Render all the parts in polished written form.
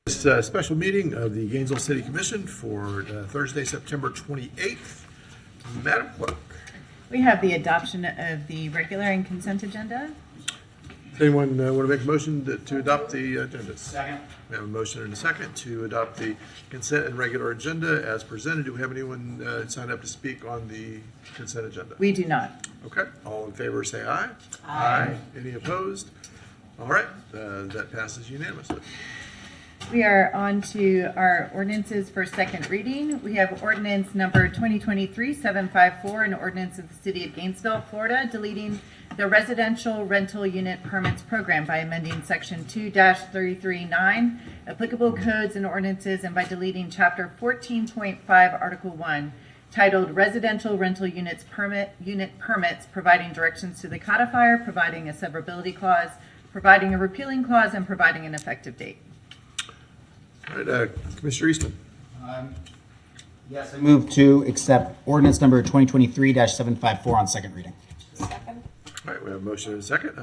This special meeting of the Gainesville City Commission for Thursday, September 28th. Madam Clerk. We have the adoption of the regular and consent agenda. Does anyone want to make a motion to adopt the agenda? Second. We have a motion and a second to adopt the consent and regular agenda as presented. Do we have anyone sign up to speak on the consent agenda? We do not. Okay. All in favor say aye. Aye. Any opposed? All right. That passes unanimously. We are on to our ordinances for second reading. We have ordinance number 2023-754, an ordinance of the City of Gainesville, Florida, deleting the residential rental unit permits program by amending section 2-339, applicable codes and ordinances, and by deleting chapter 14.5, article 1, titled residential rental unit permits, providing directions to the codifier, providing a severability clause, providing a repealing clause, and providing an effective date. All right, Commissioner Eastman. Yes, I move to accept ordinance number 2023-754 on second reading. All right, we have a motion and a second.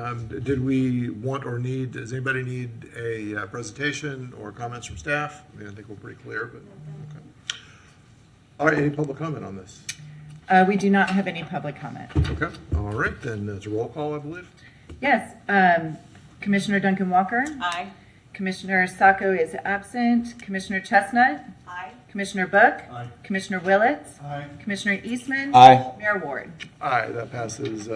Did we want or need, does anybody need a presentation or comments from staff? I mean, I think we're pretty clear, but okay. All right, any public comment on this? We do not have any public comment. Okay, all right, then it's a roll call, I believe. Yes, Commissioner Duncan Walker. Aye. Commissioner Sacco is absent. Commissioner Chestnut. Aye. Commissioner Book. Aye. Commissioner Willets. Aye. Commissioner Eastman. Aye. Mayor Ward. Aye, that passes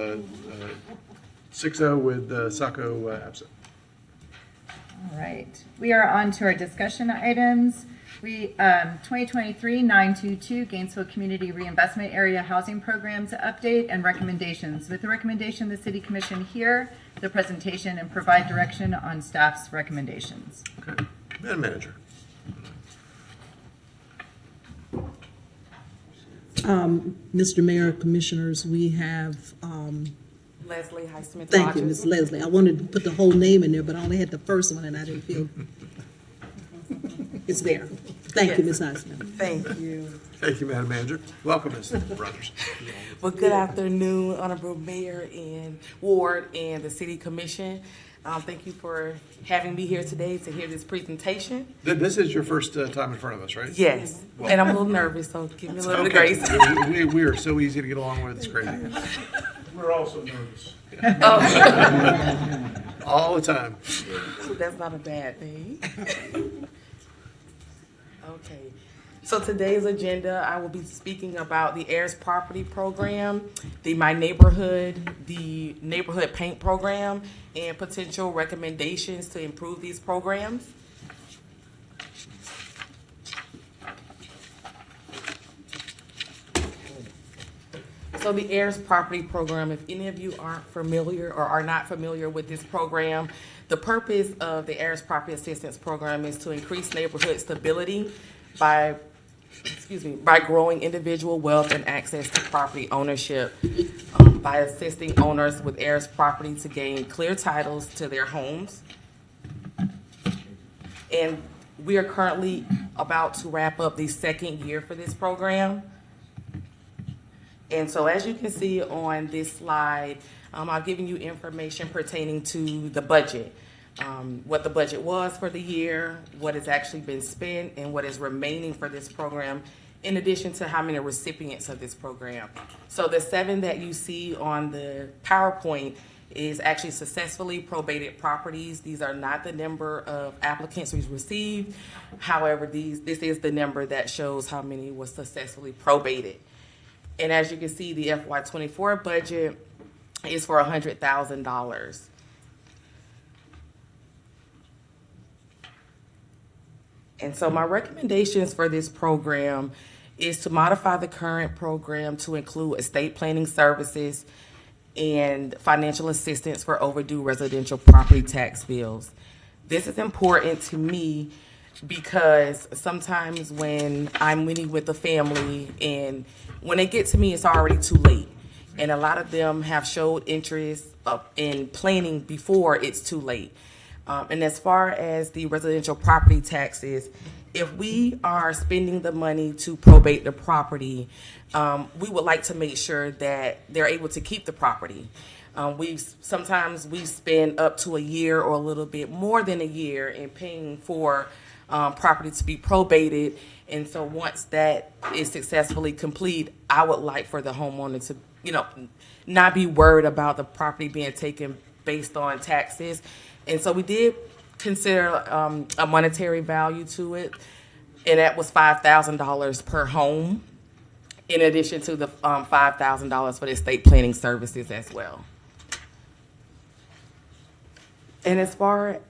6-0 with Sacco absent. All right. We are on to our discussion items. 2023-922 Gainesville Community Reinvestment Area Housing Programs update and recommendations. With the recommendation, the City Commission hear the presentation and provide direction on staff's recommendations. Okay, Madam Manager. Mr. Mayor, Commissioners, we have, Leslie Highsmith. thank you, Ms. Leslie. I wanted to put the whole name in there, but I only had the first one and I didn't feel it's there. Thank you, Ms. Highsmith. Thank you. Thank you, Madam Manager. Welcome, Ms. Rogers. Well, good afternoon, Honorable Mayor and Ward and the City Commission. Thank you for having me here today to hear this presentation. This is your first time in front of us, right? Yes, and I'm a little nervous, so give me a little bit of Okay. grace. We are so easy to get along with, it's crazy. We're also nervous. All the time. That's not a bad thing. Okay. So today's agenda, I will be speaking about the heirs property program, the My Neighborhood, the neighborhood paint program, and potential recommendations to improve these programs. So the heirs property program, if any of you aren't familiar or are not familiar with this program, the purpose of the heirs property assistance program is to increase neighborhood stability by growing individual wealth and access to property ownership, by assisting owners with heirs property to gain clear titles to their homes. And we are currently about to wrap up the second year for this program. And so as you can see on this slide, I've given you information pertaining to the budget. What the budget was for the year, what has actually been spent, and what is remaining for this program, in addition to how many recipients of this program. So the 7 that you see on the PowerPoint is actually successfully probated properties. These are not the number of applicants we've received. However, this is the number that shows how many was successfully probated. And as you can see, the FY24 budget is for $100,000. And so my recommendations for this program is to modify the current program to include estate planning services and financial assistance for overdue residential property tax bills. This is important to me because sometimes when I'm meeting with the family and when they get to me, it's already too late. And a lot of them have showed interest in planning before it's too late. And as far as the residential property taxes, if we are spending the money to probate the property, we would like to make sure that they're able to keep the property. Sometimes we spend up to a year or a little bit more than a year in paying for property to be probated. And so once that is successfully complete, I would like for the homeowner to, not be worried about the property being taken based on taxes. And so we did consider a monetary value to it, and that was $5,000 per home, in addition to the $5,000 for the estate planning services as well. And as far,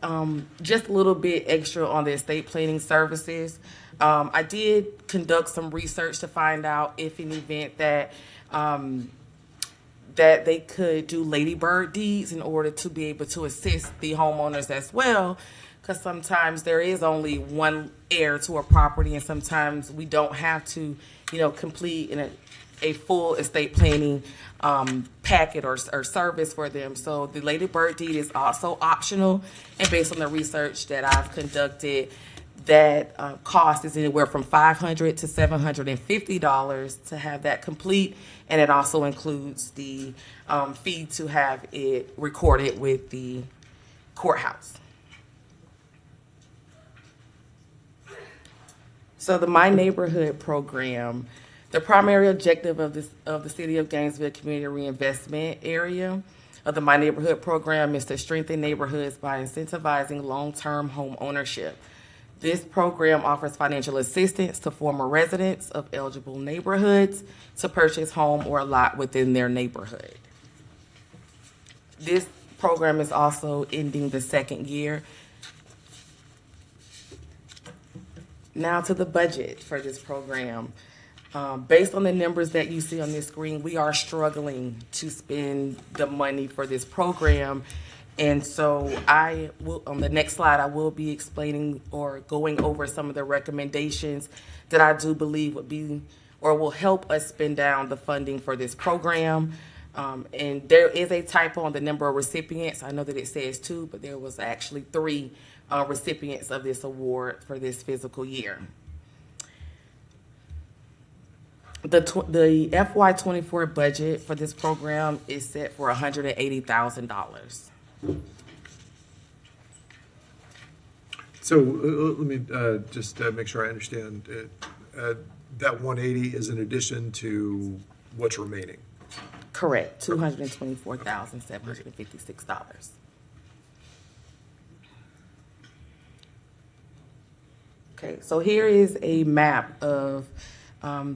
just a little bit extra on the estate planning services, I did conduct some research to find out if in the event that that they could do ladybird deeds in order to be able to assist the homeowners as well, because sometimes there is only one heir to a property, and sometimes we don't have to, complete a full estate planning packet or service for them. So the ladybird deed is also optional, and based on the research that I've conducted, that cost is anywhere from $500 to $750 to have that complete, and it also includes the fee to have it recorded with the courthouse. So the My Neighborhood program, the primary objective of the City of Gainesville Community Reinvestment area of the My Neighborhood program is to strengthen neighborhoods by incentivizing long-term home ownership. This program offers financial assistance to former residents of eligible neighborhoods to purchase home or a lot within their neighborhood. This program is also ending the second year. Now to the budget for this program. Based on the numbers that you see on this screen, we are struggling to spend the money for this program. And so I will, on the next slide, I will be explaining or going over some of the recommendations that I do believe would be or will help us spend down the funding for this program. And there is a typo on the number of recipients. I know that it says 2, but there was actually 3 recipients of this award for this fiscal year. The FY24 budget for this program is set for $180,000. So let me just make sure I understand. That 180 is in addition to what's remaining. Correct, $224,756. Okay, so here is a map of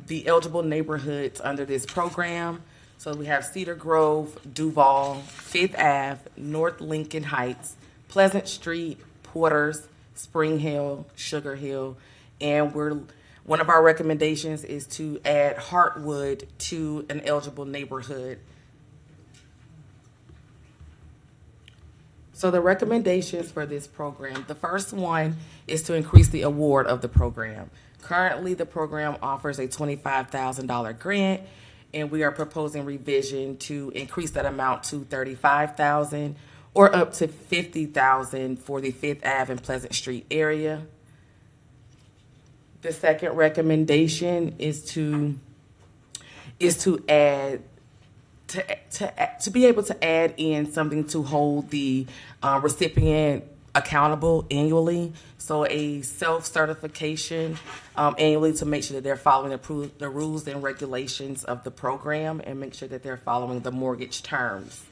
the eligible neighborhoods under this program. So we have Cedar Grove, Duval, Fifth Ave, North Lincoln Heights, Pleasant Street, Porters, Spring Hill, Sugar Hill, and one of our recommendations is to add Heartwood to an eligible neighborhood. So the recommendations for this program, the first one is to increase the award of the program. Currently, the program offers a $25,000 grant, and we are proposing revision to increase that amount to $35,000 or up to $50,000 for the Fifth Ave and Pleasant Street area. The second recommendation is to add to be able to add in something to hold the recipient accountable annually. So a self-certification annually to make sure that they're following the rules and regulations of the program and make sure that they're following the mortgage terms.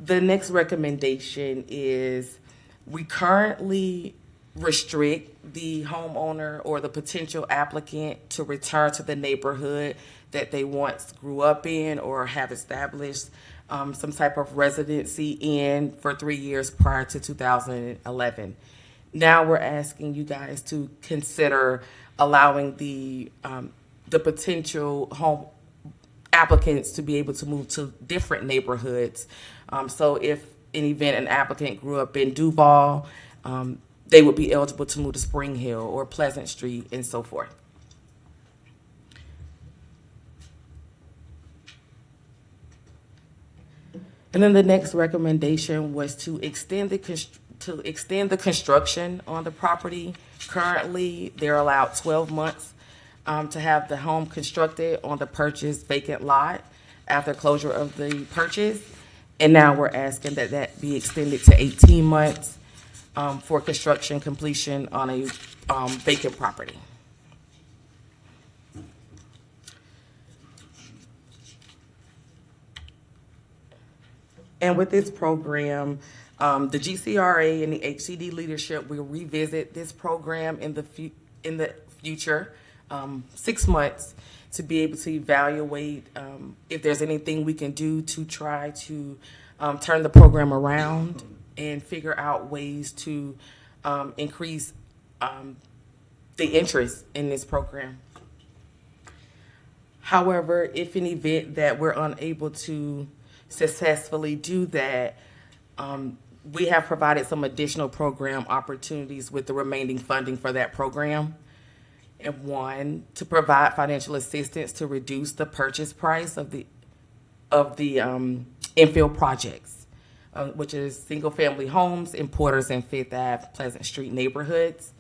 The next recommendation is we currently restrict the homeowner or the potential applicant to return to the neighborhood that they once grew up in or have established some type of residency in for 3 years prior to 2011. Now we're asking you guys to consider allowing the potential home applicants to be able to move to different neighborhoods. So if in event an applicant grew up in Duval, they would be eligible to move to Spring Hill or Pleasant Street and so forth. And then the next recommendation was to extend the construction on the property. Currently, they're allowed 12 months to have the home constructed on the purchased vacant lot after closure of the purchase. And now we're asking that that be extended to 18 months. for construction completion on a vacant property. And with this program, the GCRA and the HCD leadership will revisit this program in the future, 6 months, to be able to evaluate if there's anything we can do to try to turn the program around and figure out ways to increase the interest in this program. However, if in the event that we're unable to successfully do that, we have provided some additional program opportunities with the remaining funding for that program. And one, to provide financial assistance to reduce the purchase price of the infill projects, which is single-family homes in Porters and Fifth Ave, Pleasant Street neighborhoods.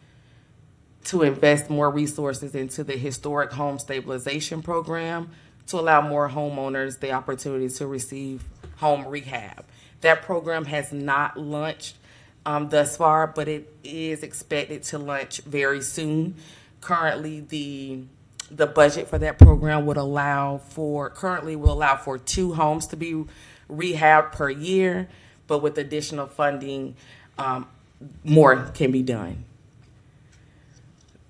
To invest more resources into the historic home stabilization program to allow more homeowners the opportunity to receive home rehab. That program has not launched thus far, but it is expected to launch very soon. Currently, the budget for that program will allow for 2 homes to be rehabbed per year, but with additional funding, more can be done.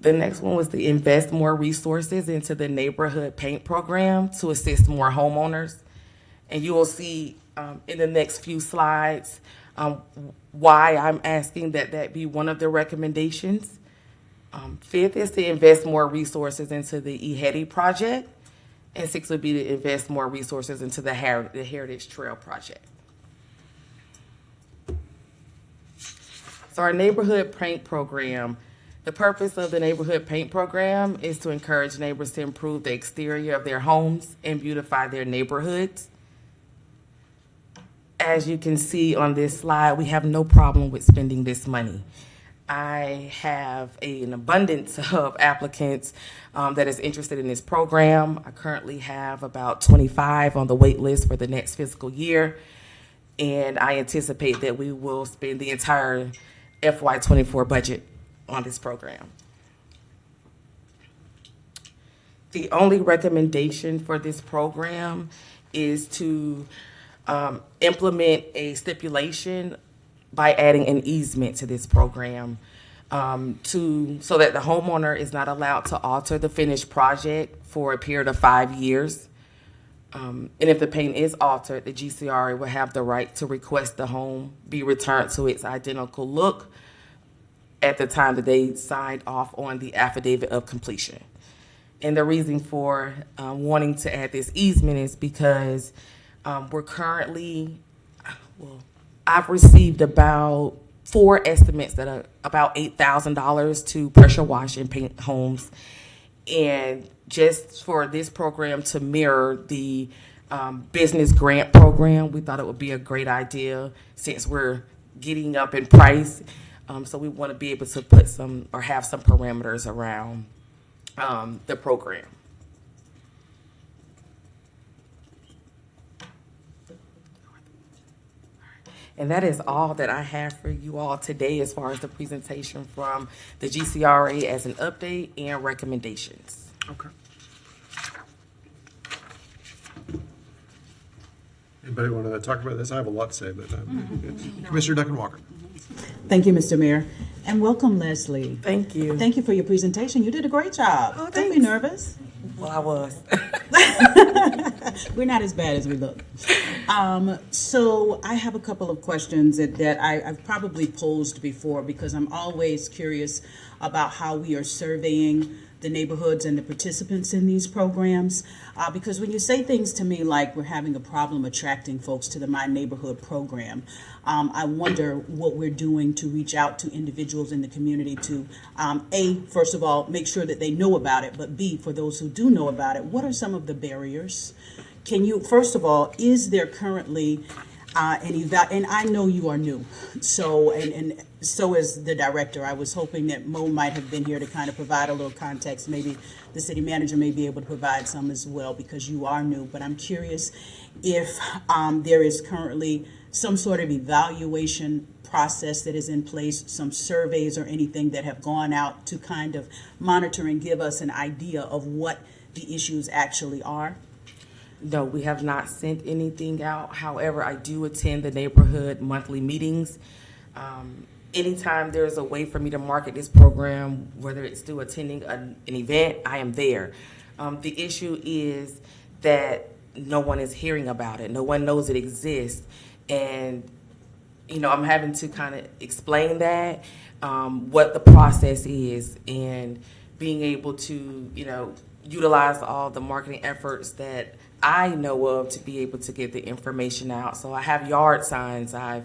The next one was to invest more resources into the neighborhood paint program to assist more homeowners. And you will see in the next few slides why I'm asking that be one of the recommendations. Fifth is to invest more resources into the EHEDI project. And 6 would be to invest more resources into the Heritage Trail project. So our neighborhood paint program, the purpose of the neighborhood paint program is to encourage neighbors to improve the exterior of their homes and beautify their neighborhoods. As you can see on this slide, we have no problem with spending this money. I have an abundance of applicants that is interested in this program. I currently have about 25 on the wait list for the next fiscal year, and I anticipate that we will spend the entire FY24 budget on this program. The only recommendation for this program is to implement a stipulation by adding an easement to this program so that the homeowner is not allowed to alter the finished project for a period of 5 years. And if the paint is altered, the GCRA will have the right to request the home be returned to its identical look at the time that they signed off on the affidavit of completion. And the reason for wanting to add this easement is because we're currently, I've received about 4 estimates that are about $8,000 to pressure wash and paint homes. And just for this program to mirror the business grant program, we thought it would be a great idea since we're getting up in price. So we want to be able to put some or have some parameters around the program. And that is all that I have for you all today as far as the presentation from the GCRA as an update and recommendations. Okay. Anybody want to talk about this? I have a lot to say, but Commissioner Duncan Walker. Thank you, Mr. Mayor, and welcome, Leslie. Thank you. Thank you for your presentation. You did a great job. Oh, Don't be thanks. nervous. Well, I was. We're not as bad as we look. So I have a couple of questions that I've probably posed before because I'm always curious about how we are surveying the neighborhoods and the participants in these programs. Because when you say things to me like we're having a problem attracting folks to the My Neighborhood program, I wonder what we're doing to reach out to individuals in the community to, A, first of all, make sure that they know about it, but B, for those who do know about it, what are some of the barriers? Can you, first of all, is there currently and I know you are new, so and so is the director. I was hoping that Mo might have been here to kind of provide a little context. Maybe the city manager may be able to provide some as well because you are new. But I'm curious if there is currently some sort of evaluation process that is in place, some surveys or anything that have gone out to kind of monitor and give us an idea of what the issues actually are. No, we have not sent anything out. However, I do attend the neighborhood monthly meetings. Anytime there's a way for me to market this program, whether it's through attending an event, I am there. The issue is that no one is hearing about it. No one knows it exists. And, I'm having to kind of explain that, what the process is, and being able to, utilize all the marketing efforts that I know of to be able to get the information out. So I have yard signs. I've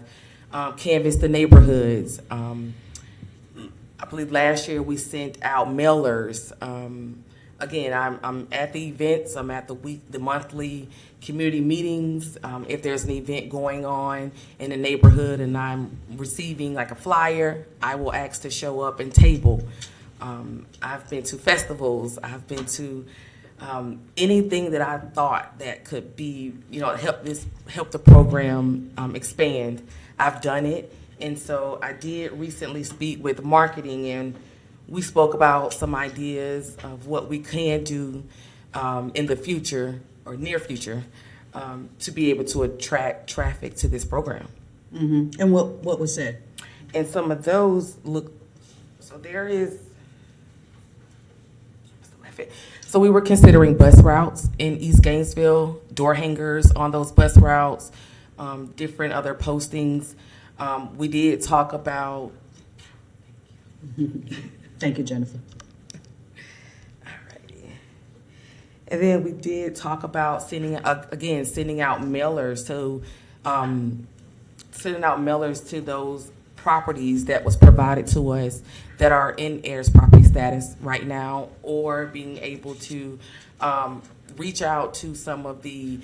canvassed the neighborhoods. I believe last year we sent out mailers. Again, I'm at the events. I'm at the monthly community meetings. If there's an event going on in the neighborhood and I'm receiving like a flyer, I will ask to show up and table. I've been to festivals. I've been to anything that I thought that could be, help the program expand. I've done it. And so I did recently speak with marketing, and we spoke about some ideas of what we can do in the future or near future to be able to attract traffic to this program. Mm-hmm. And what was said? And some of those so there is, so we were considering bus routes in East Gainesville, door hangers on those bus routes, different other postings. We did talk about. Thank you, Jennifer. Alrighty. And then we did talk about sending out mailers to those properties that was provided to us that are in heirs property status right now, or being able to reach out to some of the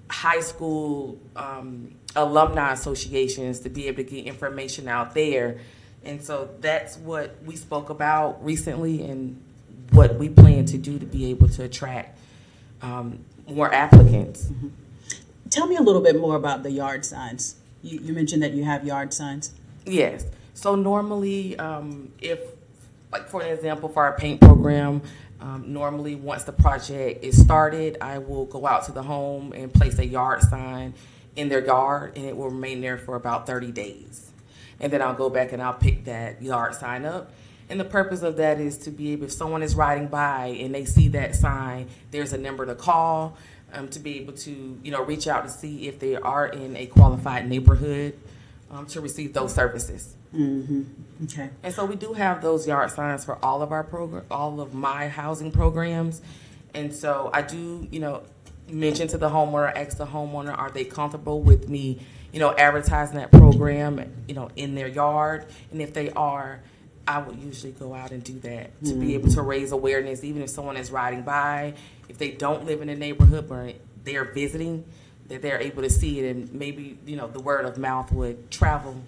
high school alumni associations to be able to get information out there. And so that's what we spoke about recently and what we plan to do to be able to attract more applicants. Mm-hmm. Tell me a little bit more about the yard signs. You mentioned that you have yard signs. Yes. So normally, if, like for an example, for our paint program, normally once the project is started, I will go out to the home and place a yard sign in their yard, and it will remain there for about 30 days. And then I'll go back and I'll pick that yard sign up. And the purpose of that is to be able, if someone is riding by and they see that sign, there's a number to call to be able to, reach out to see if they are in a qualified neighborhood to receive those services. Mm-hmm. Okay. And so we do have those yard signs for all of our all of my housing programs. And so I do, mention to the homeowner, ask the homeowner, are they comfortable with me, advertising that program, in their yard? And if they are, I would usually go out and do that to be able to raise awareness, even if someone is riding by, if they don't live in the neighborhood but they're visiting, that they're able to see it, and maybe, the word of mouth would travel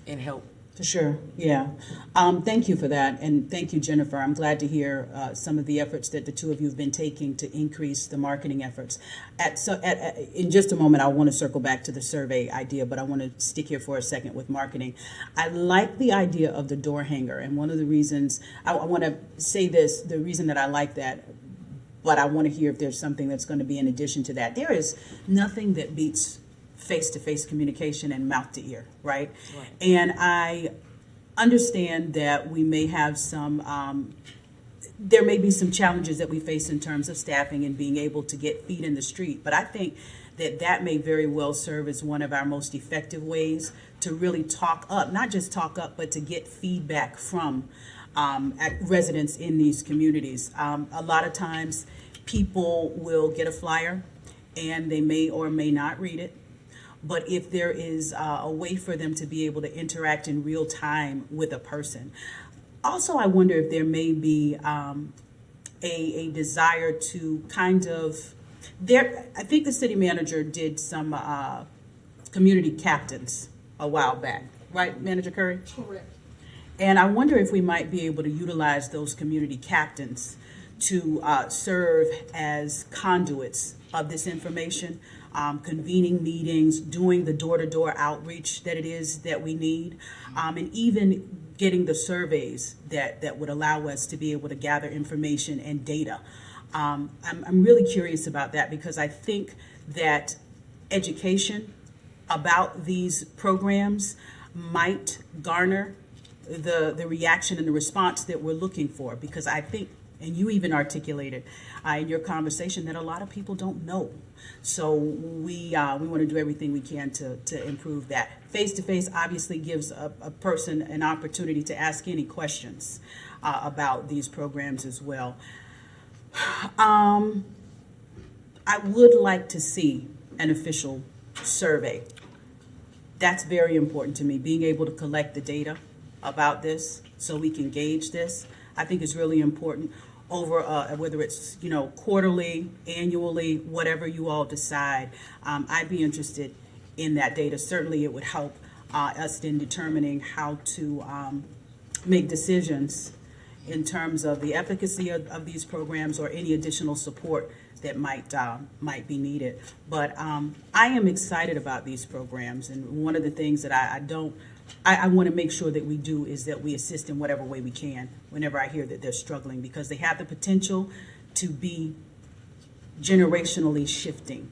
and help. For sure, yeah. Thank you for that, and thank you, Jennifer. I'm glad to hear some of the efforts that the two of you have been taking to increase the marketing efforts. In just a moment, I want to circle back to the survey idea, but I want to stick here for a second with marketing. I like the idea of the door hanger, and one of the reasons, I want to say this, the reason that I like that, but I want to hear if there's something that's going to be in addition to that. There is nothing that beats face-to-face communication and mouth-to-ear, right? And I understand that we may have some, there may be some challenges that we face in terms of staffing and being able to get feet in the street, but I think that may very well serve as one of our most effective ways to really talk up, not just talk up, but to get feedback from residents in these communities. A lot of times people will get a flyer and they may or may not read it. But if there is a way for them to be able to interact in real time with a person. Also, I wonder if there may be a desire to kind of, I think the city manager did some community captains a while back, right, Manager Curry? Correct. And I wonder if we might be able to utilize those community captains to serve as conduits of this information, convening meetings, doing the door-to-door outreach that it is that we need, and even getting the surveys that would allow us to be able to gather information and data. I'm really curious about that because I think that education about these programs might garner the reaction and the response that we're looking for, because I think, and you even articulated in your conversation, that a lot of people don't know. So we want to do everything we can to improve that. Face-to-face obviously gives a person an opportunity to ask any questions about these programs as well. I would like to see an official survey. That's very important to me, being able to collect the data about this so we can gauge this. I think is really important over whether it's quarterly, annually, whatever you all decide. I'd be interested in that data. Certainly it would help us in determining how to make decisions in terms of the efficacy of these programs or any additional support that might be needed. But I am excited about these programs, and one of the things that I want to make sure that we do is that we assist in whatever way we can whenever I hear that they're struggling, because they have the potential to be generationally shifting.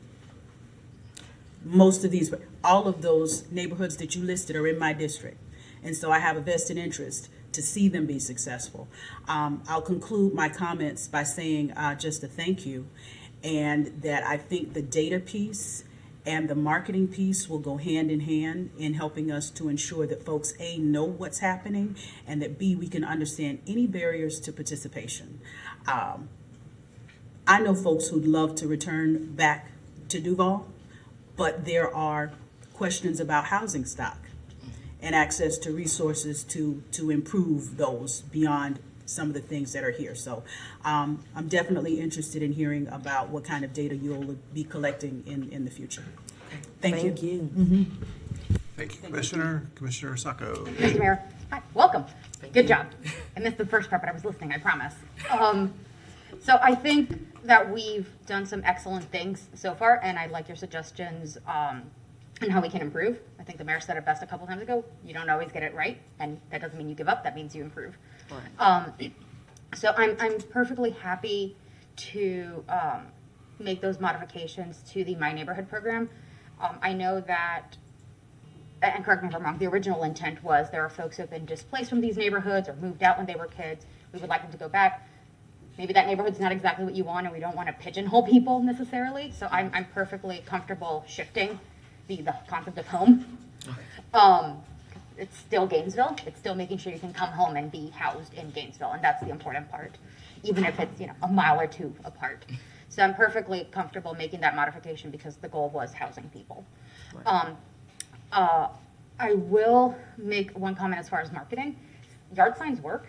All of those neighborhoods that you listed are in my district, and so I have a vested interest to see them be successful. I'll conclude my comments by saying just a thank you, and that I think the data piece and the marketing piece will go hand in hand in helping us to ensure that folks, A, know what's happening, and that B, we can understand any barriers to participation. I know folks who'd love to return back to Duval, but there are questions about housing stock and access to resources to improve those beyond some of the things that are here. So I'm definitely interested in hearing about what kind of data you'll be collecting in the future. Thank you. Thank you, Commissioner. Commissioner Sacco. Mr. Mayor, hi, welcome. Good job. I missed the first part, but I was listening, I promise. So I think that we've done some excellent things so far, and I like your suggestions on how we can improve. I think the mayor said it best a couple times ago. You don't always get it right, and that doesn't mean you give up. That means you improve. So I'm perfectly happy to make those modifications to the My Neighborhood program. I know that, and correct me if I'm wrong, the original intent was there are folks who have been displaced from these neighborhoods or moved out when they were kids. We would like them to go back. Maybe that neighborhood's not exactly what you want, and we don't want to pigeonhole people necessarily. So I'm perfectly comfortable shifting the concept of home. It's still Gainesville. It's still making sure you can come home and be housed in Gainesville, and that's the important part, even if it's a mile or two apart. So I'm perfectly comfortable making that modification because the goal was housing people. Right. I will make one comment as far as marketing. Yard signs work.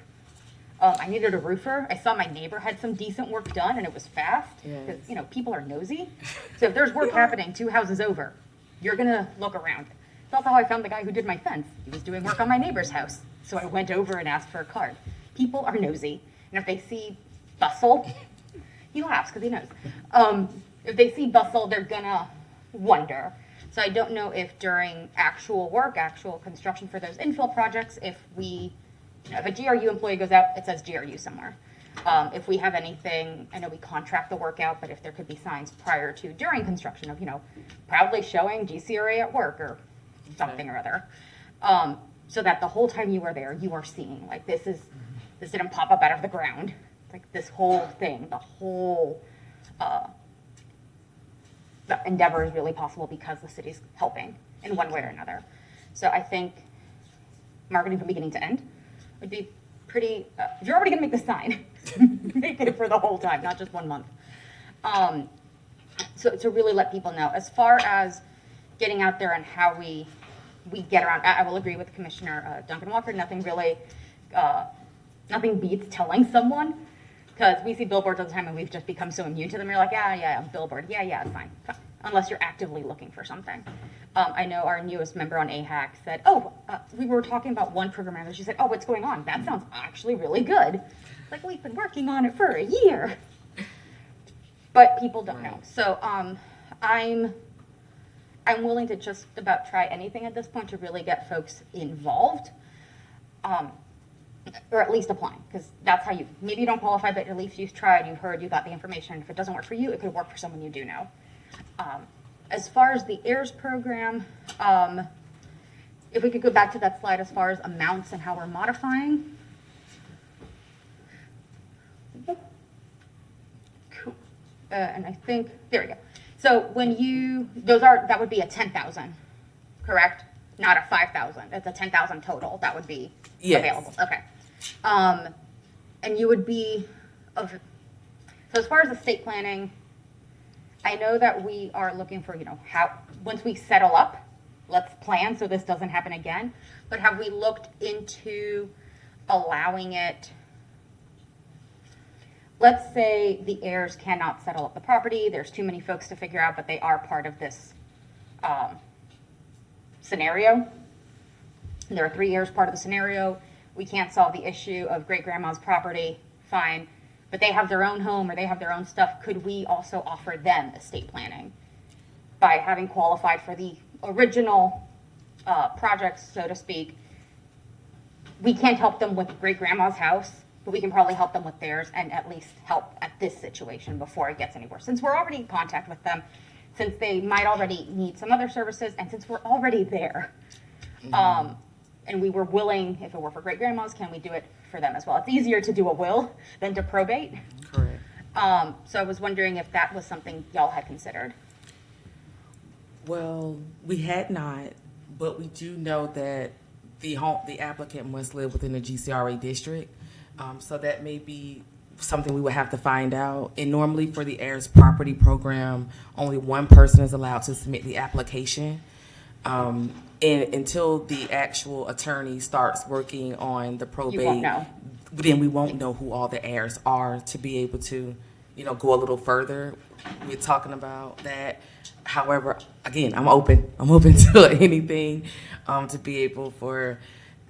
I needed a roofer. I saw my neighbor had some decent work done, and it was fast. Because people are nosy. So if there's work happening 2 houses over, you're gonna look around. That's how I found the guy who did my fence. He was doing work on my neighbor's house. So I went over and asked for a card. People are nosy. And if they see bustle, he laughs because he knows. If they see bustle, they're gonna wonder. So I don't know if during actual work, actual construction for those infill projects, if if a GRU employee goes out, it says GRU somewhere. If we have anything, I know we contract the work out, but if there could be signs prior to, during construction of, proudly showing GCRA at work or something or other. So that the whole time you are there, you are seeing, like, this didn't pop up out of the ground. Like, this whole thing, the whole the endeavor is really possible because the city's helping in one way or another. So I think marketing from beginning to end would be pretty, if you're already gonna make the sign, make it for the whole time, not just 1 month. So to really let people know, as far as getting out there and how we get around, I will agree with Commissioner Duncan Walker, nothing beats telling someone, because we see billboards all the time and we've just become so immune to them. You're like, yeah, billboard, yeah, it's fine. unless you're actively looking for something. I know our newest member on AHAC said, we were talking about one program manager. She said, oh, what's going on? That sounds actually really good. Like, we've been working on it for a year. But people don't know. So I'm willing to just about try anything at this point to really get folks involved. Or at least applying, because that's how maybe you don't qualify, but at least you've tried, you've heard, you got the information. If it doesn't work for you, it could work for someone you do know. As far as the AIRS program, if we could go back to that slide as far as amounts and how we're modifying. Cool. And I think, there we go. So when that would be a 10,000, correct? Not a 5,000. It's a 10,000 total. That would be available. Okay. And you would be so as far as estate planning, I know that we are looking for, once we settle up, let's plan so this doesn't happen again. But have we looked into allowing it? Let's say the heirs cannot settle up the property. There's too many folks to figure out, but they are part of this scenario. There are 3 heirs part of the scenario. We can't solve the issue of great-grandma's property, fine. But they have their own home or they have their own stuff. Could we also offer them estate planning by having qualified for the original projects, so to speak? We can't help them with great-grandma's house, but we can probably help them with theirs and at least help at this situation before it gets any worse. Since we're already in contact with them, since they might already need some other services, and since we're already there, and we were willing, if it were for great-grandmas, can we do it for them as well? It's easier to do a will than to probate. Correct. So I was wondering if that was something y'all had considered. Well, we had not, but we do know that the applicant must live within the GCRA district. So that may be something we would have to find out. And normally for the heirs property program, only one person is allowed to submit the application. And until the actual attorney starts working on the probate, You won't know. Then we won't know who all the heirs are to be able to, go a little further. We're talking about that. However, again, I'm open to anything, to be able for,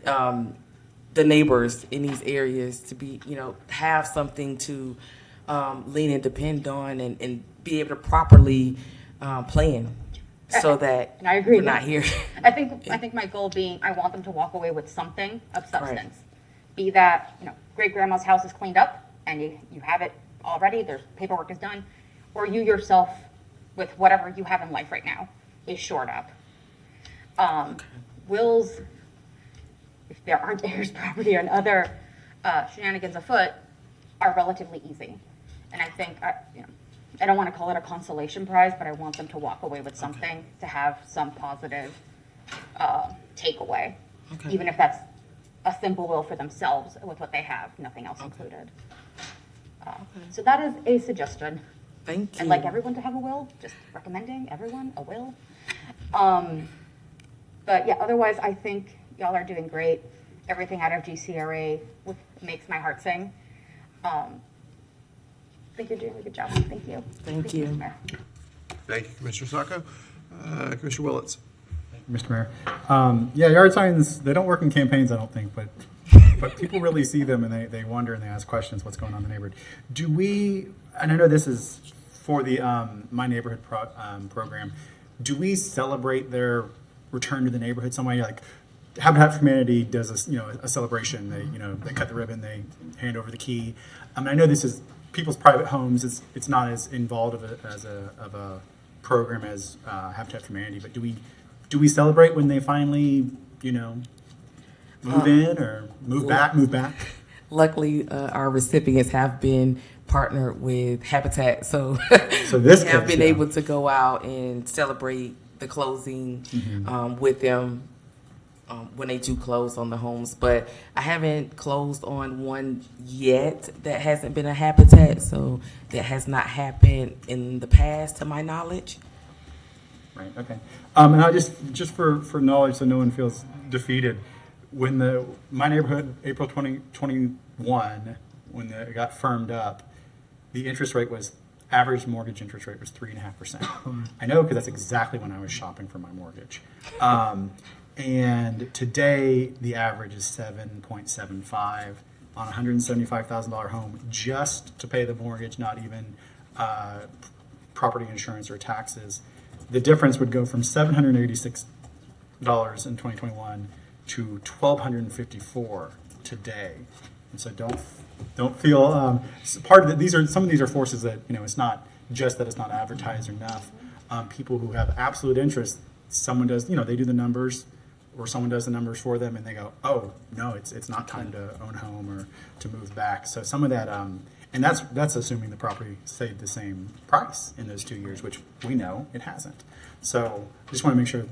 the neighbors in these areas to be, have something to, lean and depend on and be able to properly, plan. So that And I agree. we're not here. I think my goal being, I want them to walk away with something of substance. Be that, great-grandma's house is cleaned up and you have it already, there's paperwork is done, or you yourself, with whatever you have in life right now, is shored up. Wills, if there aren't heirs property and other shenanigans afoot, are relatively easy. And I think, I don't want to call it a consolation prize, but I want them to walk away with something to have some positive takeaway, even if that's a simple will for themselves with what they have, nothing else included. So that is a suggestion. Thank you. I'd like everyone to have a will, just recommending everyone a will. But yeah, otherwise I think y'all are doing great. Everything out of GCRA makes my heart sing. I think you're doing a good job. Thank you. Thank you. Mr. Mayor. Thank you, Commissioner Sacco. Commissioner Willets. Mr. Mayor. Yeah, yard signs, they don't work in campaigns, I don't think, but people really see them and they wonder and they ask questions, what's going on in the neighborhood. Do we, and I know this is for the My Neighborhood program, do we celebrate their return to the neighborhood some way? Like Habitat for Humanity does a celebration. They cut the ribbon, they hand over the key. I know this is people's private homes. It's not as involved of a program as Habitat for Humanity, but do we celebrate when they finally, move in or move back? Luckily, our recipients have been partnered with Habitat, so So this we have case, been yeah. able to go out and celebrate the closing with them when they do close on the homes. But I haven't closed on one yet that hasn't been a Habitat, so that has not happened in the past, to my knowledge. Right. Okay. And I just for knowledge, so no one feels defeated. When My Neighborhood April 2021, when it got firmed up, the interest rate was average mortgage interest rate was 3.5%. I know because that's exactly when I was shopping for my mortgage. And today the average is 7.75 on a $175,000 home just to pay the mortgage, not even property insurance or taxes. The difference would go from $786 in 2021 to $1,254 today. And so don't feel part of the, some of these are forces that, you know, it's not just that it's not advertised enough. People who have absolute interest, someone does, you know, they do the numbers, or someone does the numbers for them, and they go, oh no, it's not time to own a home or to move back. So some of that, and that's assuming the property stayed the same price in those 2 years, which we know it hasn't. So I just want to make sure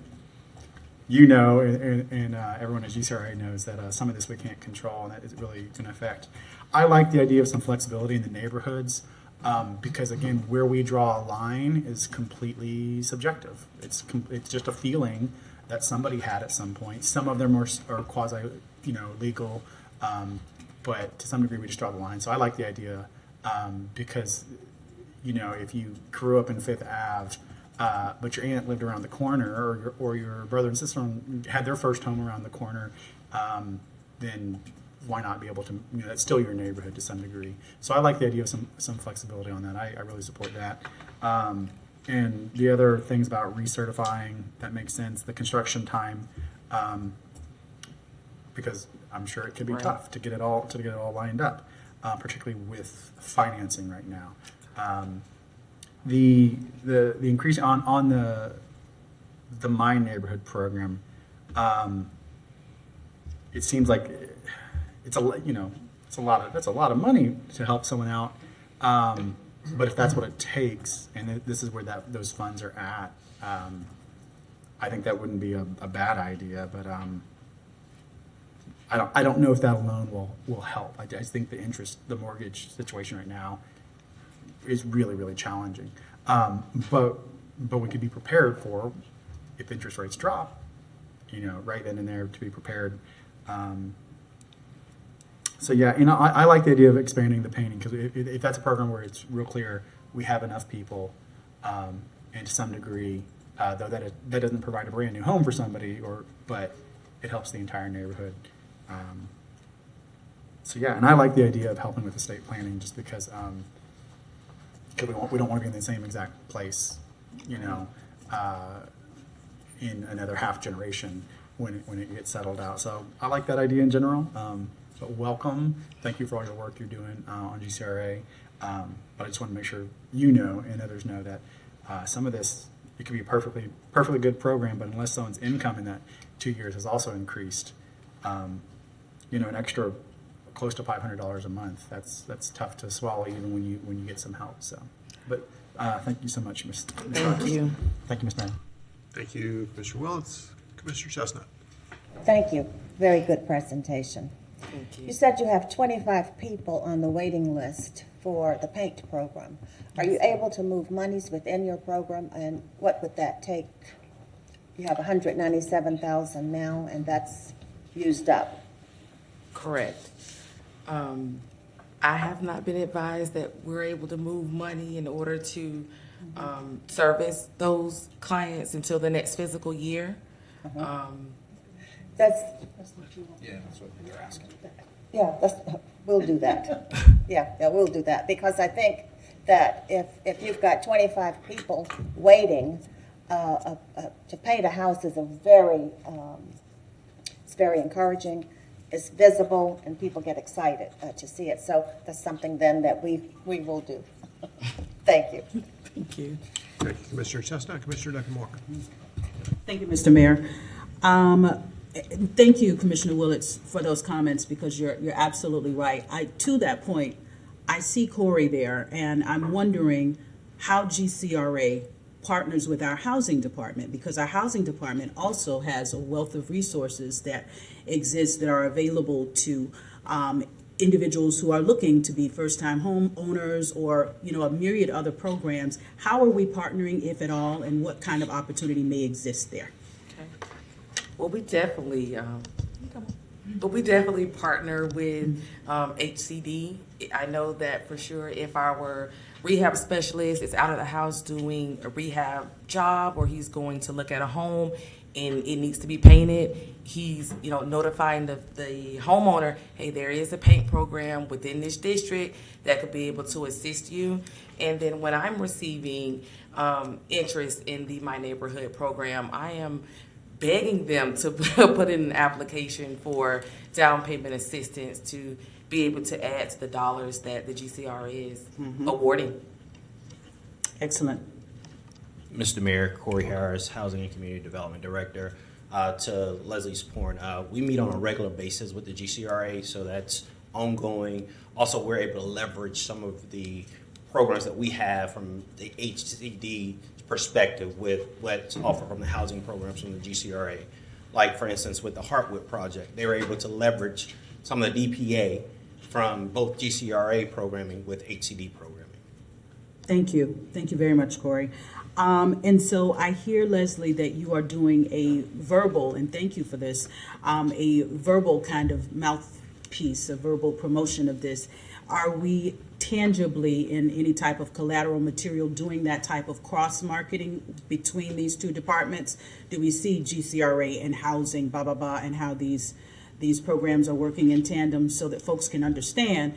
you know, and everyone at GCRA knows that some of this we can't control, and that is really going to affect. I like the idea of some flexibility in the neighborhoods, because again, where we draw a line is completely subjective. It's just a feeling that somebody had at some point. Some of them are quasi, you know, legal, but to some degree we just draw the line. So I like the idea, because, you know, if you grew up in Fifth Ave, but your aunt lived around the corner, or your brother and sister had their first home around the corner, then why not be able to, you know, that's still your neighborhood to some degree. So I like the idea of some flexibility on that. I really support that. And the other things about recertifying, that makes sense. The construction time, because I'm sure it can be tough to get it all lined up, particularly with financing right now. The increase on the My Neighborhood program, it seems like that's a lot of money to help someone out. But if that's what it takes, and this is where those funds are at, I think that wouldn't be a bad idea. But I don't know if that alone will help. I just think the mortgage situation right now is really, really challenging. But we could be prepared for if interest rates drop, you know, right then and there to be prepared. So yeah, you know, I like the idea of expanding the painting, because if that's a program where it's real clear we have enough people, and to some degree, though that doesn't provide a brand new home for somebody, but it helps the entire neighborhood. So yeah, and I like the idea of helping with estate planning, just because we don't want to be in the same exact place, you know, in another half generation when it gets settled out. So I like that idea in general. But welcome. Thank you for all your work you're doing on GCRA. But I just want to make sure you know and others know that some of this, it could be a perfectly good program, but unless someone's income in that 2 years has also increased, you know, an extra close to $500 a month, that's tough to swallow even when you get some help. So, but thank you so much, Ms. Thank you. Thank you, Ms. Mayor. Thank you, Commissioner Willetts. Commissioner Chestnut. Thank you. Very good presentation. Thank you. You said you have 25 people on the waiting list for the paint program. Are you able to move monies within your program, and what would that take? You have 197,000 now, and that's used up. Correct. I have not been advised that we're able to move money in order to service those clients until the next fiscal year. That's what they're asking. Yeah, we'll do that. Yeah, we'll do that, because I think that if you've got 25 people waiting, to paint a house is it's very encouraging. It's visible, and people get excited to see it. So that's something then that we will do. Thank you. Thank you. Thank you, Commissioner Chestnut. Commissioner Duncan Walker. Thank you, Mr. Mayor. Thank you, Commissioner Willetts, for those comments, because you're absolutely right. To that point, I see Corey there, and I'm wondering how GCRA partners with our housing department, because our housing department also has a wealth of resources that exist that are available to individuals who are looking to be first-time home owners, or, you know, a myriad other programs. How are we partnering, if at all, and what kind of opportunity may exist there? Okay. Well, we definitely, But we definitely partner with HCD. I know that for sure if our rehab specialist is out of the house doing a rehab job, or he's going to look at a home and it needs to be painted, he's notifying the homeowner, hey, there is a paint program within this district that could be able to assist you. And then when I'm receiving interest in the My Neighborhood program, I am begging them to put in an application for down payment assistance to be able to add to the dollars that the GCRA is awarding. Excellent. Mr. Mayor, Corey Harris, Housing and Community Development Director. To Leslie's point, we meet on a regular basis with the GCRA, so that's ongoing. Also, we're able to leverage some of the programs that we have from the HCD perspective with what's offered from the housing programs from the GCRA. Like, for instance, with the Heartwood project, they were able to leverage some of the DPA from both GCRA programming with HCD programming. Thank you. Thank you very much, Corey. And so I hear, Leslie, that you are doing a verbal, and thank you for this, a verbal kind of mouthpiece, a verbal promotion of this. Are we tangibly in any type of collateral material doing that type of cross-marketing between these two departments? Do we see GCRA and housing, and how these programs are working in tandem so that folks can understand,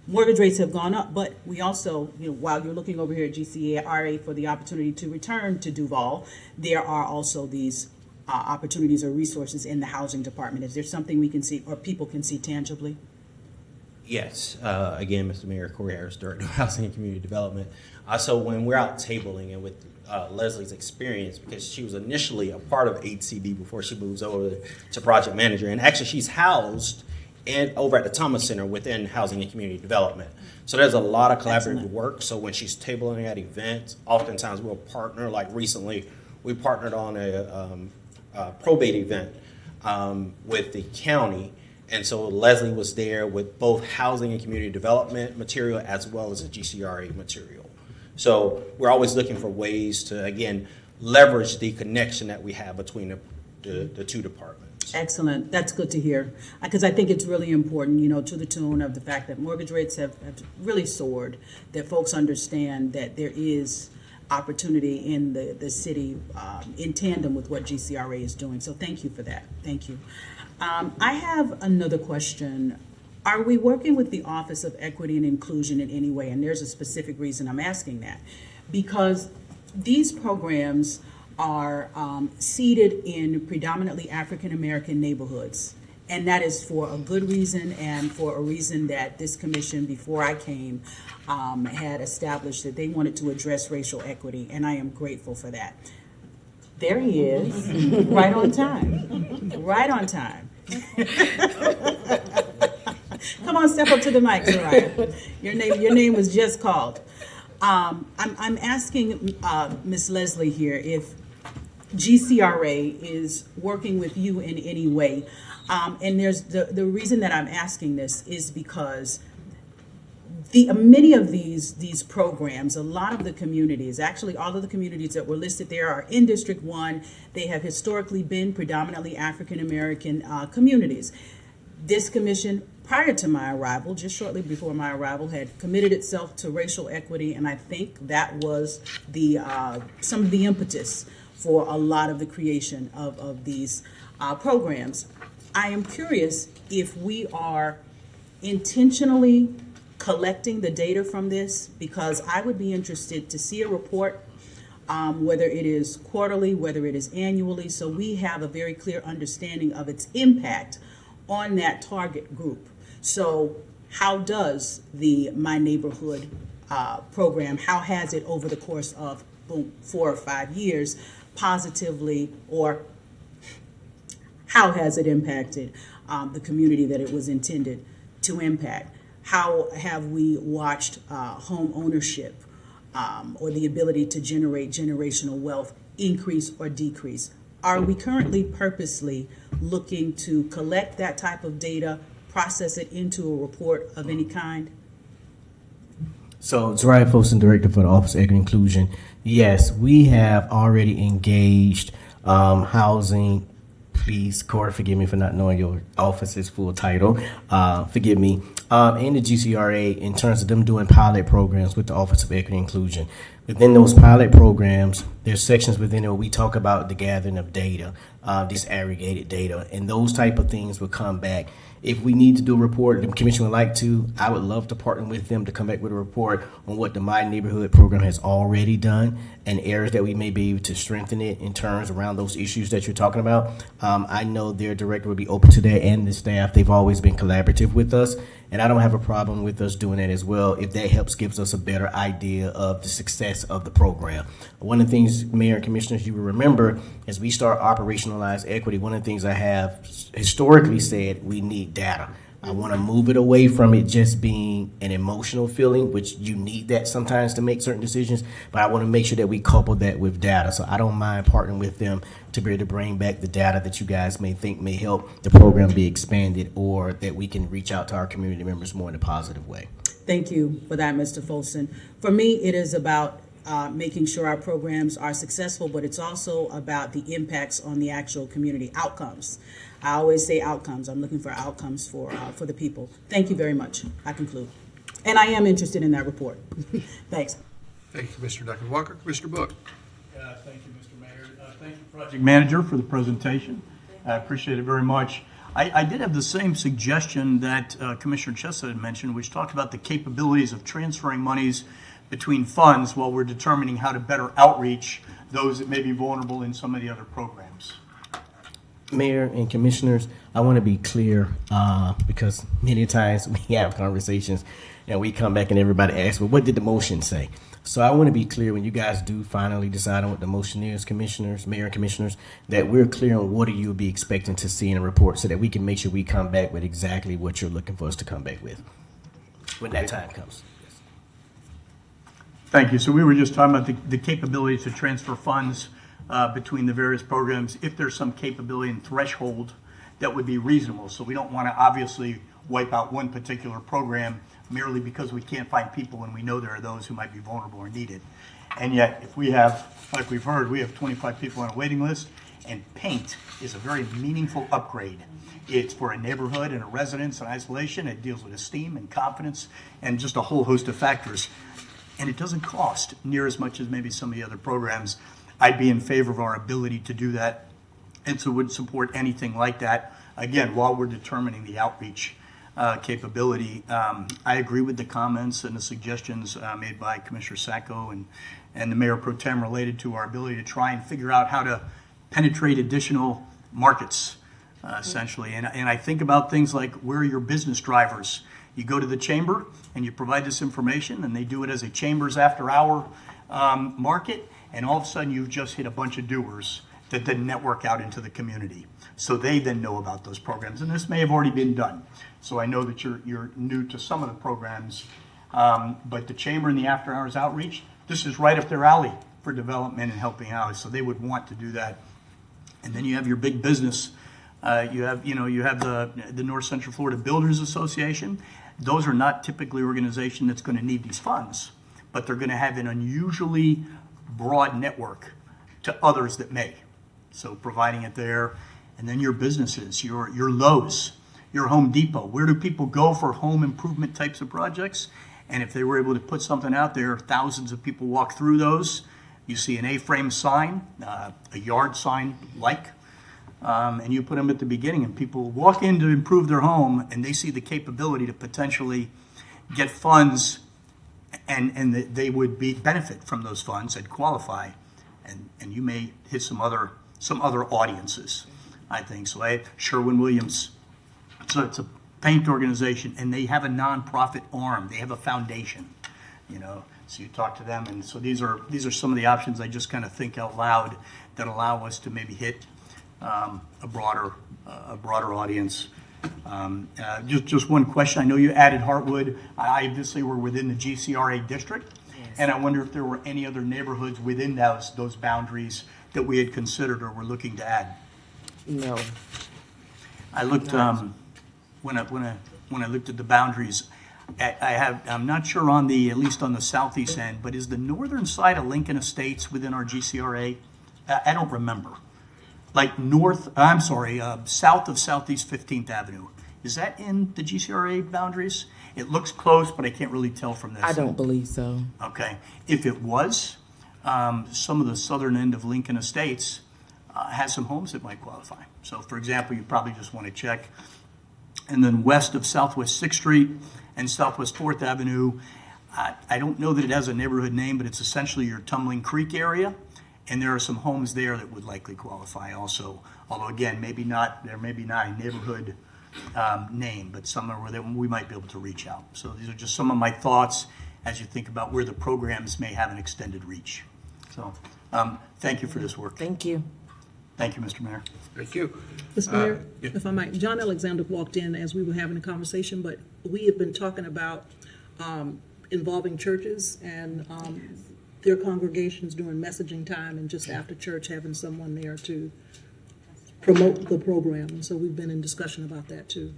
mortgage rates have gone up, but we also, while you're looking over here at GCRA for the opportunity to return to Duval, there are also these opportunities or resources in the housing department. Is there something we can see or people can see tangibly? Yes. Again, Mr. Mayor, Corey Harris, Director of Housing and Community Development. So when we're out tabling and with Leslie's experience, because she was initially a part of HCD before she moves over to project manager, and actually she's housed and over at the Thomas Center within Housing and Community Development. So there's a lot of collaborative work. So when she's tabling at events, oftentimes we'll partner. Like recently, we partnered on a probate event with the county. And so Leslie was there with both Housing and Community Development material as well as the GCRA material. So we're always looking for ways to, again, leverage the connection that we have between the two departments. Excellent. That's good to hear. Because I think it's really important, to the tune of the fact that mortgage rates have really soared, that folks understand that there is opportunity in the city in tandem with what GCRA is doing. So thank you for that. Thank you. I have another question. Are we working with the Office of Equity and Inclusion in any way? And there's a specific reason I'm asking that. Because these programs are seated in predominantly African-American neighborhoods. And that is for a good reason and for a reason that this commission, before I came, had established that they wanted to address racial equity, and I am grateful for that. There he is, right on time, right on time. Come on, step up to the mic, Soraya. Your name was just called. I'm asking Ms. Leslie here if GCRA is working with you in any way. And there's the reason that I'm asking this is because many of these programs, a lot of the communities, actually all of the communities that were listed there are in District 1. They have historically been predominantly African-American communities. This commission, prior to my arrival, just shortly before my arrival, had committed itself to racial equity, and I think that was some of the impetus for a lot of the creation of these programs. I am curious if we are intentionally collecting the data from this, because I would be interested to see a report, whether it is quarterly, whether it is annually, so we have a very clear understanding of its impact on that target group. So how does the My Neighborhood program, how has it over the course of 4 or 5 years positively, or how has it impacted the community that it was intended to impact? How have we watched home ownership or the ability to generate generational wealth increase or decrease? Are we currently purposely looking to collect that type of data, process it into a report of any kind? So, Zariah Folsom, Director for the Office of Equity and Inclusion. Yes, we have already engaged housing Please, Corey, forgive me for not knowing your office's full title. Forgive me. And the GCRA, in terms of them doing pilot programs with the Office of Equity and Inclusion. Within those pilot programs, there's sections within it where we talk about the gathering of data, disaggregated data, and those type of things will come back. If we need to do a report, the commission would like to, I would love to partner with them to come back with a report on what the My Neighborhood program has already done and areas that we may be able to strengthen it in terms around those issues that you're talking about. I know their director would be open to that, and the staff. They've always been collaborative with us, and I don't have a problem with us doing that as well if that helps gives us a better idea of the success of the program. One of the things, Mayor and Commissioners, you will remember as we start operationalize equity, one of the things I have historically said, we need data. I want to move it away from it just being an emotional feeling, which you need that sometimes to make certain decisions, but I want to make sure that we couple that with data. So I don't mind partnering with them to be able to bring back the data that you guys may think may help the program be expanded, or that we can reach out to our community members more in a positive way. Thank you for that, Mr. Folson. For me, it is about making sure our programs are successful, but it's also about the impacts on the actual community outcomes. I always say outcomes. I'm looking for outcomes for the people. Thank you very much. I conclude. And I am interested in that report. Thanks. Thank you, Commissioner Duncan Walker. Commissioner Book. Thank you, Mr. Mayor. Thank you, Project Manager, for the presentation. I appreciate it very much. I did have the same suggestion that Commissioner Chessa had mentioned, which talked about the capabilities of transferring monies between funds while we're determining how to better outreach those that may be vulnerable in some of the other programs. Mayor and Commissioners, I want to be clear because many times we have conversations and we come back and everybody asks, well, what did the motion say? So I want to be clear when you guys do finally decide on what the motion is, Commissioners, Mayor and Commissioners, that we're clear on what you'll be expecting to see in a report so that we can make sure we come back with exactly what you're looking for us to come back with when that time comes. Yes. Thank you. So we were just talking about the capability to transfer funds between the various programs, if there's some capability and threshold that would be reasonable. So we don't want to obviously wipe out one particular program merely because we can't find people and we know there are those who might be vulnerable or need it. And yet, if we have, like we've heard, we have 25 people on a waiting list, and paint is a very meaningful upgrade. It's for a neighborhood and a residence and isolation. It deals with esteem and confidence and just a whole host of factors. And it doesn't cost near as much as maybe some of the other programs. I'd be in favor of our ability to do that, and so would support anything like that. Again, while we're determining the outreach capability, I agree with the comments and the suggestions made by Commissioner Sacco and the Mayor Pro Tem related to our ability to try and figure out how to penetrate additional markets, essentially. And I think about things like, where are your business drivers? You go to the chamber and you provide this information, and they do it as a chambers after-hour market, and all of a sudden you've just hit a bunch of doers that then network out into the community. So they then know about those programs, and this may have already been done. So I know that you're new to some of the programs, but the chamber and the after-hours outreach, this is right up their alley for development and helping out. So they would want to do that. And then you have your big business. You have the North Central Florida Builders Association. Those are not typically an organization that's going to need these funds, but they're going to have an unusually broad network to others that may. So providing it there. And then your businesses, your Lowe's, your Home Depot. Where do people go for home improvement types of projects? And if they were able to put something out there, thousands of people walk through those. You see an A-frame sign, a yard sign and you put them at the beginning, and people walk in to improve their home, and they see the capability to potentially get funds, and they would benefit from those funds and qualify, and you may hit some other audiences, I think. So Sherwin-Williams, so it's a paint organization, and they have a nonprofit arm. They have a foundation, So you talk to them, and so these are some of the options I just kind of think out loud that allow us to maybe hit a broader audience. Just one question. I know you added Hartwood. I obviously were within the GCRA district, and I wonder if there were any other neighborhoods within those boundaries that we had considered or were looking to add. No. I looked when I looked at the boundaries. I'm not sure at least on the southeast end, but is the northern side of Lincoln Estates within our GCRA? I don't remember. like south of Southeast 15th Avenue. Is that in the GCRA boundaries? It looks close, but I can't really tell from this. I don't believe so. Okay. If it was, some of the southern end of Lincoln Estates has some homes that might qualify. So, for example, you probably just want to check. And then west of Southwest 6th Street and Southwest 4th Avenue, I don't know that it has a neighborhood name, but it's essentially your Tumbling Creek area. And there are some homes there that would likely qualify also. Although, again, there may be not a neighborhood name, but somewhere where we might be able to reach out. So these are just some of my thoughts as you think about where the programs may have an extended reach. So thank you for this work. Thank you. Thank you, Mr. Mayor. Thank you. Mr. Mayor, yeah. if I might, John Alexander walked in as we were having a conversation, but we have been talking about involving churches and their congregations during messaging time and just after church having someone there to promote the program. And so we've been in discussion about that too.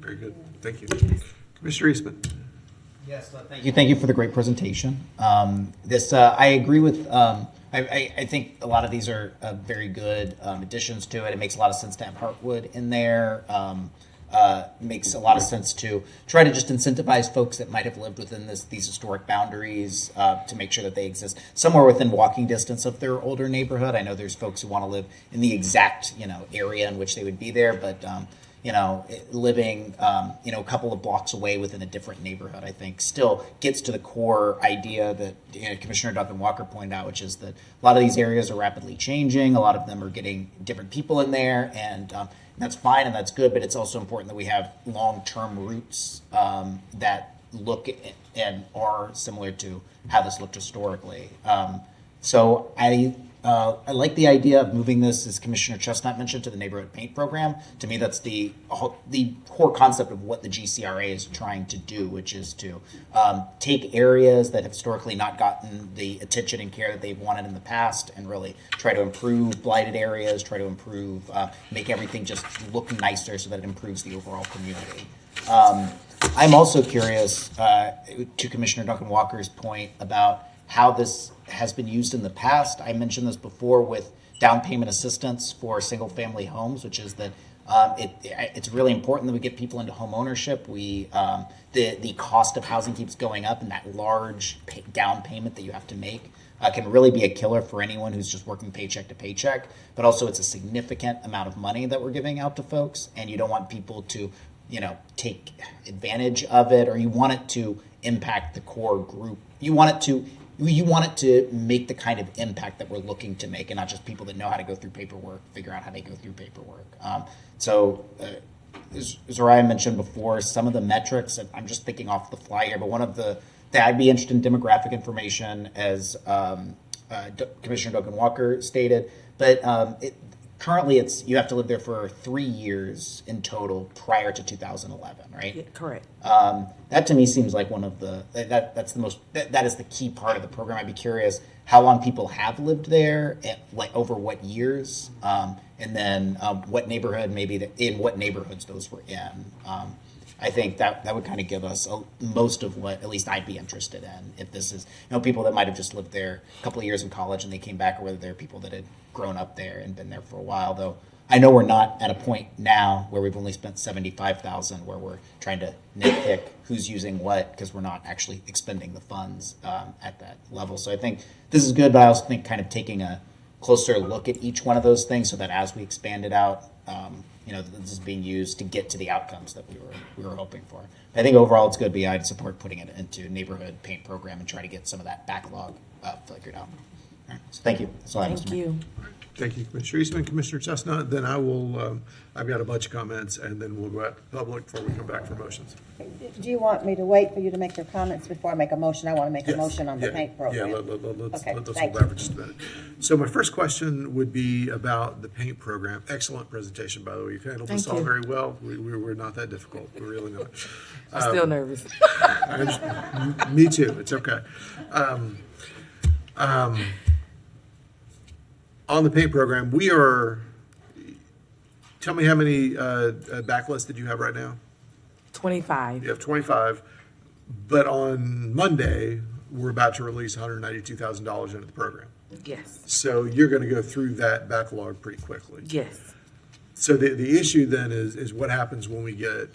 Very good. Thank you. Commissioner Eastman. Yes, thank you for the great presentation. I agree with, I think a lot of these are very good additions to it. It makes a lot of sense to have Heartwood in there. Makes a lot of sense to try to just incentivize folks that might have lived within these historic boundaries to make sure that they exist somewhere within walking distance of their older neighborhood. I know there's folks who want to live in the exact area in which they would be there, but living a couple of blocks away within a different neighborhood, I think, still gets to the core idea that Commissioner Duncan Walker pointed out, which is that a lot of these areas are rapidly changing. A lot of them are getting different people in there, and that's fine and that's good, but it's also important that we have long-term roots that look and are similar to how this looked historically. So I like the idea of moving this, as Commissioner Chestnut mentioned, to the neighborhood paint program. To me, that's the core concept of what the GCRA is trying to do, which is to take areas that have historically not gotten the attention and care that they've wanted in the past and really try to improve blighted areas, try to improve, make everything just look nicer so that it improves the overall community. I'm also curious, to Commissioner Duncan Walker's point about how this has been used in the past. I mentioned this before with down payment assistance for single-family homes, which is that it's really important that we get people into home ownership. The cost of housing keeps going up, and that large down payment that you have to make can really be a killer for anyone who's just working paycheck to paycheck. But also, it's a significant amount of money that we're giving out to folks, and you don't want people to take advantage of it, or you want it to impact the core group. You want it to make the kind of impact that we're looking to make, and not just people that know how to go through paperwork, figure out how they go through paperwork. As Ryan mentioned before, some of the metrics, and I'm just thinking off the fly here, but one of I'd be interested in demographic information, as Commissioner Duncan Walker stated, but currently you have to live there for 3 years in total prior to 2011, right? Yeah, correct. That to me seems like one of that is the key part of the program. I'd be curious how long people have lived there, over what years, and then what neighborhood in what neighborhoods those were in. I think that would kind of give us most of what at least I'd be interested in. If this is people that might have just lived there a couple of years in college and they came back, or whether they're people that had grown up there and been there for a while. Though I know we're not at a point now where we've only spent $75,000, where we're trying to nitpick who's using what, because we're not actually expending the funds at that level. So I think this is good, but I also think kind of taking a closer look at each one of those things, so that as we expand it out, this is being used to get to the outcomes that we were hoping for. I think overall it's good, but I'd support putting it into neighborhood paint program and try to get some of that backlog figured out. All right, so thank you. That's all I have, Mr. Thank Mayor. you. Thank you, Commissioner Eastman. Commissioner Chestnut, then I will, I've got a bunch of comments, and then we'll go out to the public before we come back for motions. Do you want me to wait for you to make your comments before I make a motion? I want to make a Yes. motion on the Yeah. paint program. Yeah, let's Okay, hold thank that for just a minute. So my first question would be about the paint program. Excellent presentation, by the way. You've handled this Thank all you. very well. We're not that difficult. We're really not. I'm still nervous. Me too. It's okay. On the paint program, tell me how many backlists did you have right now? 25. You have 25, but on Monday, we're about to release $192,000 into the program. Yes, So you're going to go through that backlog pretty quickly. yes. So the issue then is what happens when we get,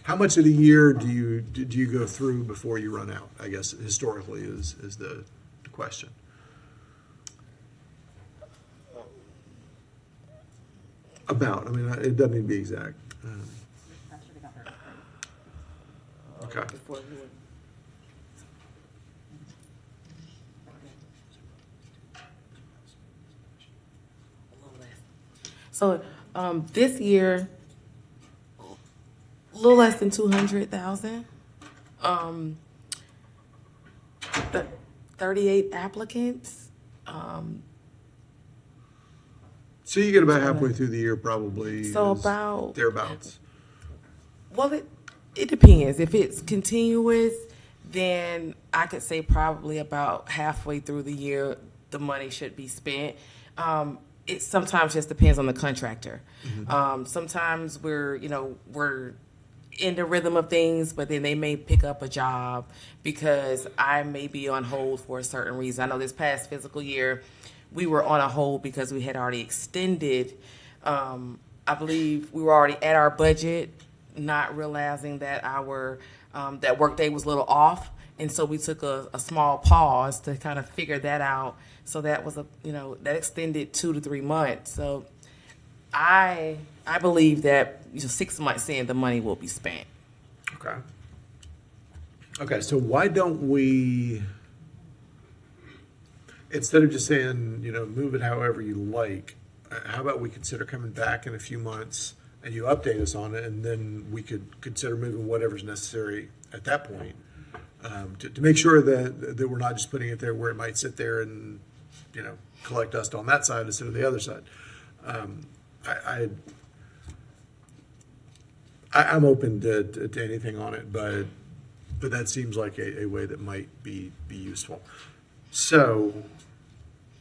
how much of the year do you go through before you run out? I guess historically is the question. About, I mean, it doesn't need to be exact. Okay. Before we were- A little less. So, this year, a little less than 200,000. 38 applicants. So you get about halfway through the year probably. So is about- thereabouts. Well, it depends. If it's continuous, then I could say probably about halfway through the year, the money should be spent. It sometimes just depends on the contractor. Sometimes we're in the rhythm of things, but then they may pick up a job because I may be on hold for a certain reason. I know this past fiscal year, we were on a hold because we had already extended. I believe we were already at our budget, not realizing that our that workday was a little off, and so we took a small pause to kind of figure that out. So that was that extended 2 to 3 months. So I believe that 6 months in, the money will be spent. Okay. Okay, so why don't we, instead of just saying, move it however you like, how about we consider coming back in a few months and you update us on it, and then we could consider moving whatever's necessary at that point, to make sure that we're not just putting it there where it might sit there and, collect dust on that side instead of the other side. I'm open to anything on it, but that seems like a way that might be useful. So,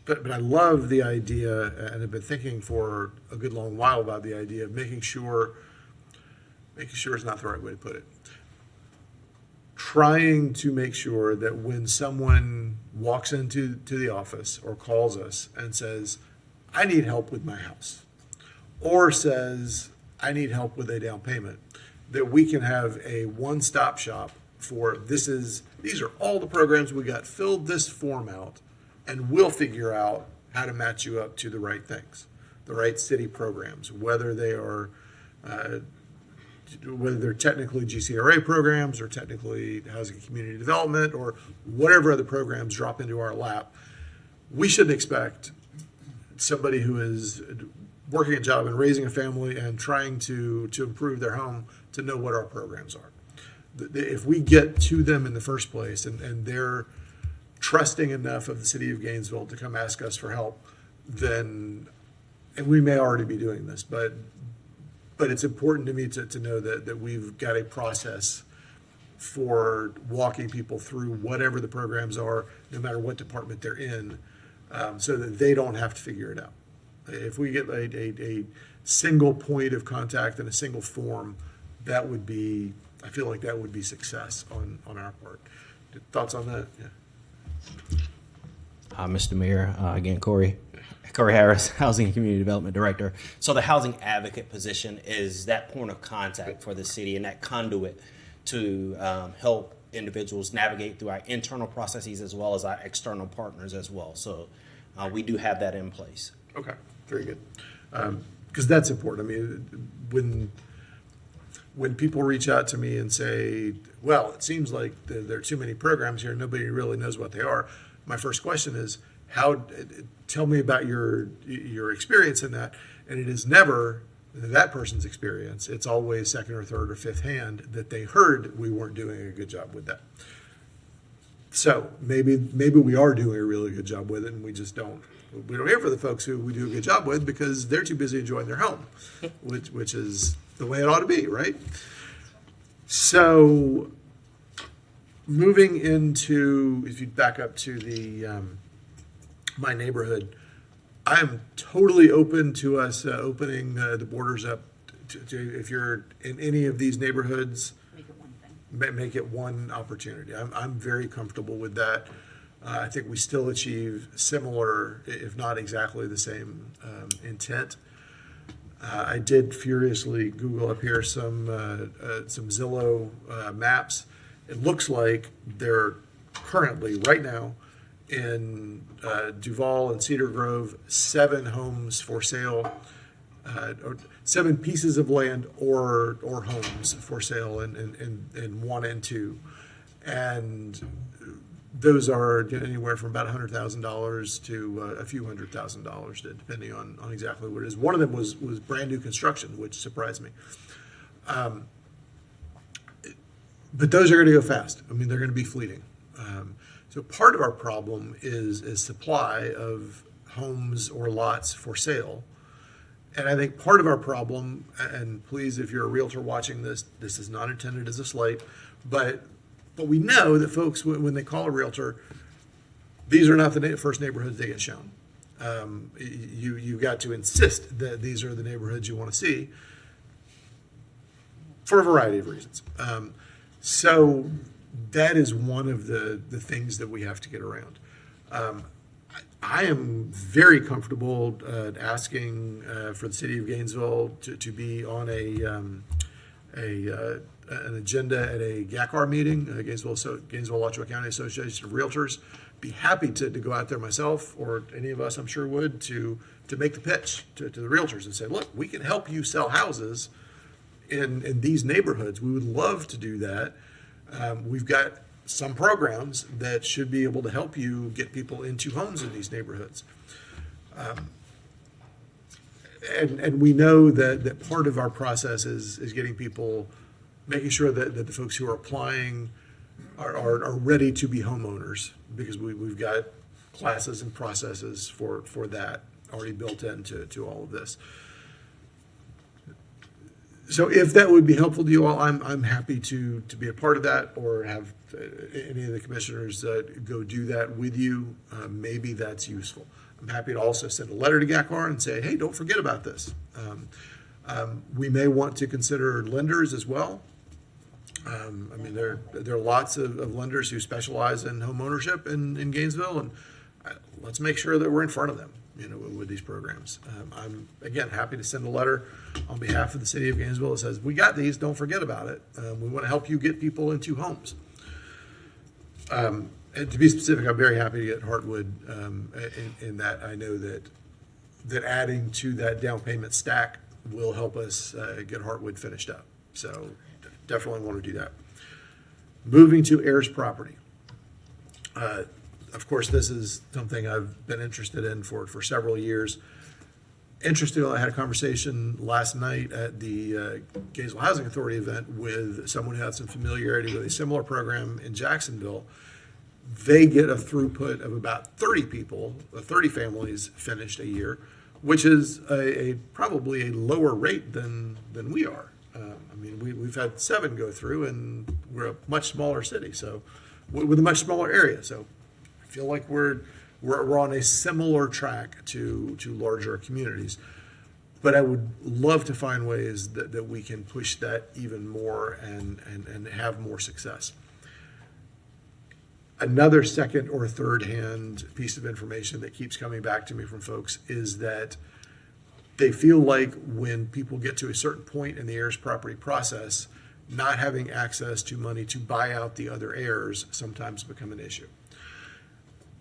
but I love the idea, and I've been thinking for a good long while about the idea of making sure is not the right way to put it. Trying to make sure that when someone walks into the office or calls us and says, I need help with my house, or says, I need help with a down payment, that we can have a one-stop shop for these are all the programs we got, filled this form out, and we'll figure out how to match you up to the right things, the right city programs, whether they're technically GCRA programs or technically housing and community development or whatever other programs drop into our lap. We shouldn't expect somebody who is working a job and raising a family and trying to improve their home to know what our programs are. If we get to them in the first place and they're trusting enough of the city of Gainesville to come ask us for help, then, and we may already be doing this, but it's important to me to know that we've got a process for walking people through whatever the programs are, no matter what department they're in, so that they don't have to figure it out. If we get a single point of contact and a single form, I feel like that would be success on our part. Thoughts on that? Yeah. Mr. Mayor, again, Corey Harris, Housing and Community Development Director. So the housing advocate position is that point of contact for the city and that conduit to help individuals navigate through our internal processes as well as our external partners as well. So we do have that in place. Okay, very good. Because that's important. I mean, when people reach out to me and say, well, it seems like there are too many programs here, nobody really knows what they are, my first question is, tell me about your experience in that. And it is never that person's experience. It's always second or third or fifth hand that they heard we weren't doing a good job with that. So maybe we are doing a really good job with it, and we don't hear from the folks who we do a good job with because they're too busy enjoying their home, which is the way it ought to be, right? So moving into, if you back up to the my neighborhood, I am totally open to us opening the borders up to if you're in any of these neighborhoods, Make it one thing. make it one opportunity. I'm very comfortable with that. I think we still achieve similar, if not exactly the same, intent. I did furiously Google up here some Zillow maps. It looks like they're currently, right now, in Duval and Cedar Grove, 7 homes for sale, or 7 pieces of land or homes for sale in 1 and 2. And those are anywhere from about $100,000 to a few $100,000, depending on exactly what it is. One of them was brand new construction, which surprised me. But those are going to go fast. I mean, they're going to be fleeting. So part of our problem is supply of homes or lots for sale. And I think part of our problem, and please, if you're a realtor watching this, this is not intended as a slight, but we know that folks, when they call a realtor, these are not the first neighborhoods they get shown. You've got to insist that these are the neighborhoods you want to see for a variety of reasons. So that is one of the things that we have to get around. I am very comfortable asking for the city of Gainesville to be on an agenda at a GACR meeting, Gainesville Alachua County Association of Realtors. Be happy to go out there myself, or any of us I'm sure would, to make the pitch to the realtors and say, look, we can help you sell houses in these neighborhoods. We would love to do that. We've got some programs that should be able to help you get people into homes in these neighborhoods. And we know that part of our process is getting people, making sure that the folks who are applying are ready to be homeowners, because we've got classes and processes for that already built into all of this. So if that would be helpful to you all, I'm happy to be a part of that, or have any of the commissioners go do that with you. Maybe that's useful. I'm happy to also send a letter to GACR and say, hey, don't forget about this. We may want to consider lenders as well. I mean, there are lots of lenders who specialize in home ownership in Gainesville, and let's make sure that we're in front of them, with these programs. I'm, again, happy to send a letter on behalf of the city of Gainesville that says, we got these, don't forget about it. We want to help you get people into homes. And to be specific, I'm very happy to get Heartwood in that. I know that adding to that down payment stack will help us get Heartwood finished up. So definitely want to do that. Moving to heirs property. Of course, this is something I've been interested in for several years. Interestingly, I had a conversation last night at the Gainesville Housing Authority event with someone who had some familiarity with a similar program in Jacksonville. They get a throughput of about 30 people, 30 families finished a year, which is probably a lower rate than we are. I mean, we've had 7 go through, and we're a much smaller city, so with a much smaller area. So I feel like we're on a similar track to larger communities. But I would love to find ways that we can push that even more and have more success. Another second or third hand piece of information that keeps coming back to me from folks is that they feel like when people get to a certain point in the heirs property process, not having access to money to buy out the other heirs sometimes become an issue.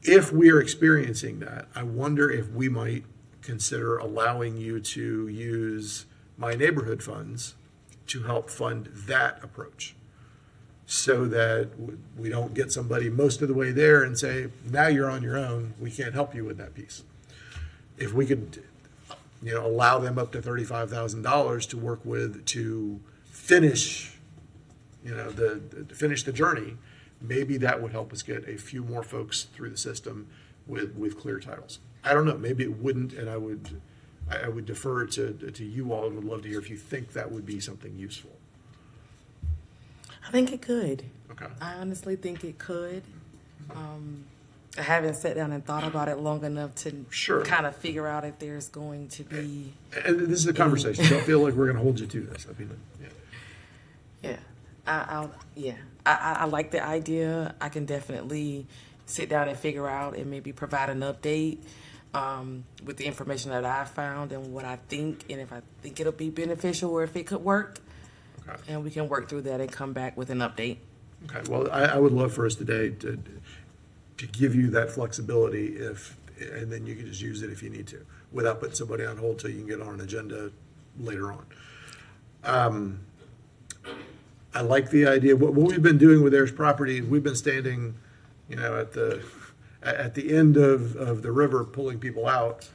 If we are experiencing that, I wonder if we might consider allowing you to use my neighborhood funds to help fund that approach, so that we don't get somebody most of the way there and say, now you're on your own, we can't help you with that piece. If we could allow them up to $35,000 to work with to finish, finish the journey, maybe that would help us get a few more folks through the system with clear titles. I don't know, maybe it wouldn't, and I would defer to you all, and would love to hear if you think that would be something useful. I think it could. Okay. I honestly think it could. I haven't sat down and thought about it long enough to kind of figure out if there's going to be. And this is a conversation. Don't feel like we're going to hold you to this. I mean, I like the idea. I can definitely sit down and figure out and maybe provide an update with the information that I found and what I think, and if I think it'll be beneficial or if it could work. Okay. And we can work through that and come back with an update. Okay, well, I would love for us today to give you that flexibility and then you can just use it if you need to, without putting somebody on hold till you can get on an agenda later on. I like the idea, what we've been doing with Ayers Property, we've been standing, at the end of the river, pulling people out,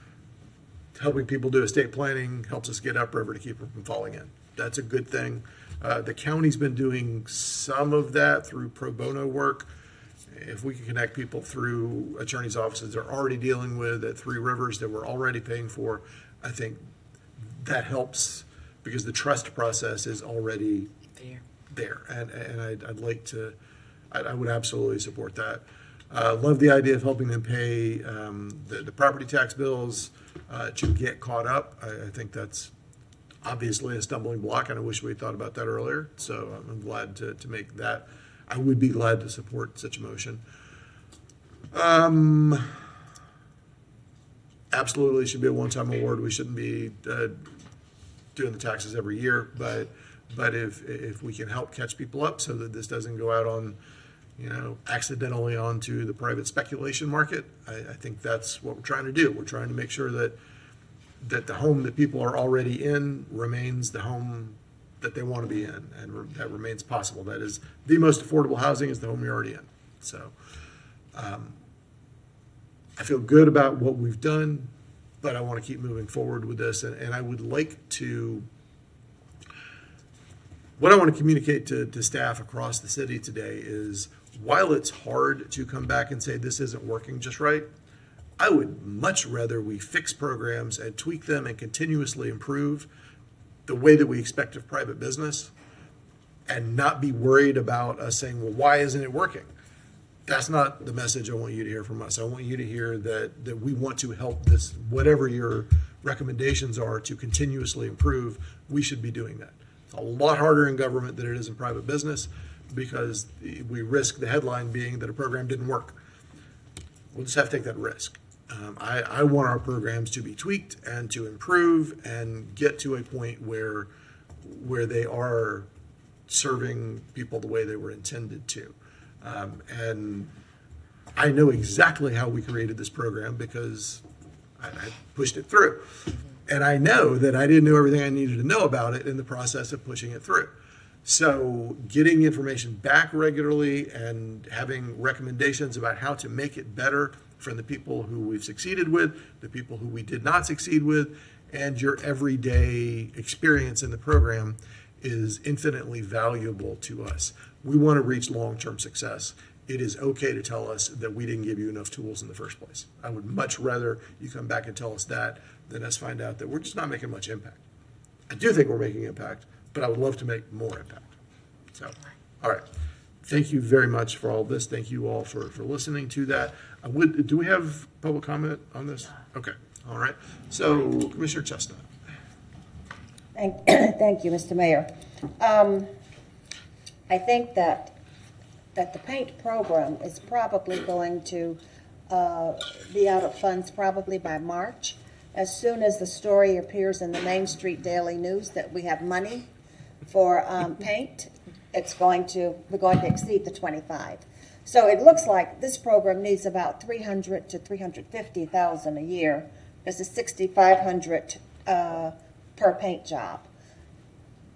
helping people do estate planning, helps us get upriver to keep them from falling in. That's a good thing. The county's been doing some of that through pro bono work. If we can connect people through attorneys' offices they're already dealing with at Three Rivers that we're already paying for, I think that helps because the trust process is already there. And I'd like to, I would absolutely support that. Love the idea of helping them pay the property tax bills to get caught up. I think that's obviously a stumbling block, and I wish we had thought about that earlier. So I'm glad to make that. I would be glad to support such a motion. Absolutely should be a one-time award. We shouldn't be doing the taxes every year, but if we can help catch people up so that this doesn't go out on, accidentally onto the private speculation market, I think that's what we're trying to do. We're trying to make sure that the home that people are already in remains the home that they want to be in, and that remains possible. That is the most affordable housing is the home you're already in. So I feel good about what we've done, but I want to keep moving forward with this, and I would like to. What I want to communicate to staff across the city today is, while it's hard to come back and say this isn't working just right, I would much rather we fix programs and tweak them and continuously improve the way that we expect of private business and not be worried about us saying, well, why isn't it working? That's not the message I want you to hear from us. I want you to hear that we want to help this, whatever your recommendations are to continuously improve, we should be doing that. It's a lot harder in government than it is in private business because we risk the headline being that a program didn't work. We'll just have to take that risk. I want our programs to be tweaked and to improve and get to a point where they are serving people the way they were intended to. And I know exactly how we created this program because I pushed it through. And I know that I didn't know everything I needed to know about it in the process of pushing it through. So getting information back regularly and having recommendations about how to make it better from the people who we've succeeded with, the people who we did not succeed with, and your everyday experience in the program is infinitely valuable to us. We want to reach long-term success. It is okay to tell us that we didn't give you enough tools in the first place. I would much rather you come back and tell us that than us find out that we're just not making much impact. I do think we're making impact, but I would love to make more impact. So, all right. Thank you very much for all this. Thank you all for listening to that. Do we have public comment on this? Okay. All right. So, Commissioner Chestnut. Thank you, Mr. Mayor. I think that the paint program is probably going to be out of funds probably by March. As soon as the story appears in the Main Street Daily News that we have money for paint, we're going to exceed the 25. So it looks like this program needs about 300 to 350,000 a year. This is 6,500 per paint job.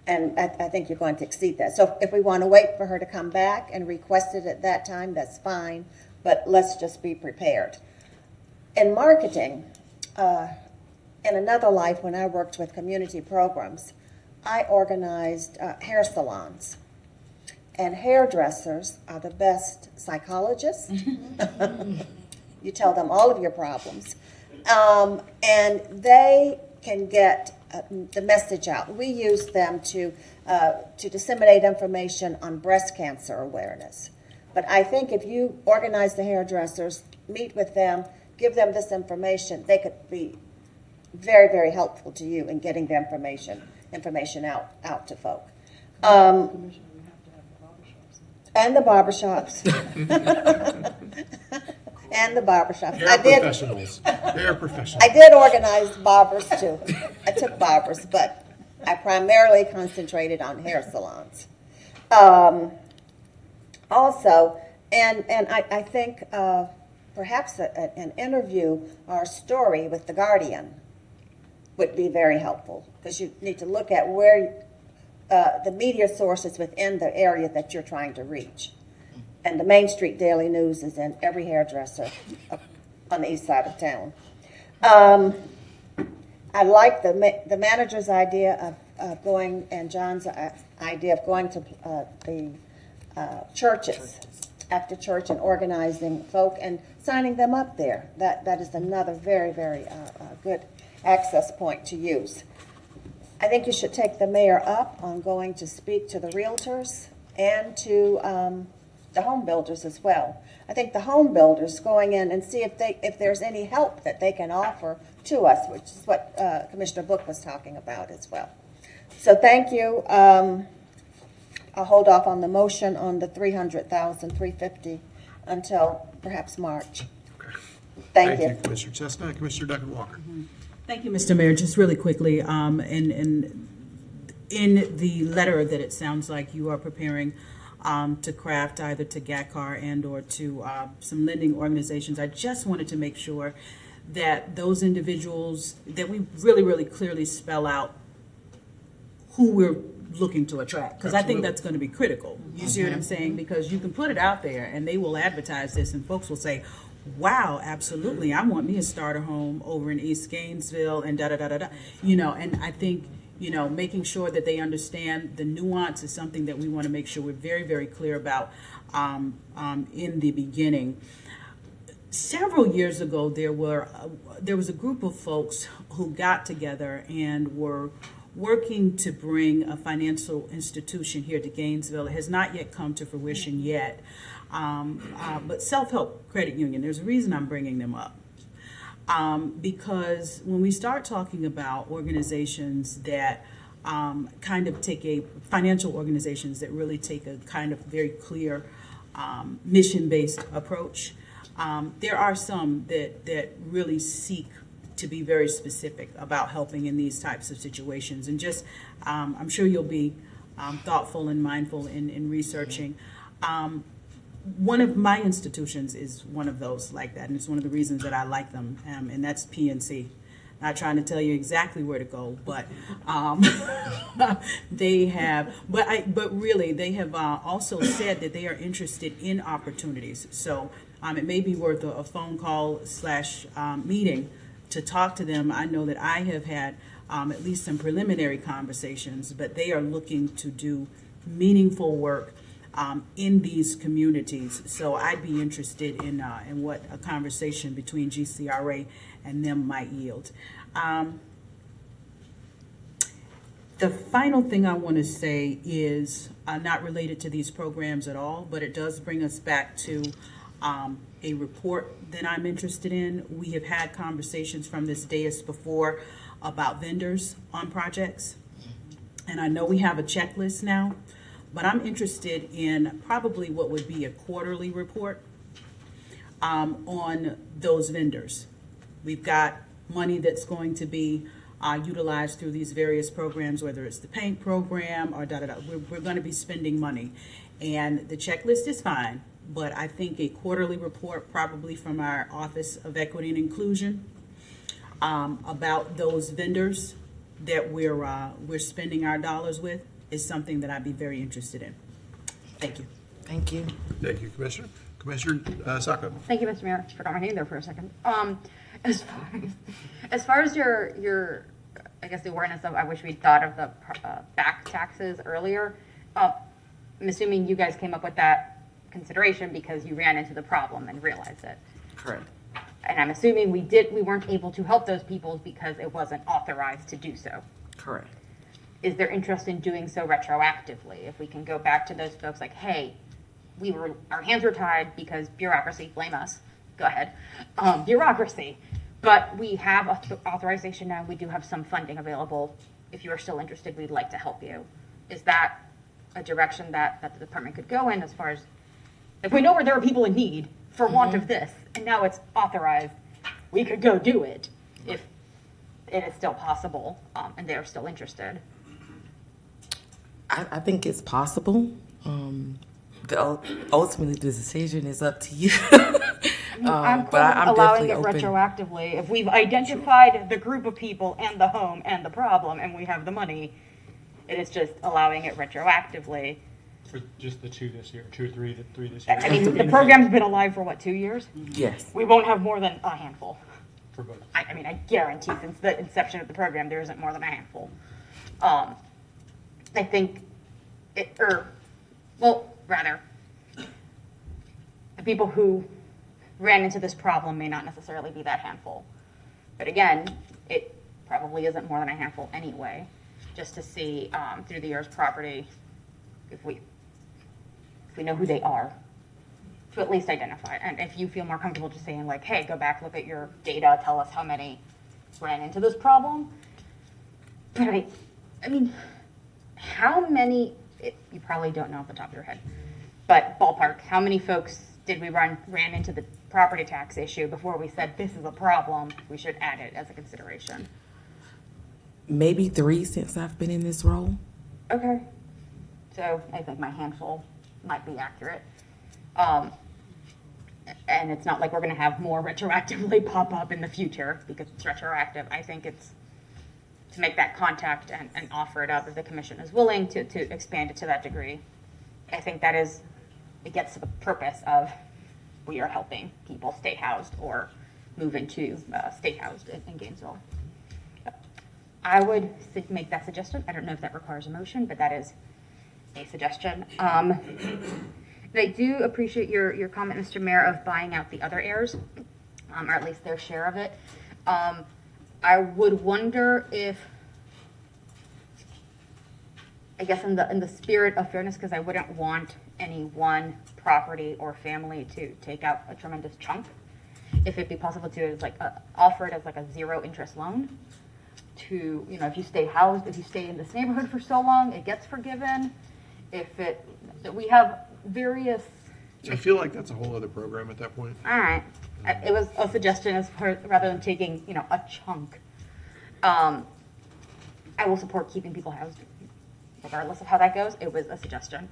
And I think you're going to exceed that. So if we want to wait for her to come back and request it at that time, that's fine. But let's just be prepared. In marketing, in another life when I worked with community programs, I organized hair salons. And hairdressers are the best psychologists. You tell them all of your problems. And they can get the message out. We use them to disseminate information on breast cancer awareness. But I think if you organize the hairdressers, meet with them, give them this information, they could be very, very helpful to you in getting the information out to folk. And the barbershops. And the barber shop. They're I did, professionals. They're professionals. I did organize barbers too. I took barbers, but I primarily concentrated on hair salons. Also, and I think perhaps an interview or a story with the Guardian would be very helpful, because you need to look at where the media sources within the area that you're trying to reach. And the Main Street Daily News is in every hairdresser on the east side of town. I like the manager's idea of going, and John's idea of going to the churches after church and organizing folk and signing them up there. That is another very, very good access point to use. I think you should take the mayor up on going to speak to the realtors and to the home builders as well. I think the home builders going in and see if there's any help that they can offer to us, which is what Commissioner Book was talking about as well. So thank you. I'll hold off on the motion on the $300,350 until perhaps March. Okay. Thank you. Commissioner Chestnut. Commissioner Duncan Walker. Thank you, Mr. Mayor. Just really quickly, in the letter that it sounds like you are preparing to craft either to GACAR and or to some lending organizations, I just wanted to make sure that those individuals, that we really, really clearly spell out who we're looking to attract, because I think that's going to be critical. You see what I'm saying? Because you can put it out there and they will advertise this and folks will say, wow, absolutely, I want me a starter home over in East Gainesville and da-da-da-da-da. And I think, making sure that they understand the nuance is something that we want to make sure we're very, very clear about in the beginning. Several years ago, there was a group of folks who got together and were working to bring a financial institution here to Gainesville. It has not yet come to fruition yet. But self-help credit union, there's a reason I'm bringing them up. Because when we start talking about organizations that kind of take financial organizations that really take a kind of very clear mission-based approach, there are some that really seek to be very specific about helping in these types of situations. And just, I'm sure you'll be thoughtful and mindful in researching. One of my institutions is one of those like that, and it's one of the reasons that I like them, and that's PNC. Not trying to tell you exactly where to go, but they have. But really, they have also said that they are interested in opportunities. So it may be worth a phone call / meeting to talk to them. I know that I have had at least some preliminary conversations, but they are looking to do meaningful work in these communities. So I'd be interested in what a conversation between GCRA and them might yield. The final thing I want to say is not related to these programs at all, but it does bring us back to a report that I'm interested in. We have had conversations from this dais before about vendors on projects, and I know we have a checklist now, but I'm interested in probably what would be a quarterly report on those vendors. We've got money that's going to be utilized through these various programs, whether it's the paint program or da-da-da. We're going to be spending money, and the checklist is fine, but I think a quarterly report, probably from our Office of Equity and Inclusion, about those vendors that we're spending our dollars with, is something that I'd be very interested in. Thank you. Thank you. Thank you, Commissioner. Commissioner Sacco. Thank you, Mr. Mayor. I forgot my name there for a second. As far as your I guess the awareness of, I wish we'd thought of the back taxes earlier. I'm assuming you guys came up with that consideration because you ran into the problem and realized it. Correct. And I'm assuming we weren't able to help those people because it wasn't authorized to do so. Correct. Is there interest in doing so retroactively? If we can go back to those folks like, hey, our hands were tied because bureaucracy, blame us. Go ahead. Bureaucracy. But we have authorization now. We do have some funding available. If you are still interested, we'd like to help you. Is that a direction that the department could go in, as far as, if we know where there are people in need for want of this, and now it's authorized, we could go do it if it is still possible, and they're still interested. I think it's possible. Ultimately, the decision is up to you. I'm cool but with I'm allowing definitely it open. retroactively. If we've identified the group of people and the home and the problem and we have the money, it is just allowing it retroactively. For just the 2 this year, 2 or 3, the 3 this year. I mean, the program's been alive for what, 2 years? Yes. We won't have more than a handful. For both. I mean, I guarantee since the inception of the program, there isn't more than a handful. I think the people who ran into this problem may not necessarily be that handful. But again, it probably isn't more than a handful anyway, just to see through the years property, if we know who they are, to at least identify. And if you feel more comfortable just saying like, hey, go back, look at your data, tell us how many ran into this problem. But I mean, how many, you probably don't know off the top of your head, but ballpark, how many folks did we ran into the property tax issue before we said this is a problem, we should add it as a consideration? Maybe 3 since I've been in this role. Okay. So I think my handful might be accurate. And it's not like we're going to have more retroactively pop up in the future because it's retroactive. I think it's to make that contact and offer it up if the commission is willing to expand it to that degree. I think that is, it gets to the purpose of we are helping people stay housed or move into stay housed in Gainesville. I would make that suggestion. I don't know if that requires a motion, but that is a suggestion. I do appreciate your comment, Mr. Mayor, of buying out the other heirs, or at least their share of it. I would wonder if, I guess in the spirit of fairness, because I wouldn't want any one property or family to take out a tremendous chunk, if it'd be possible to offer it as like a 0 interest loan to, if you stay housed, if you stay in this neighborhood for so long, it gets forgiven. We have various. I feel like that's a whole other program at that point. All right. It was a suggestion rather than taking, a chunk. I will support keeping people housed regardless of how that goes. It was a suggestion.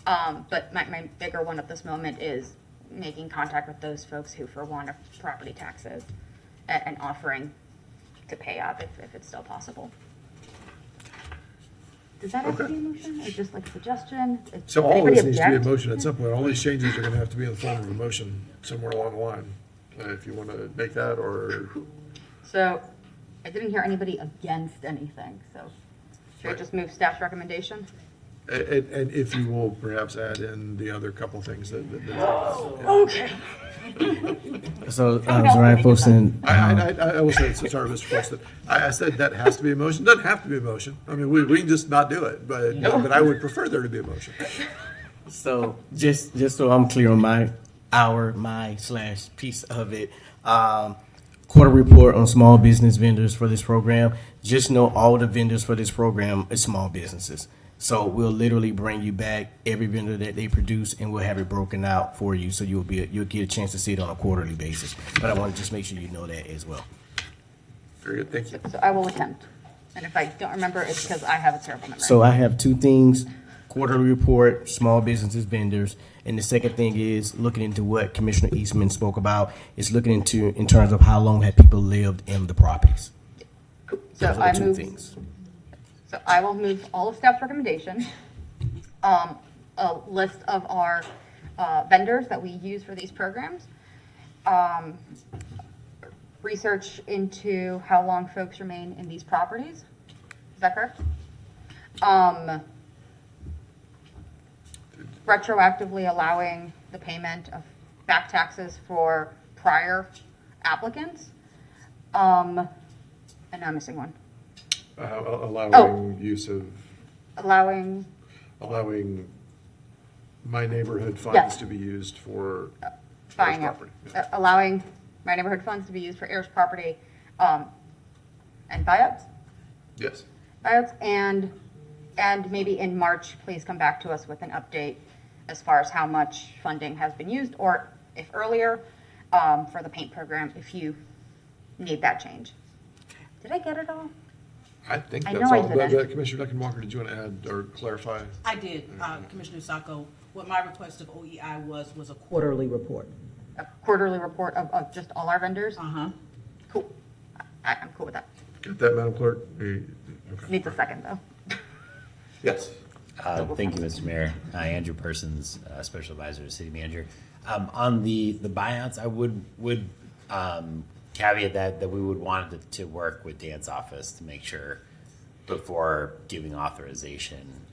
But my bigger one at this moment is making contact with those folks who, for want of property taxes, and offering to pay up if it's still possible. Does that have to be a motion, or just like a suggestion? So all Anybody this needs to be a object? motion at some point. All these changes are going to have to be in the form of a motion somewhere along the line. If you want to make that, or So, I didn't hear anybody against anything, so should I just move staff's recommendation? and if you will perhaps add in the other couple things that. Okay. So, Ryan Folson, I will say, so sorry, Mr. Folston. I said that has to be a motion. Doesn't have to be a motion. I mean, we can just not do it, but I would prefer there to be a motion. so just so I'm clear on my piece of it, quarter report on small business vendors for this program. Just know all the vendors for this program is small businesses. So we'll literally bring you back every vendor that they produce, and we'll have it broken out for you, so you'll get a chance to see it on a quarterly basis. But I want to just make sure you know that as well. Very good, thank you. So I will attempt, and if I don't remember, it's because I have a terrible memory. So I have 2 things: quarterly report, small businesses, vendors, and the second thing is looking into what Commissioner Eastman spoke about. Is looking into in terms of how long have people lived in the properties. So Those are I the 2 move. things. So I will move all of staff's recommendations, a list of our vendors that we use for these programs, research into how long folks remain in these properties. Is that correct? Retroactively allowing the payment of back taxes for prior applicants. And now I'm missing one. Allowing use of, Allowing allowing my neighborhood funds Yes. to be used for buying Heirs up, property. allowing my neighborhood funds to be used for heirs property, and buyouts, and maybe in March, please come back to us with an update as far as how much funding has been used, or if earlier, for the paint program if you need that change. Did I get it all? I think I that's know I all. didn't. Commissioner Duncan Walker, did you want to add or clarify? I did, Commissioner Sacco. What my request of OEI was a quarterly report. A quarterly report of just all our vendors? Uh-huh. Cool. I'm cool with that. Got that, Madam Clerk? Okay. Needs a second, though. Yes. Thank you, Mr. Mayor. Andrew Persons, Special Advisor to City Manager. On the buyouts, I would caveat that we would want to work with Dan's office to make sure before giving authorization,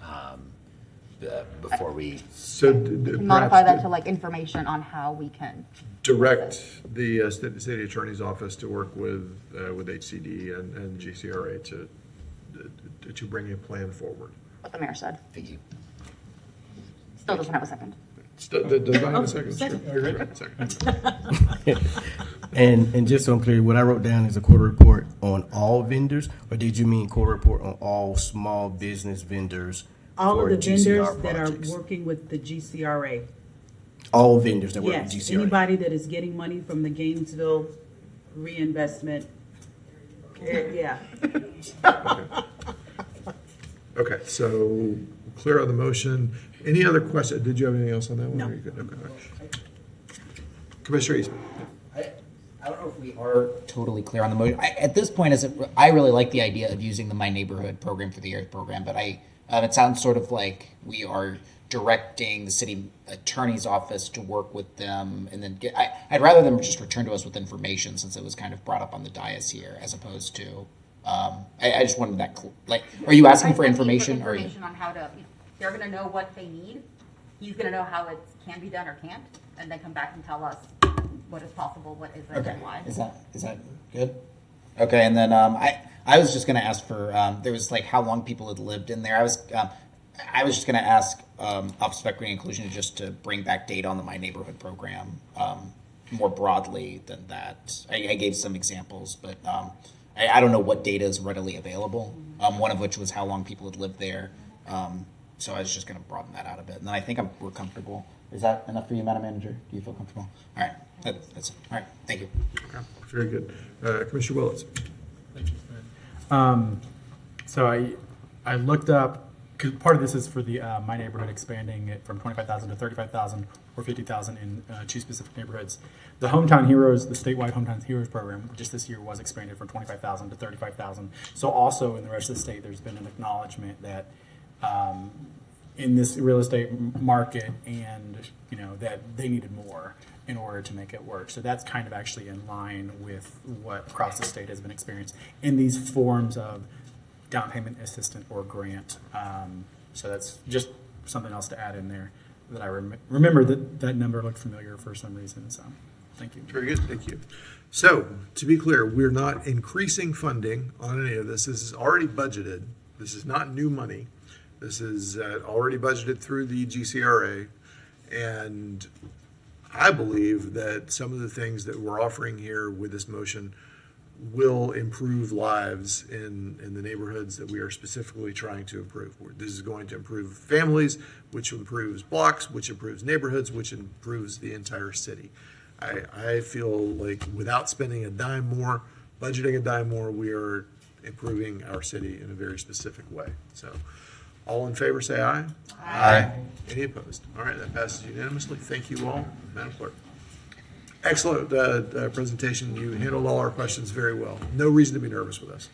before we. So Modify that to like information on how we can. direct the city attorney's office to work with HCD and GCRA to bring a plan forward. What the mayor said. Thank you. Still doesn't have a second. Does I have a second? second. Second. And just so I'm clear, what I wrote down is a quarter report on all vendors, or did you mean quarter report on all small business vendors? All for of the vendors GCR that are projects? working with the GCRA. All vendors that work with Yes, GCRA? anybody that is getting money from the Gainesville Reinvestment. Yeah. Okay, so clear on the motion. Any other question? Did you have anything else on that one? No. Or you good? Okay. All right. Commissioner Eastman. I don't know if we are totally clear on the motion. At this point, I really like the idea of using the My Neighborhood program for the Earth program, but it sounds sort of like we are directing the city attorney's office to work with them, and then I'd rather them just return to us with information since it was kind of brought up on the dais here, as opposed to. I just wanted that. Are you asking for information? Or Information on how to. They're going to know what they need. He's going to know how it can be done or can't, and then come back and tell us what is possible, what isn't, okay, and why. is that good? Okay, and then I was just going to ask for there was like how long people had lived in there. I was just going to ask Office of Equity and Inclusion just to bring back data on the My Neighborhood program more broadly than that. I gave some examples, but I don't know what data is readily available. One of which was how long people had lived there. So I was just going to broaden that out a bit, and then I think we're comfortable. Is that enough for you, Madam Manager? Do you feel comfortable? All right, that's it. All right, thank you. Okay, very good. Commissioner Willis. So I looked up, because part of this is for the My Neighborhood expanding it from 25,000 to 35,000 or 50,000 in two specific neighborhoods. The Hometown Heroes, the statewide Hometown Heroes program, just this year was expanded from 25,000 to 35,000. So also in the rest of the state, there's been an acknowledgement that in this real estate market, and that they needed more in order to make it work. So that's kind of actually in line with what across the state has been experienced in these forms of down payment assistance or grant. So that's just something else to add in there that I remember that number looked familiar for some reason. So thank you. Very good, thank you. So, to be clear, we're not increasing funding on any of this. This is already budgeted. This is not new money. This is already budgeted through the GCRA. And I believe that some of the things that we're offering here with this motion will improve lives in the neighborhoods that we are specifically trying to improve. This is going to improve families, which improves blocks, which improves neighborhoods, which improves the entire city. I feel like without spending a dime more, budgeting a dime more, we are improving our city in a very specific way. So all in favor, say aye. Aye. Any opposed? All right, that passes unanimously. Thank you all. Madam Clerk. Excellent presentation. You handled all our questions very well. No reason to be nervous with us.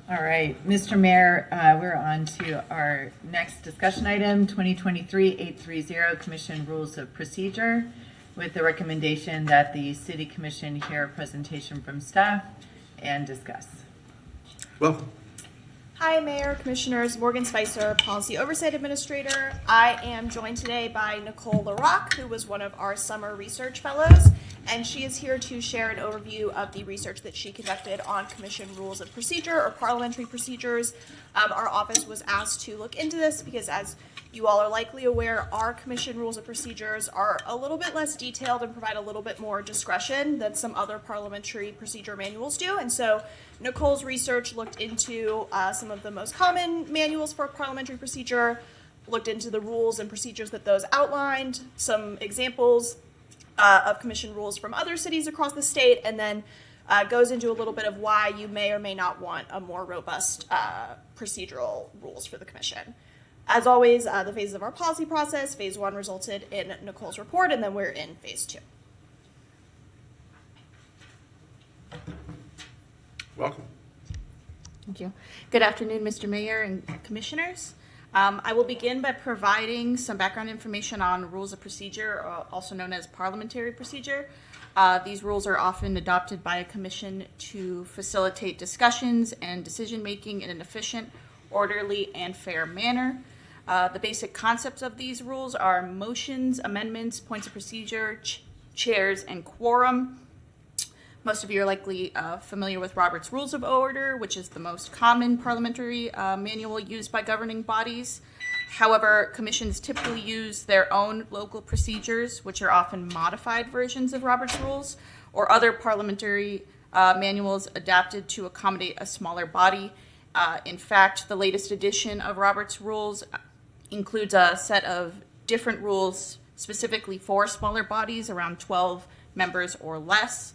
All right, Mr. Mayor, we're on to our next discussion item, 2023-830, Commission Rules of Procedure, with the recommendation that the City Commission hear a presentation from staff and discuss. Welcome. Hi, Mayor, Commissioners, Morgan Spicer, Policy Oversight Administrator. I am joined today by Nicole LaRocque, who was one of our summer research fellows, and she is here to share an overview of the research that she conducted on Commission Rules of Procedure or parliamentary procedures. Our office was asked to look into this because, as you all are likely aware, our Commission Rules of Procedures are a little bit less detailed and provide a little bit more discretion than some other parliamentary procedure manuals do. And so Nicole's research looked into some of the most common manuals for parliamentary procedure, looked into the rules and procedures that those outlined, some examples of commission rules from other cities across the state, and then goes into a little bit of why you may or may not want a more robust procedural rules for the commission. As always, the phases of our policy process, phase 1 resulted in Nicole's report, and then we're in phase 2. Welcome. Thank you. Good afternoon, Mr. Mayor and Commissioners. I will begin by providing some background information on rules of procedure, also known as parliamentary procedure. These rules are often adopted by a commission to facilitate discussions and decision-making in an efficient, orderly, and fair manner. The basic concepts of these rules are motions, amendments, points of procedure, chairs, and quorum. Most of you are likely familiar with Robert's Rules of Order, which is the most common parliamentary manual used by governing bodies. However, commissions typically use their own local procedures, which are often modified versions of Robert's Rules, or other parliamentary manuals adapted to accommodate a smaller body. In fact, the latest edition of Robert's Rules includes a set of different rules specifically for smaller bodies, around 12 members or less.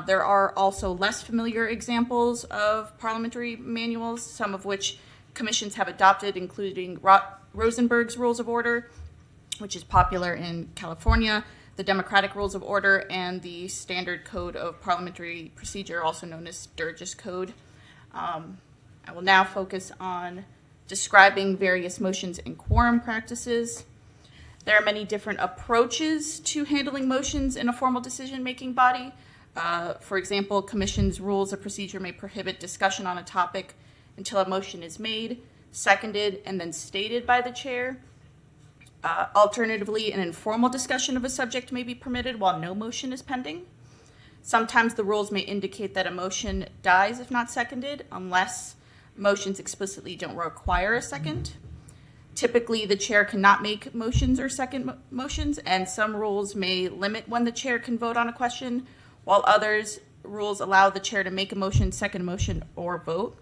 There are also less familiar examples of parliamentary manuals, some of which commissions have adopted, including Rosenberg's Rules of Order, which is popular in California, the Democratic Rules of Order, and the Standard Code of Parliamentary Procedure, also known as Sturgis Code. I will now focus on describing various motions and quorum practices. There are many different approaches to handling motions in a formal decision-making body. For example, commission's rules of procedure may prohibit discussion on a topic until a motion is made, seconded, and then stated by the chair. Alternatively, an informal discussion of a subject may be permitted while no motion is pending. Sometimes the rules may indicate that a motion dies if not seconded, unless motions explicitly don't require a second. Typically, the chair cannot make motions or second motions, and some rules may limit when the chair can vote on a question, while others rules allow the chair to make a motion, second motion, or vote.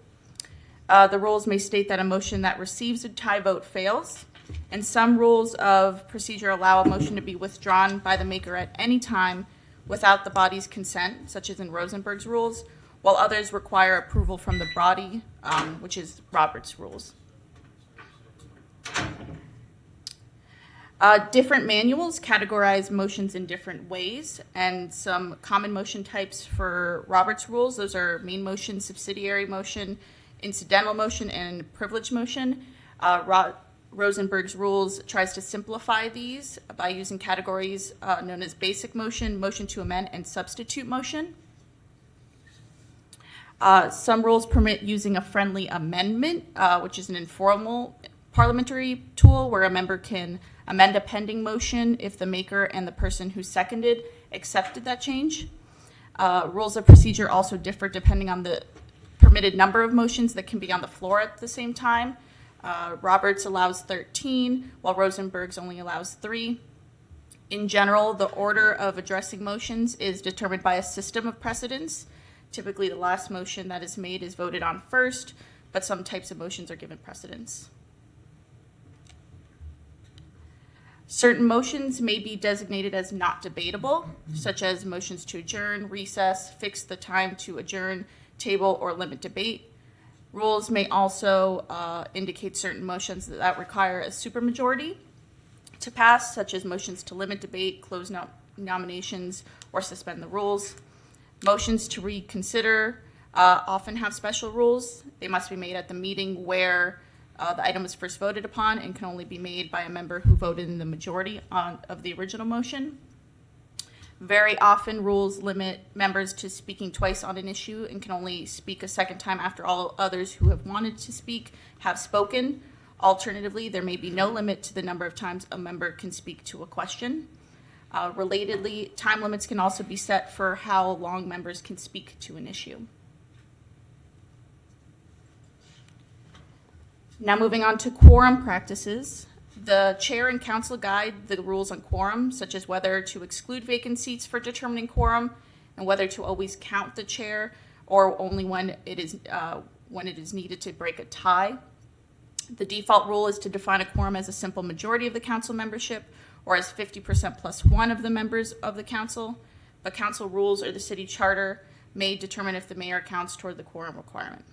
The rules may state that a motion that receives a tie vote fails, and some rules of procedure allow a motion to be withdrawn by the maker at any time without the body's consent, such as in Rosenberg's rules, while others require approval from the body, which is Robert's Rules. Different manuals categorize motions in different ways, and some common motion types for Robert's Rules, those are main motion, subsidiary motion, incidental motion, and privilege motion. Rosenberg's Rules tries to simplify these by using categories known as basic motion, motion to amend, and substitute motion. Some rules permit using a friendly amendment, which is an informal parliamentary tool where a member can amend a pending motion if the maker and the person who seconded accepted that change. Rules of procedure also differ depending on the permitted number of motions that can be on the floor at the same time. Roberts allows 13, while Rosenberg's only allows 3. In general, the order of addressing motions is determined by a system of precedence. Typically, the last motion that is made is voted on first, but some types of motions are given precedence. Certain motions may be designated as not debatable, such as motions to adjourn, recess, fix the time to adjourn, table, or limit debate. Rules may also indicate certain motions that require a supermajority to pass, such as motions to limit debate, close nominations, or suspend the rules. Motions to reconsider often have special rules. They must be made at the meeting where the item was first voted upon and can only be made by a member who voted in the majority of the original motion. Very often, rules limit members to speaking twice on an issue and can only speak a second time after all others who have wanted to speak have spoken. Alternatively, there may be no limit to the number of times a member can speak to a question. Relatedly, time limits can also be set for how long members can speak to an issue. Now moving on to quorum practices. The chair and council guide the rules on quorum, such as whether to exclude vacant seats for determining quorum and whether to always count the chair or only when it is needed to break a tie. The default rule is to define a quorum as a simple majority of the council membership or as 50% plus one of the members of the council, but council rules or the city charter may determine if the mayor counts toward the quorum requirement.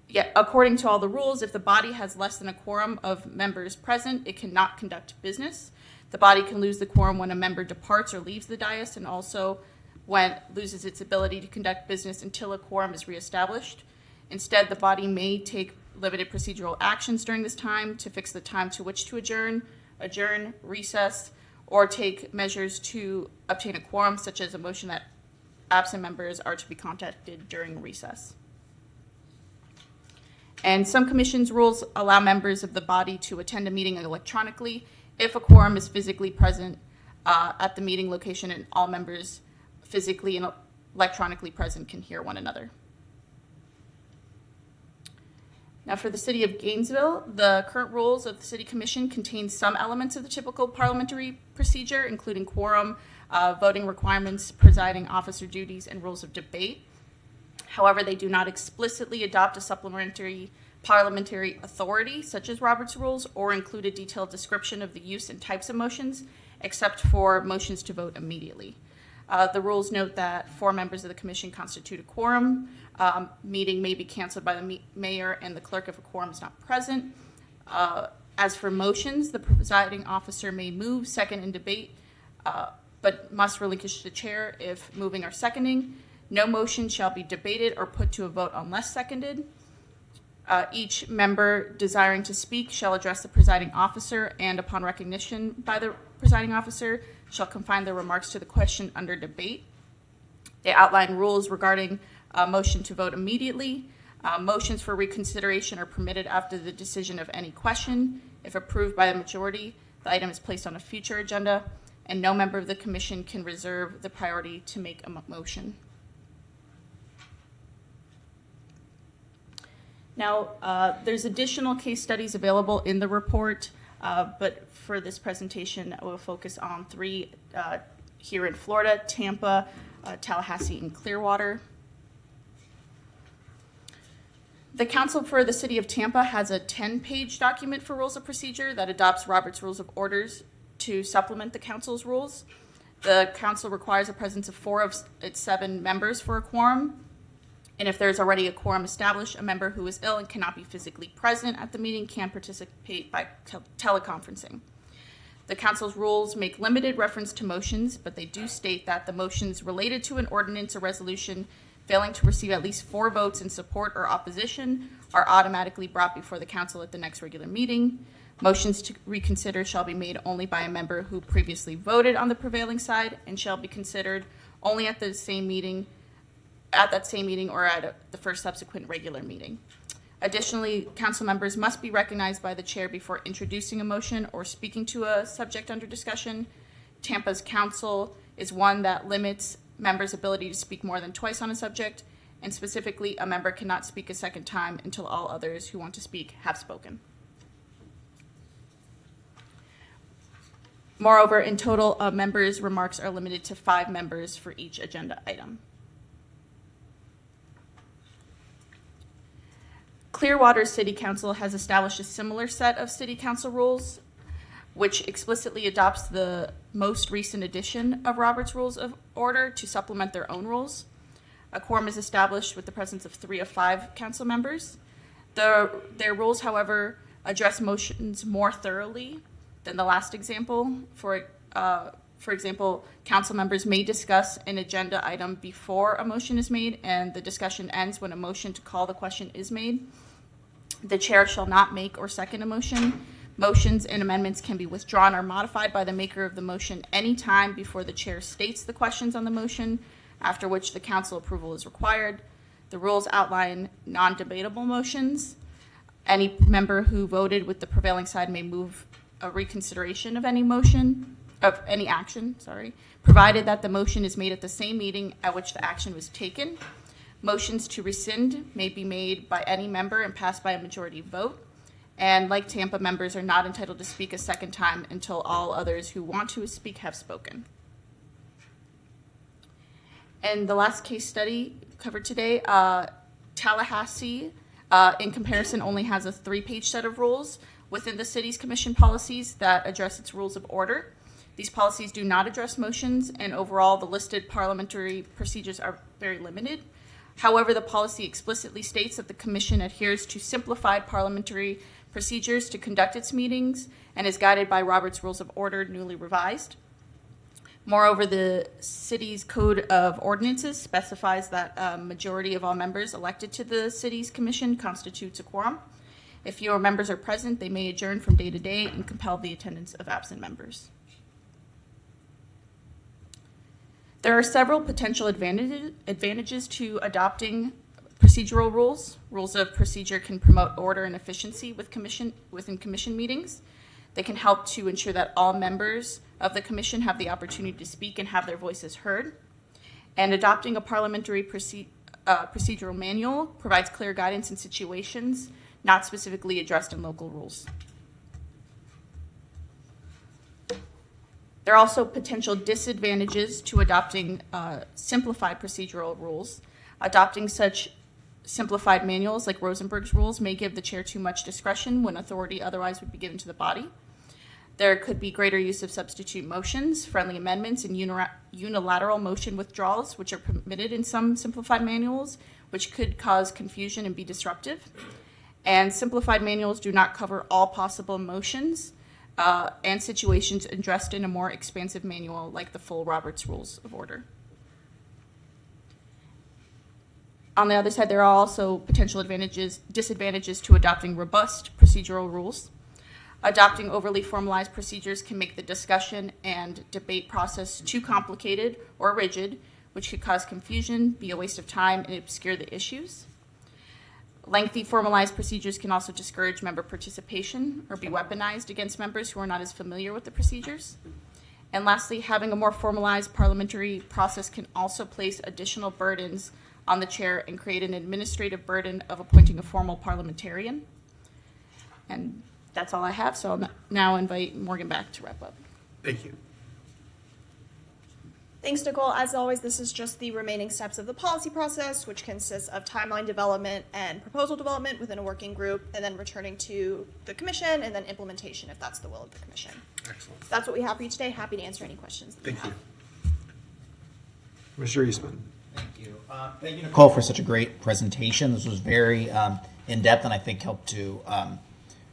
Yet, according to all the rules, if the body has less than a quorum of members present, it cannot conduct business. The body can lose the quorum when a member departs or leaves the dais, and also when it loses its ability to conduct business until a quorum is reestablished. Instead, the body may take limited procedural actions during this time to fix the time to which to adjourn, recess, or take measures to obtain a quorum, such as a motion that absent members are to be contacted during recess. And some commission's rules allow members of the body to attend a meeting electronically if a quorum is physically present at the meeting location and all members physically and electronically present can hear one another. Now, for the city of Gainesville, the current rules of the city commission contain some elements of the typical parliamentary procedure, including quorum, voting requirements, presiding officer duties, and rules of debate. However, they do not explicitly adopt a supplementary parliamentary authority, such as Robert's rules, or include a detailed description of the use and types of motions, except for motions to vote immediately. The rules note that 4 members of the commission constitute a quorum. Meeting may be canceled by the mayor and the clerk if a quorum is not present. As for motions, the presiding officer may move, second, and debate, but must relinquish the chair if moving or seconding. No motion shall be debated or put to a vote unless seconded. Each member desiring to speak shall address the presiding officer, and upon recognition by the presiding officer, shall confine their remarks to the question under debate. They outline rules regarding motion to vote immediately. Motions for reconsideration are permitted after the decision of any question. If approved by a majority, the item is placed on a future agenda, and no member of the commission can reserve the priority to make a motion. Now, there's additional case studies available in the report, but for this presentation, I will focus on 3 here in Florida: Tampa, Tallahassee, and Clearwater. The Council for the City of Tampa has a 10-page document for rules of procedure that adopts Robert's Rules of Orders to supplement the Council's rules. The Council requires a presence of 4 of its 7 members for a quorum. And if there's already a quorum established, a member who is ill and cannot be physically present at the meeting can participate by teleconferencing. The council's rules make limited reference to motions, but they do state that the motions related to an ordinance or resolution failing to receive at least 4 votes in support or opposition are automatically brought before the council at the next regular meeting. Motions to reconsider shall be made only by a member who previously voted on the prevailing side and shall be considered only at that same meeting or at the first subsequent regular meeting. Additionally, council members must be recognized by the chair before introducing a motion or speaking to a subject under discussion. Tampa's council is one that limits members' ability to speak more than twice on a subject, and specifically, a member cannot speak a second time until all others who want to speak have spoken. Moreover, in total, a member's remarks are limited to 5 members for each agenda item. Clearwater City Council has established a similar set of city council rules, which explicitly adopts the most recent edition of Robert's Rules of Order to supplement their own rules. A quorum is established with the presence of 3 of 5 council members. Their rules, however, address motions more thoroughly than the last example. For example, council members may discuss an agenda item before a motion is made, and the discussion ends when a motion to call the question is made. The chair shall not make or second a motion. Motions and amendments can be withdrawn or modified by the maker of the motion any time before the chair states the questions on the motion, after which the council approval is required. The rules outline non-debatable motions. Any member who voted with the prevailing side may move a reconsideration of any action, provided that the motion is made at the same meeting at which the action was taken. Motions to rescind may be made by any member and passed by a majority vote. And like Tampa, members are not entitled to speak a second time until all others who want to speak have spoken. And the last case study covered today, Tallahassee, in comparison, only has a 3-page set of rules, within the city's commission policies that address its rules of order. These policies do not address motions, and overall, the listed parliamentary procedures are very limited. However, the policy explicitly states that the commission adheres to simplified parliamentary procedures to conduct its meetings and is guided by Robert's Rules of Order, newly revised. Moreover, the city's Code of Ordinances specifies that a majority of all members elected to the city's commission constitutes a quorum. If fewer members are present, they may adjourn from day to day and compel the attendance of absent members. There are several potential advantages to adopting procedural rules. Rules of procedure can promote order and efficiency within commission meetings. They can help to ensure that all members of the commission have the opportunity to speak and have their voices heard. And adopting a parliamentary procedural manual provides clear guidance in situations not specifically addressed in local rules. There are also potential disadvantages to adopting simplified procedural rules. Adopting such simplified manuals like Rosenberg's rules may give the chair too much discretion when authority otherwise would be given to the body. There could be greater use of substitute motions, friendly amendments, and unilateral motion withdrawals, which are permitted in some simplified manuals, which could cause confusion and be disruptive. And simplified manuals do not cover all possible motions and situations addressed in a more expansive manual like the full Robert's Rules of Order. On the other side, there are also potential disadvantages to adopting robust procedural rules. Adopting overly formalized procedures can make the discussion and debate process too complicated or rigid, which could cause confusion, be a waste of time, and obscure the issues. Lengthy formalized procedures can also discourage member participation or be weaponized against members who are not as familiar with the procedures. And lastly, having a more formalized parliamentary process can also place additional burdens on the chair and create an administrative burden of appointing a formal parliamentarian. And that's all I have, so I'll now invite Morgan back to wrap up. Thank you. Thanks, Nicole. As always, this is just the remaining steps of the policy process, which consists of timeline development and proposal development within a working group, and then returning to the commission, and then implementation if that's the will of the commission. Excellent. So that's what we have for you today. Happy to answer any questions. Thank you. Mr. Eastman. Thank you. Thank you, Nicole, for such a great presentation. This was very in-depth and I think helped to,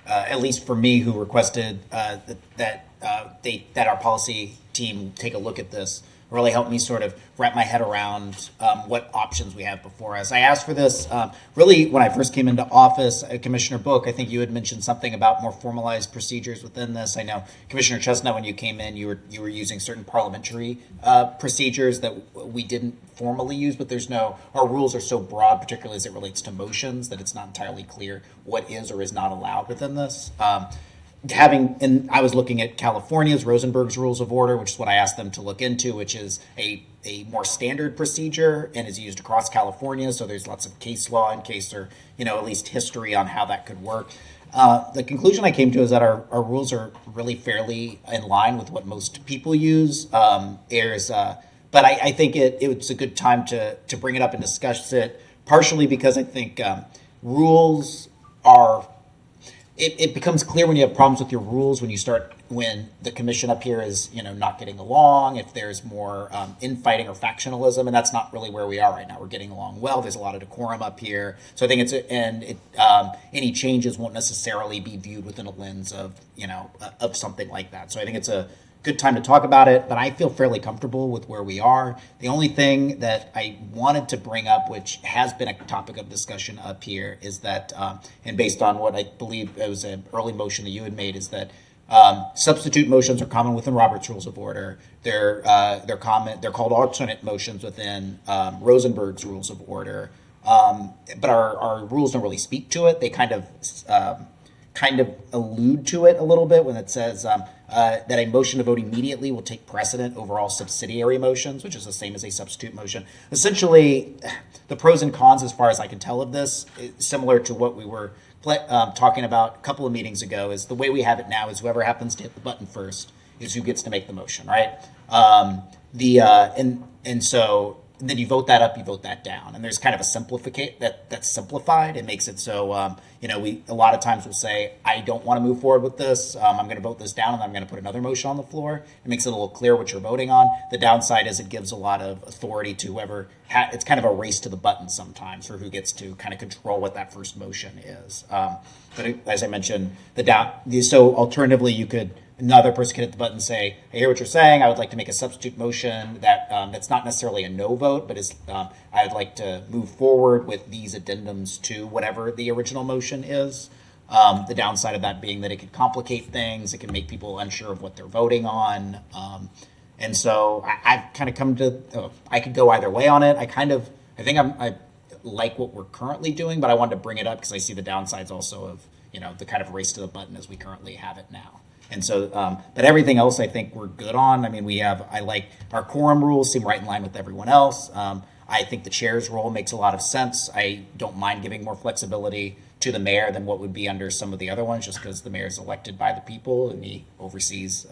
at least for me who requested that our policy team take a look at this, really helped me sort of wrap my head around what options we have before us. I asked for this really when I first came into office. Commissioner Book, I think you had mentioned something about more formalized procedures within this. I know Commissioner Chestnut, when you came in, you were using certain parliamentary procedures that we didn't formally use, but our rules are so broad, particularly as it relates to motions, that it's not entirely clear what is or is not allowed within this. I was looking at California's Rosenberg's Rules of Order, which is what I asked them to look into, which is a more standard procedure and is used across California. So there's lots of case law in case or, at least history on how that could work. The conclusion I came to is that our rules are really fairly in line with what most people use. But I think it's a good time to bring it up and discuss it, partially because I think rules are... It becomes clear when you have problems with your rules when the commission up here is not getting along, if there's more infighting or factionalism, and that's not really where we are right now. We're getting along well. There's a lot of decorum up here, so I think any changes won't necessarily be viewed within a lens of of something like that. So I think it's a good time to talk about it, but I feel fairly comfortable with where we are. The only thing that I wanted to bring up, which has been a topic of discussion up here, is that, and based on what I believe it was an early motion that you had made, is that substitute motions are common within Robert's Rules of Order. They're called alternate motions within Rosenberg's Rules of Order, but our rules don't really speak to it. They kind of allude to it a little bit when it says that a motion to vote immediately will take precedent over all subsidiary motions, which is the same as a substitute motion. Essentially, the pros and cons, as far as I can tell of this, similar to what we were talking about a couple of meetings ago, is the way we have it now is whoever happens to hit the button first is who gets to make the motion, right? So then you vote that up, you vote that down, and there's kind of a simplificate that's simplified. It makes it so we a lot of times will say, I don't want to move forward with this. I'm going to vote this down, and I'm going to put another motion on the floor. It makes it a little clear what you're voting on. The downside is it gives a lot of authority to whoever. It's kind of a race to the button sometimes for who gets to kind of control what that first motion is. But as I mentioned, so alternatively, another person could hit the button and say, I hear what you're saying. I would like to make a substitute motion that's not necessarily a no vote, but I would like to move forward with these addendums to whatever the original motion is. The downside of that being that it could complicate things. It can make people unsure of what they're voting on. And so I've kind of come to, I could go either way on it. I like what we're currently doing, but I wanted to bring it up because I see the downsides also of, the kind of race to the button as we currently have it now. And so, but everything else I think we're good on. I mean, I like our quorum rules seem right in line with everyone else. I think the chair's role makes a lot of sense. I don't mind giving more flexibility to the mayor than what would be under some of the other ones, just because the mayor is elected by the people and he oversees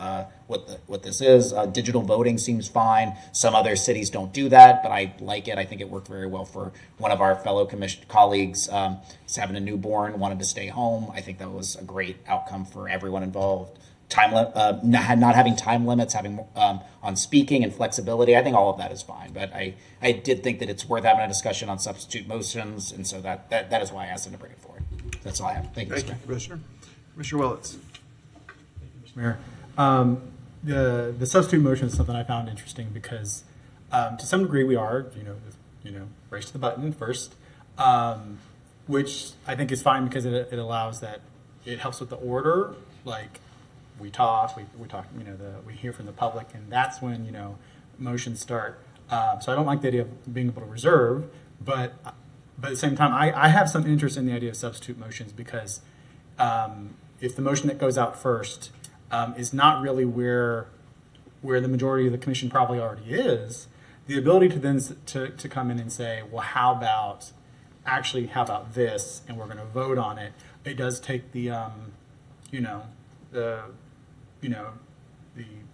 what this is. Digital voting seems fine. Some other cities don't do that, but I like it. I think it worked very well for one of our fellow colleagues. Was having a newborn, wanted to stay home. I think that was a great outcome for everyone involved. Not having time limits, having on speaking and flexibility. I think all of that is fine, but I did think that it's worth having a discussion on substitute motions, and so that is why I asked them to bring it forward. That's all I have. Thank you, Mr. Mayor. Commissioner. Commissioner Willets. Mr. Mayor, the substitute motion is something I found interesting because to some degree we are, race to the button first, which I think is fine because it allows that it helps with the order, like. We talk, we hear from the public, and that's when, motions start. So I don't like the idea of being able to reserve, but at the same time, I have some interest in the idea of substitute motions because if the motion that goes out first is not really where the majority of the commission probably already is, the ability to then to come in and say, well, how about this, and we're going to vote on it, it does take the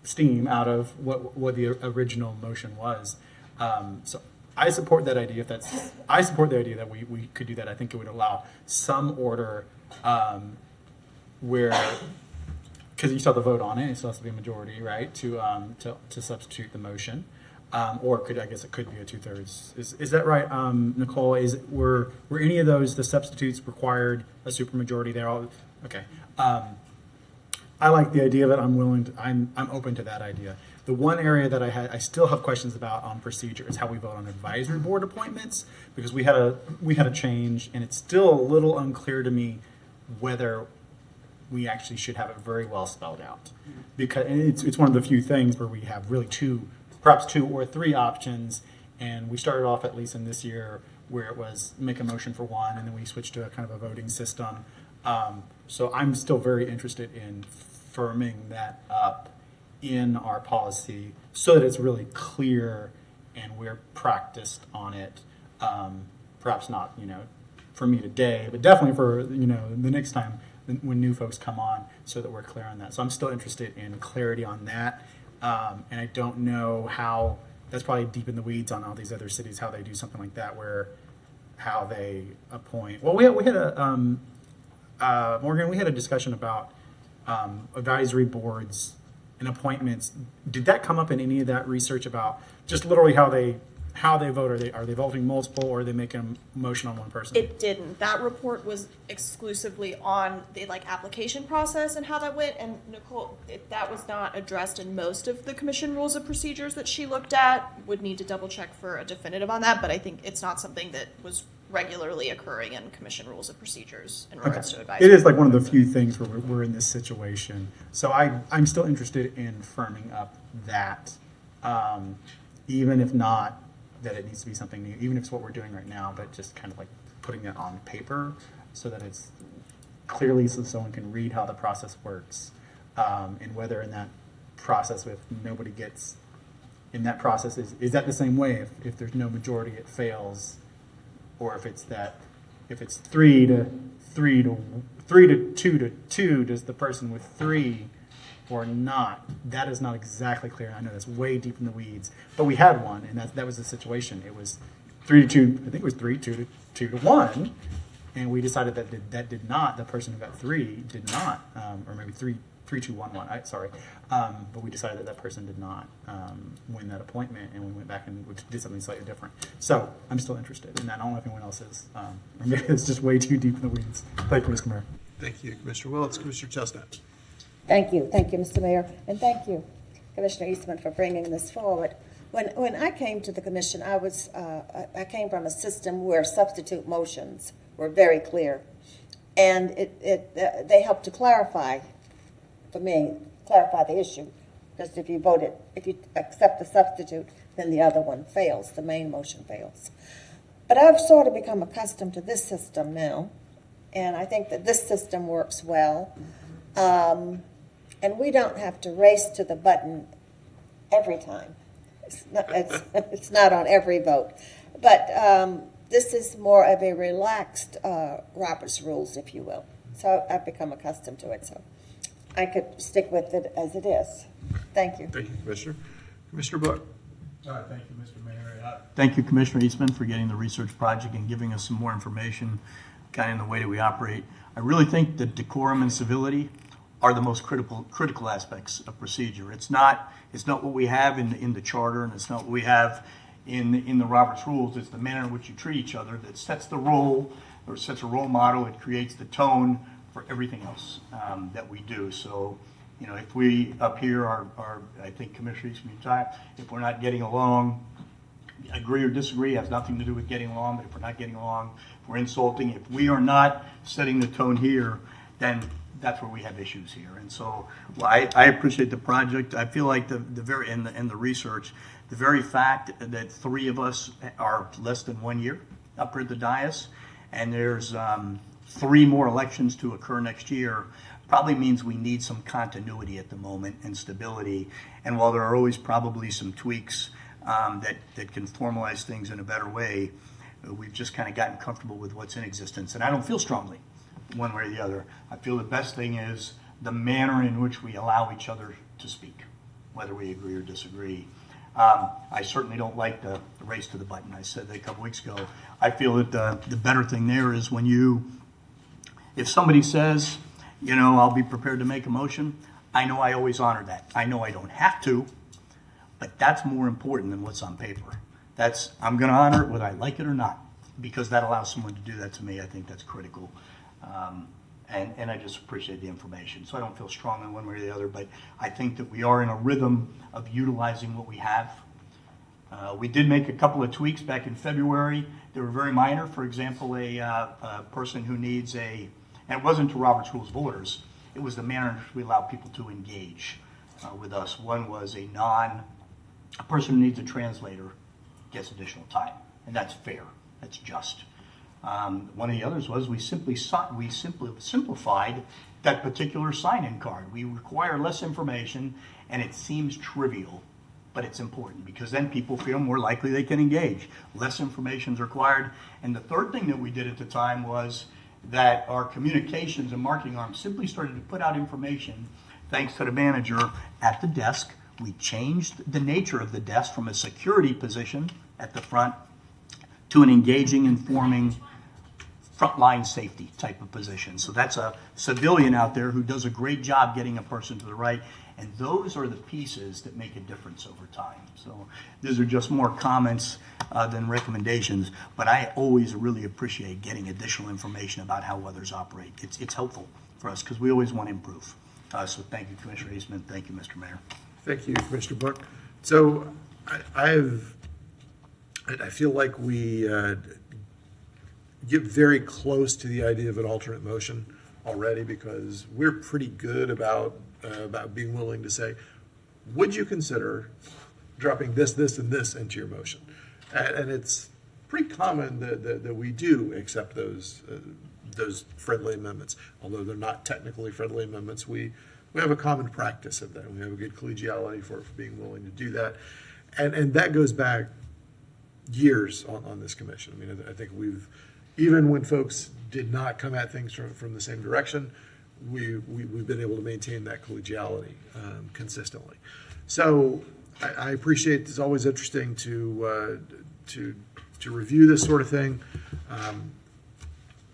steam out of what the original motion was. So I support that idea. I support the idea that we could do that. I think it would allow some order where, because you still have to vote on it, it still has to be a majority, right, to substitute the motion. Or I guess it could be a 2/3. Is that right, Nicole? Were any of those the substitutes required a supermajority? They're all okay. I like the idea of it. I'm open to that idea. The one area that I still have questions about on procedure is how we vote on advisory board appointments, because we had a change, and it's still a little unclear to me whether we actually should have it very well spelled out. Because it's one of the few things where we have really perhaps two or three options, and we started off, at least in this year, where it was make a motion for one, and then we switched to a kind of a voting system. So I'm still very interested in firming that up in our policy so that it's really clear and we're practiced on it. Perhaps not, for me today, but definitely for, the next time when new folks come on, so that we're clear on that. So I'm still interested in clarity on that. And I don't know how, that's probably deep in the weeds on all these other cities, how they do something like that, how they appoint. Well, we had Morgan, we had a discussion about advisory boards and appointments. Did that come up in any of that research about just literally how they vote? Are they voting multiple, or are they making a motion on one person? It didn't. That report was exclusively on the application process and how that went. And Nicole, that was not addressed in most of the commission rules of procedures that she looked at. Would need to double check for a definitive on that, but I think it's not something that was regularly occurring in commission rules of procedures in regards to advisory. It is like one of the few things where we're in this situation. So I'm still interested in firming up that, even if not that it needs to be something new, even if it's what we're doing right now, but just kind of like putting it on paper so that it's clearly so someone can read how the process works, and whether in that process, if nobody gets in that process, is that the same way? If there's no majority, it fails, or if it's 3 to 2 to 2, does the person with 3 or not. That is not exactly clear. I know that's way deep in the weeds, but we had one, and that was the situation. It was 3-2. I think it was 2-1, and we decided that did not. The person who got 3 did not, or maybe 3-2-1-1. Sorry, but we decided that person did not win that appointment, and we went back and we did something slightly different. So I'm still interested in that. I don't know if anyone else is, or maybe it's just way too deep in the weeds. Thank you, Mr. Mayor. Thank you, Commissioner Willetts. Commissioner Chestnut. Thank you, Mr. Mayor, and thank you, Commissioner Eastman, for bringing this forward. When I came to the commission, I came from a system where substitute motions were very clear, and they helped to clarify, for me, the issue. Because if you accept the substitute, then the other one fails, the main motion fails. But I've sort of become accustomed to this system now, and I think that this system works well. And we don't have to race to the button every time. It's not on every vote. But this is more of a relaxed Robert's rules, if you will. So I've become accustomed to it. So I could stick with it as it is. Thank you. Thank you, Commissioner. Commissioner Book. Thank you, Mr. Mayor. Thank you, Commissioner Eastman, for getting the research project and giving us some more information kind of in the way that we operate. I really think that decorum and civility are the most critical aspects of procedure. It's not what we have in the charter, and it's not what we have in the Robert's rules. It's the manner in which you treat each other that sets the role, or sets a role model. It creates the tone for everything else that we do. So, you know, if we up here are I think Commissioner Eastman, if we're not getting along, agree or disagree, has nothing to do with getting along. But if we're not getting along, if we're insulting, if we are not setting the tone here, then that's where we have issues here. And so, well, I appreciate the project. I feel like the very and the research, the very fact that 3 of us are less than 1 year up here at the dais, and there's 3 more elections to occur next year, probably means we need some continuity at the moment and stability. And while there are always probably some tweaks that can formalize things in a better way, we've just kind of gotten comfortable with what's in existence. And I don't feel strongly one way or the other. I feel the best thing is the manner in which we allow each other to speak, whether we agree or disagree. I certainly don't like the race to the button. I said that a couple weeks ago. I feel that the better thing there is if somebody says, you know, I'll be prepared to make a motion, I know I always honor that. I know I don't have to, but that's more important than what's on paper. I'm going to honor it whether I like it or not, because that allows someone to do that to me. I think that's critical. And I just appreciate the information. So I don't feel strongly one way or the other, but I think that we are in a rhythm of utilizing what we have. We did make a couple of tweaks back in February. They were very minor. For example, a person who needs and it wasn't to Robert's Rules of Orders, it was the manner in which we allow people to engage with us. One was a person who needs a translator gets additional time, and that's fair. That's just. One of the others was we simply simplified that particular sign-in card. We require less information, and it seems trivial, but it's important because then people feel more likely they can engage. Less information is required. And the third thing that we did at the time was that our communications and marketing arm simply started to put out information thanks to the manager at the desk. We changed the nature of the desk from a security position at the front to an engaging, informing, frontline safety type of position. So that's a civilian out there who does a great job getting a person to the right. And those are the pieces that make a difference over time. So these are just more comments than recommendations, but I always really appreciate getting additional information about how others operate. It's helpful for us because we always want to improve. So thank you, Commissioner Eastman. Thank you, Mr. Mayor. Thank you, Commissioner Book. So I feel like we get very close to the idea of an alternate motion already because we're pretty good about being willing to say, would you consider dropping this, this, and this into your motion? And it's pretty common that we do accept those friendly amendments, although they're not technically friendly amendments. We have a common practice of that. We have a good collegiality for being willing to do that, and that goes back years on this commission. I mean, I think even when folks did not come at things from the same direction, we've been able to maintain that collegiality consistently. So I appreciate, it's always interesting to review this sort of thing.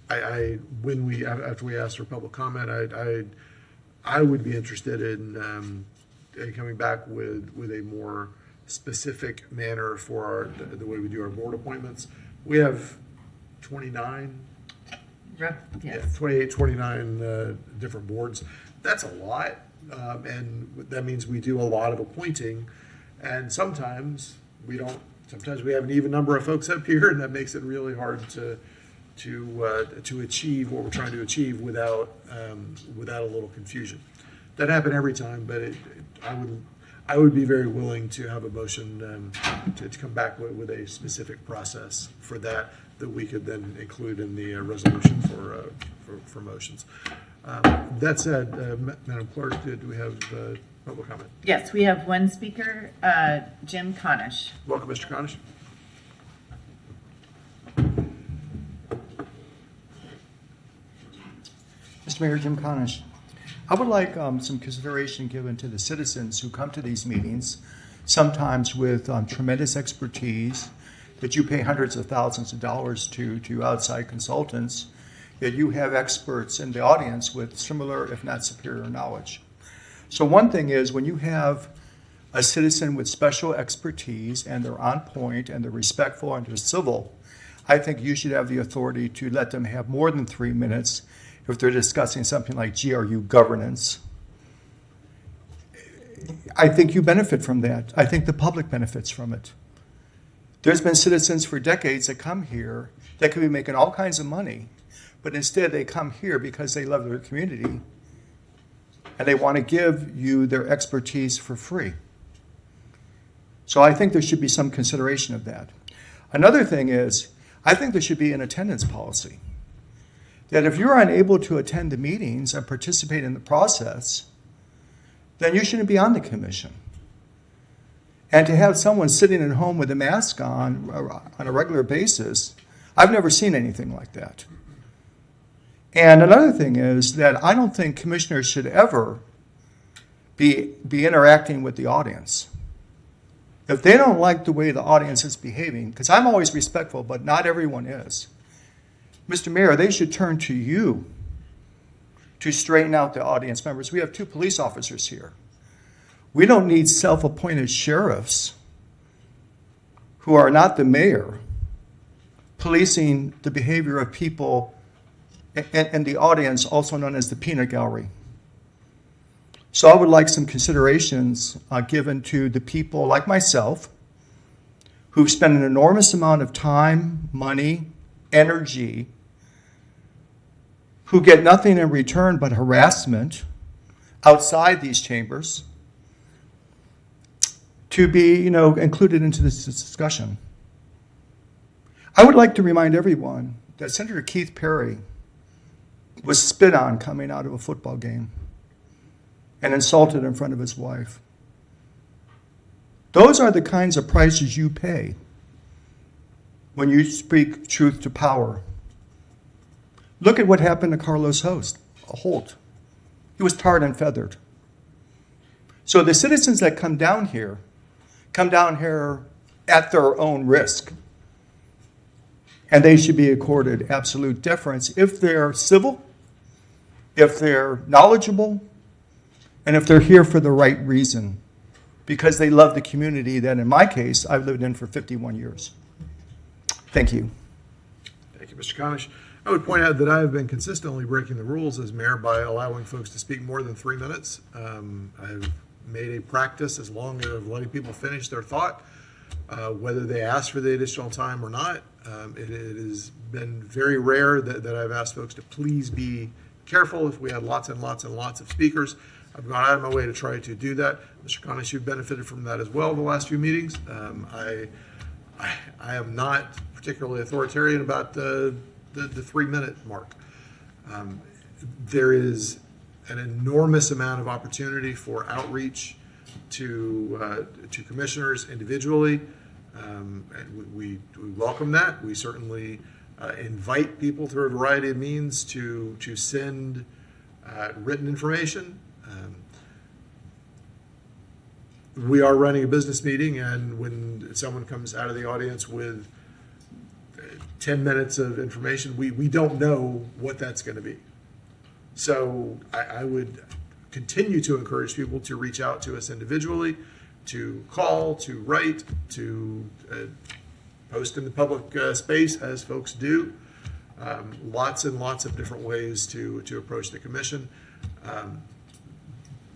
After we asked for public comment, I would be interested in coming back with a more specific manner for the way we do our board appointments. We have 29, Yes. 28, 29 different boards. That's a lot, and that means we do a lot of appointing, and sometimes we don't. Sometimes we have an even number of folks up here, and that makes it really hard to achieve what we're trying to achieve without a little confusion. That happen every time, but I would be very willing to have a motion to come back with a specific process for that we could then include in the resolution for motions. That said, Madam Clerk, do we have public comment? Yes, we have one speaker, Jim Conish. Welcome, Mr. Conish. Mr. Mayor, Jim Conish. I would like some consideration given to the citizens who come to these meetings, sometimes with tremendous expertise that you pay hundreds of thousands of dollars to outside consultants, yet you have experts in the audience with similar, if not superior, knowledge. So one thing is when you have a citizen with special expertise and they're on point and they're respectful and they're civil, I think you should have the authority to let them have more than 3 minutes if they're discussing something like GRU governance. I think you benefit from that. I think the public benefits from it. There's been citizens for decades that come here that could be making all kinds of money, but instead they come here because they love their community and they want to give you their expertise for free. So I think there should be some consideration of that. Another thing is, I think there should be an attendance policy. That if you're unable to attend the meetings and participate in the process, then you shouldn't be on the commission. And to have someone sitting at home with a mask on a regular basis, I've never seen anything like that. And another thing is that I don't think commissioners should ever be interacting with the audience. If they don't like the way the audience is behaving, because I'm always respectful, but not everyone is, Mr. Mayor, they should turn to you to straighten out the audience members. We have 2 police officers here. We don't need self-appointed sheriffs who are not the mayor policing the behavior of people and the audience, also known as the peanut gallery. So I would like some considerations given to the people like myself who've spent an enormous amount of time, money, energy, who get nothing in return but harassment outside these chambers, to be, included into this discussion. I would like to remind everyone that Senator Keith Perry was spit on coming out of a football game and insulted in front of his wife. Those are the kinds of prices you pay when you speak truth to power. Look at what happened to Carlos Holt. He was tarred and feathered. So the citizens that come down here at their own risk. And they should be accorded absolute deference if they're civil, if they're knowledgeable, and if they're here for the right reason, because they love the community that, in my case, I've lived in for 51 years. Thank you. Thank you, Mr. Conish. I would point out that I have been consistently breaking the rules as mayor by allowing folks to speak more than 3 minutes. I've made a practice as long as letting people finish their thought, whether they ask for the additional time or not. It has been very rare that I've asked folks to please be careful if we had lots and lots and lots of speakers. I've gone out of my way to try to do that. Mr. Conish, you've benefited from that as well the last few meetings. I am not particularly authoritarian about the 3-minute mark. There is an enormous amount of opportunity for outreach to commissioners individually. And we welcome that. We certainly invite people through a variety of means to send written information. We are running a business meeting, and when someone comes out of the audience with 10 minutes of information, we don't know what that's going to be. So I would continue to encourage people to reach out to us individually, to call, to write, to post in the public space, as folks do. Lots and lots of different ways to approach the commission.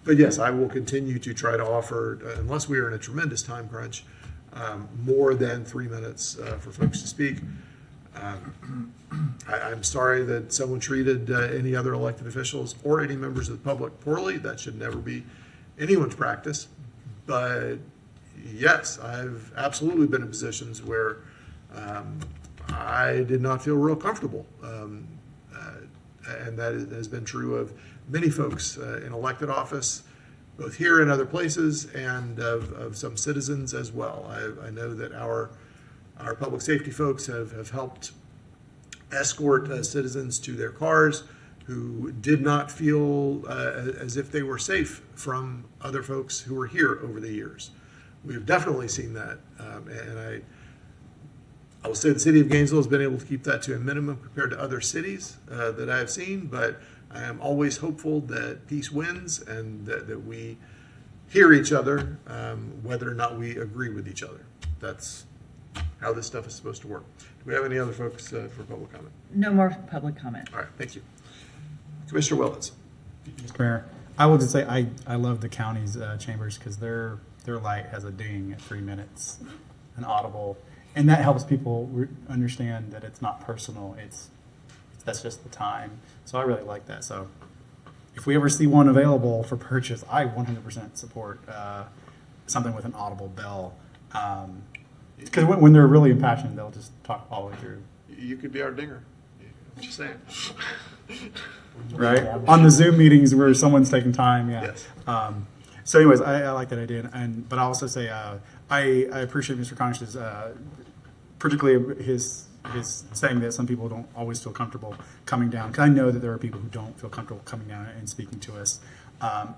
But yes, I will continue to try to offer, unless we are in a tremendous time crunch, more than 3 minutes for folks to speak. I'm sorry that someone treated any other elected officials or any members of the public poorly. That should never be anyone's practice. But yes, I've absolutely been in positions where I did not feel real comfortable. And that has been true of many folks in elected office, both here and other places, and of some citizens as well. I know that our public safety folks have helped escort citizens to their cars who did not feel as if they were safe from other folks who were here over the years. We've definitely seen that, and I will say the city of Gainesville has been able to keep that to a minimum compared to other cities that I have seen, but I am always hopeful that peace wins and that we hear each other, whether or not we agree with each other. That's how this stuff is supposed to work. Do we have any other folks for public comment? No more public comment. All right, thank you. Commissioner Willits. Mr. Mayor, I will just say I love the county's chambers because their light has a ding at 3 minutes, an audible, and that helps people understand that it's not personal. That's just the time. So I really like that. So if we ever see one available for purchase, I 100% support something with an audible bell. Because when they're really impassioned, they'll just talk all the way through. You could be our dinger. I'm just saying. Right? On the Zoom meetings where someone's taking time, yeah. Yes. So anyways, I like that idea. But I'll also say I appreciate Mr. Conish's, particularly his saying that some people don't always feel comfortable coming down. Because I know that there are people who don't feel comfortable coming down and speaking to us.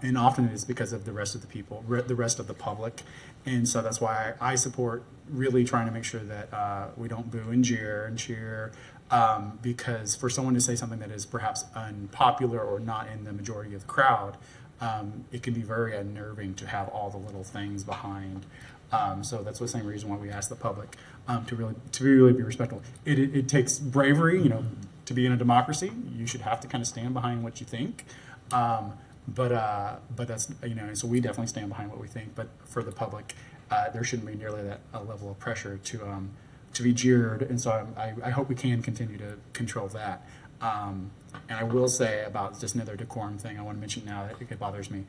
And often it is because of the rest of the people, the rest of the public. And so that's why I support really trying to make sure that we don't boo and jeer and cheer. Because for someone to say something that is perhaps unpopular or not in the majority of the crowd, it can be very unnerving to have all the little things behind. So that's the same reason why we ask the public to really be respectful. It takes bravery, to be in a democracy. You should have to kind of stand behind what you think. But that's, so we definitely stand behind what we think. But for the public, there shouldn't be nearly that level of pressure to be jeered. And so I hope we can continue to control that. And I will say about just another decorum thing I want to mention now that it bothers me.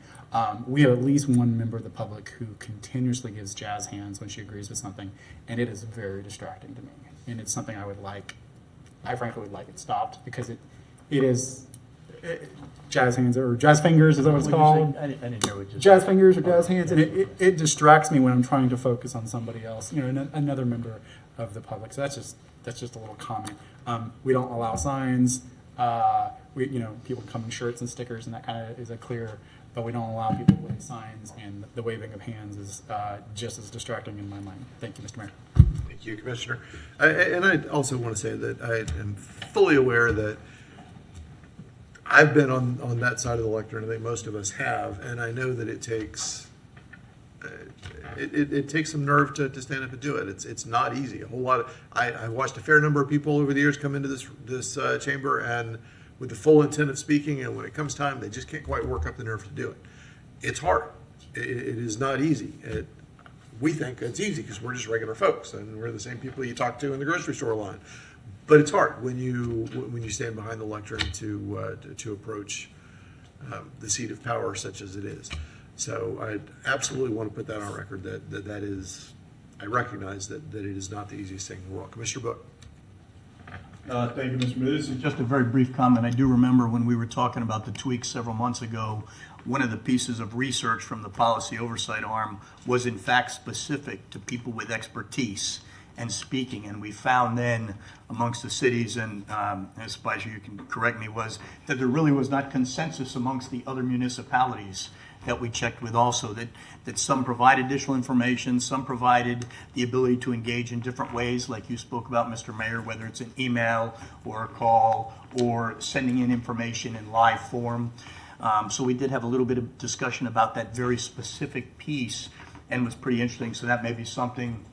We have at least one member of the public who continuously gives jazz hands when she agrees with something, and it is very distracting to me. And it's something I frankly would like it stopped because it is jazz hands or jazz fingers, is that what it's called? I didn't know what jazz fingers or jazz hands, and it distracts me when I'm trying to focus on somebody else, another member of the public. So that's just a little comment. We don't allow signs. People come in shirts and stickers, and that kind of is a clear. But we don't allow people with signs, and the waving of hands is just as distracting in my mind. Thank you, Mr. Mayor. Thank you, Commissioner. And I also want to say that I am fully aware that I've been on that side of the lectern. I think most of us have, and I know that it takes it takes some nerve to stand up and do it. It's not easy. A whole lot of I watched a fair number of people over the years come into this chamber and with the full intent of speaking, and when it comes time, they just can't quite work up the nerve to do it. It's hard. It is not easy. We think it's easy because we're just regular folks and we're the same people you talk to in the grocery store line. But it's hard when you stand behind the lectern to approach the seat of power such as it is. So I absolutely want to put that on record that is, I recognize that it is not the easiest thing in the world. Commissioner Book. Thank you, Mr. Mayor. This is just a very brief comment. I do remember when we were talking about the tweaks several months ago, one of the pieces of research from the policy oversight arm was in fact specific to people with expertise. and speaking. And we found then amongst the cities, and as Spicer, you can correct me, was that there really was not consensus amongst the other municipalities that we checked with also, that some provided additional information, some provided the ability to engage in different ways, like you spoke about, Mr. Mayor, whether it's an email or a call or sending in information in live form. So we did have a little bit of discussion about that very specific piece, and it was pretty interesting. So that may be something,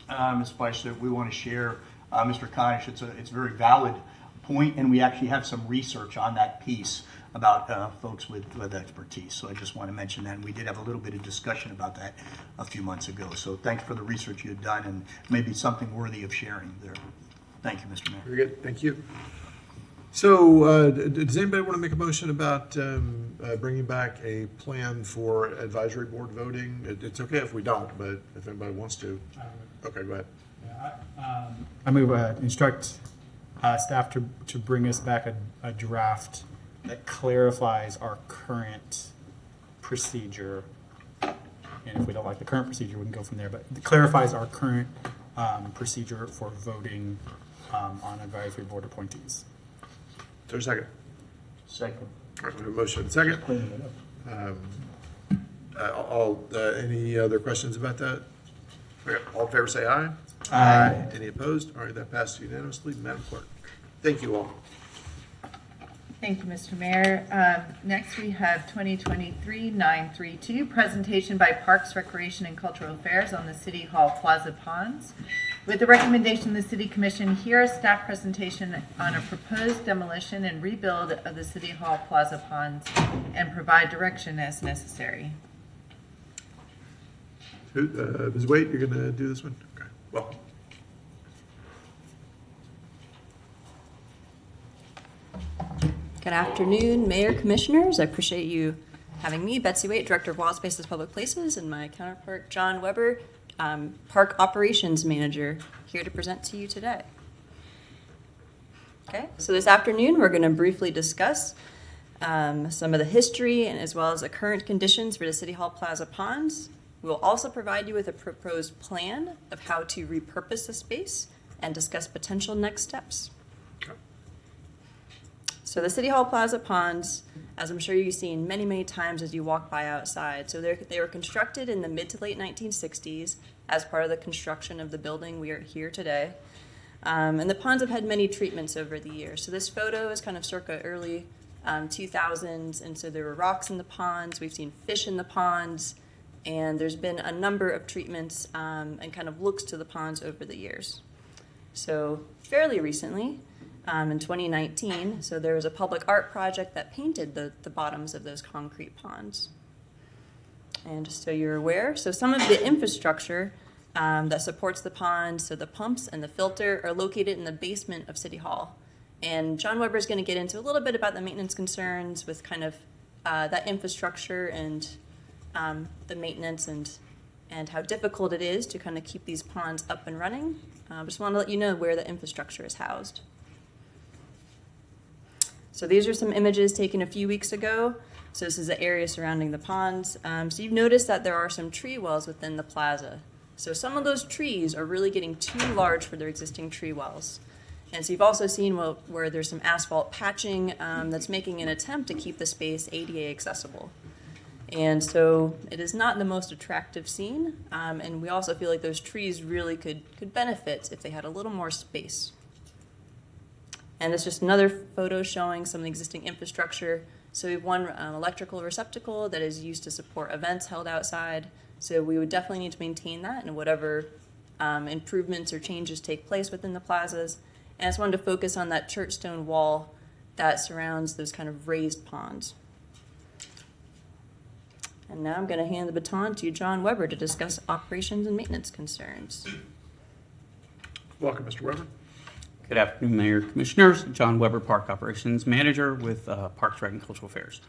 Ms. Spicer, that we want to share. Mr. Konish, it's a very valid point, and we actually have some research on that piece about folks with expertise. So I just want to mention that. And we did have a little bit of discussion about that a few months ago. So thanks for the research you've done, and maybe something worthy of sharing there. Thank you, Mr. Mayor. Very good, thank you. So, does anybody want to make a motion about bringing back a plan for advisory board voting? It's okay if we don't, but if anybody wants to. Okay, go ahead. I move instruct staff to bring us back a draft that clarifies our current procedure. And if we don't like the current procedure, we can go from there. But it clarifies our current procedure for voting on advisory board appointees. Is there a second? Second. All right, we have a motion and a second. Any other questions about that? Okay, all in favor say aye. Aye. Any opposed? All right, that passed unanimously. Madam Clerk. Thank you all. Thank you, Mr. Mayor. Next, we have 2023-932, presentation by Parks, Recreation, and Cultural Affairs on the City Hall Plaza ponds. With the recommendation of the City Commission, here a staff presentation on a proposed demolition and rebuild of the City Hall Plaza ponds and provide direction as necessary. Ms. Waite, you're going to do this one? Okay, welcome. Good afternoon, Mayor, Commissioners. I appreciate you having me, Betsy Waite, Director of Wild Spaces Public Places, and my counterpart, John Weber, Park Operations Manager, here to present to you today. Okay, so this afternoon we're going to briefly discuss some of the history and as well as the current conditions for the City Hall Plaza ponds. We will also provide you with a proposed plan of how to repurpose the space and discuss potential next steps. So the City Hall Plaza ponds, as I'm sure you've seen many, many times as you walk by outside, so they were constructed in the mid to late 1960s as part of the construction of the building we are here today. And the ponds have had many treatments over the years. So this photo is kind of circa early 2000s, and so there were rocks in the ponds, we've seen fish in the ponds, and there's been a number of treatments and kind of looks to the ponds over the years. So fairly recently, in 2019, so there was a public art project that painted the bottoms of those concrete ponds. And just so you're aware, so some of the infrastructure that supports the pond, so the pumps and the filter are located in the basement of City Hall. And John Weber is going to get into a little bit about the maintenance concerns with kind of that infrastructure and the maintenance and how difficult it is to kind of keep these ponds up and running. Just want to let you know where the infrastructure is housed. So these are some images taken a few weeks ago. So this is the area surrounding the ponds. So you've noticed that there are some tree wells within the plaza. So some of those trees are really getting too large for their existing tree wells. And so you've also seen where there's some asphalt patching that's making an attempt to keep the space ADA accessible. And so it is not the most attractive scene. And we also feel like those trees really could benefit if they had a little more space. And it's just another photo showing some of the existing infrastructure. So we have one electrical receptacle that is used to support events held outside. So we would definitely need to maintain that and whatever improvements or changes take place within the plazas. And I just wanted to focus on that church stone wall that surrounds those kind of raised ponds. And now I'm going to hand the baton to John Weber to discuss operations and maintenance concerns. Welcome, Mr. Weber. Good afternoon, Mayor, Commissioners. John Weber, Park Operations Manager with Parks, Rec, and Cultural Affairs.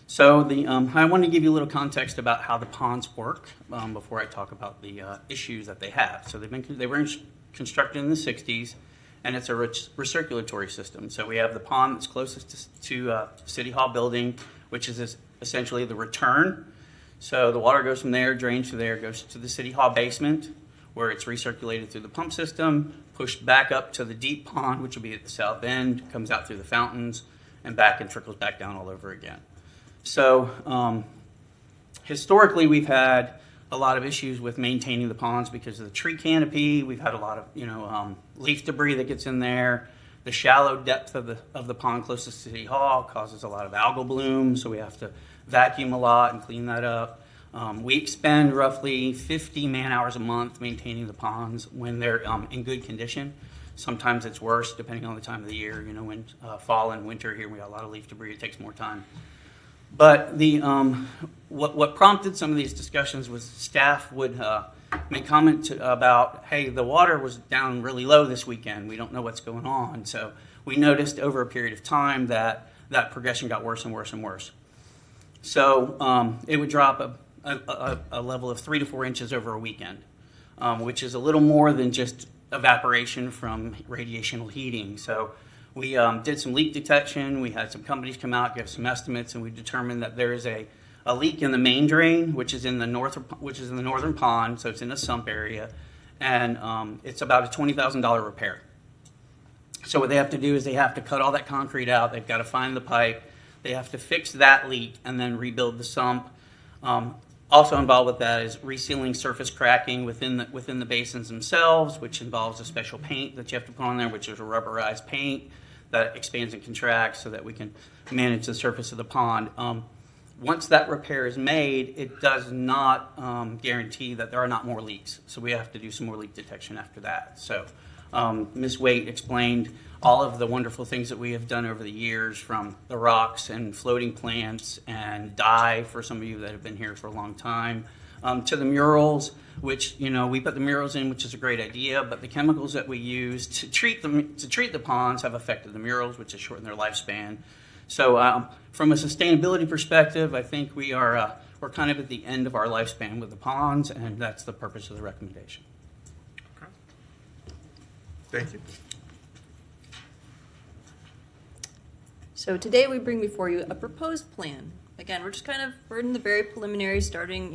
So I want to give you a little context about how the ponds work before I talk about the issues that they have. So they were constructed in the 60s, and it's a recirculatory system. So we have the pond that's closest to City Hall building, which is essentially the return. So the water goes from there, drains to there, goes to the City Hall basement, where it's recirculated through the pump system, pushed back up to the deep pond, which will be at the south end, comes out through the fountains, and back and trickles back down all over again. So historically, we've had a lot of issues with maintaining the ponds because of the tree canopy. We've had a lot of leaf debris that gets in there. The shallow depth of the pond closest to City Hall causes a lot of algal bloom, so we have to vacuum a lot and clean that up. We expend roughly 50 man-hours a month maintaining the ponds when they're in good condition. Sometimes it's worse depending on the time of the year. When fall and winter here, we got a lot of leaf debris. It takes more time. But the what prompted some of these discussions was staff would make comment about, hey, the water was down really low this weekend. We don't know what's going on. So we noticed over a period of time that progression got worse and worse and worse. So it would drop a level of 3 to 4 inches over a weekend, which is a little more than just evaporation from radiational heating. So we did some leak detection. We had some companies come out, give some estimates, and we determined that there is a leak in the main drain, which is in the northern pond, so it's in a sump area, and it's about a $20,000 repair. So what they have to do is they have to cut all that concrete out. They've got to find the pipe. They have to fix that leak and then rebuild the sump. Also involved with that is resealing surface cracking within the basins themselves, which involves a special paint that you have to put on there, which is a rubberized paint that expands and contracts so that we can manage the surface of the pond. Once that repair is made, it does not guarantee that there are not more leaks. So we have to do some more leak detection after that. So Ms. Waite explained all of the wonderful things that we have done over the years, from the rocks and floating plants and dye for some of you that have been here for a long time, to the murals, which, we put the murals in, which is a great idea, but the chemicals that we use to treat the ponds have affected the murals, which has shortened their lifespan. So from a sustainability perspective, I think we're kind of at the end of our lifespan with the ponds, and that's the purpose of the recommendation. Okay. Thank you. So today we bring before you a proposed plan. Again, we're in the very preliminary starting,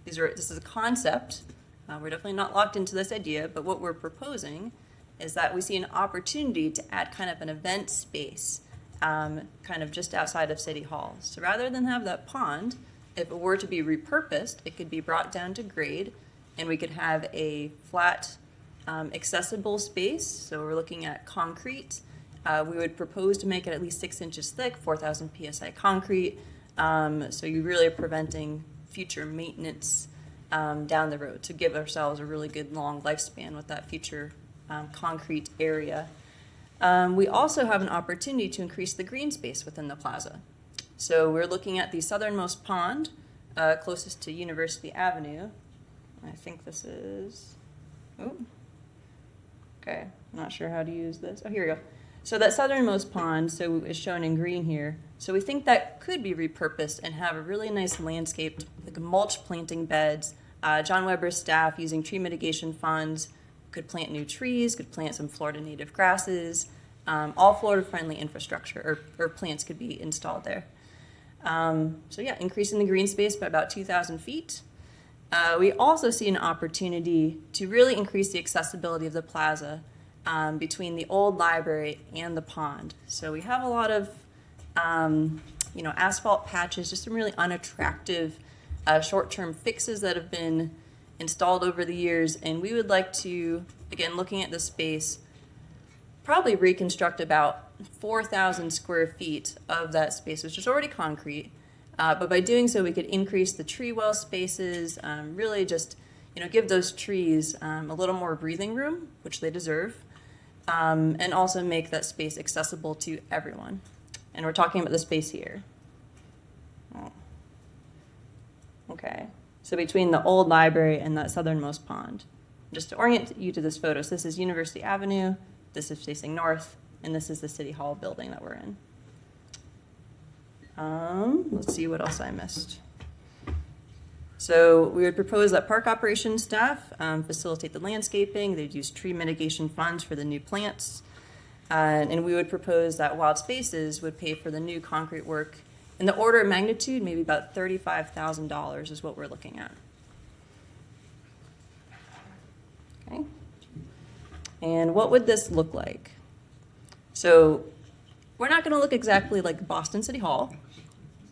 this is a concept. We're definitely not locked into this idea, but what we're proposing is that we see an opportunity to add kind of an event space, kind of just outside of City Hall. So rather than have that pond, if it were to be repurposed, it could be brought down to grade, and we could have a flat, accessible space. So we're looking at concrete. We would propose to make it at least 6 inches thick, 4,000 PSI concrete. So you really are preventing future maintenance down the road to give ourselves a really good long lifespan with that future concrete area. We also have an opportunity to increase the green space within the plaza. So we're looking at the southernmost pond closest to University Avenue. I think this is, okay, I'm not sure how to use this. Oh, here we go. So that southernmost pond, is shown in green here. So we think that could be repurposed and have a really nice landscaped, like mulch planting beds. John Weber's staff, using tree mitigation funds, could plant new trees, could plant some Florida native grasses. All Florida-friendly infrastructure or plants could be installed there. Increasing the green space by about 2,000 feet. We also see an opportunity to really increase the accessibility of the plaza between the old library and the pond. So we have a lot of, asphalt patches, just some really unattractive short-term fixes that have been installed over the years. And we would like to, again, looking at the space, probably reconstruct about 4,000 square feet of that space, which is already concrete. But by doing so, we could increase the tree well spaces, really just, give those trees a little more breathing room, which they deserve. And also make that space accessible to everyone. And we're talking about the space here. Okay, so between the old library and that southernmost pond. Just to orient you to this photo, so this is University Avenue, this is facing north, and this is the City Hall building that we're in. Let's see what else I missed. So we would propose that park operations staff facilitate the landscaping. They'd use tree mitigation funds for the new plants. And we would propose that Wild Spaces would pay for the new concrete work in the order of magnitude, maybe about $35,000 is what we're looking at. And what would this look like? So we're not going to look exactly like Boston City Hall,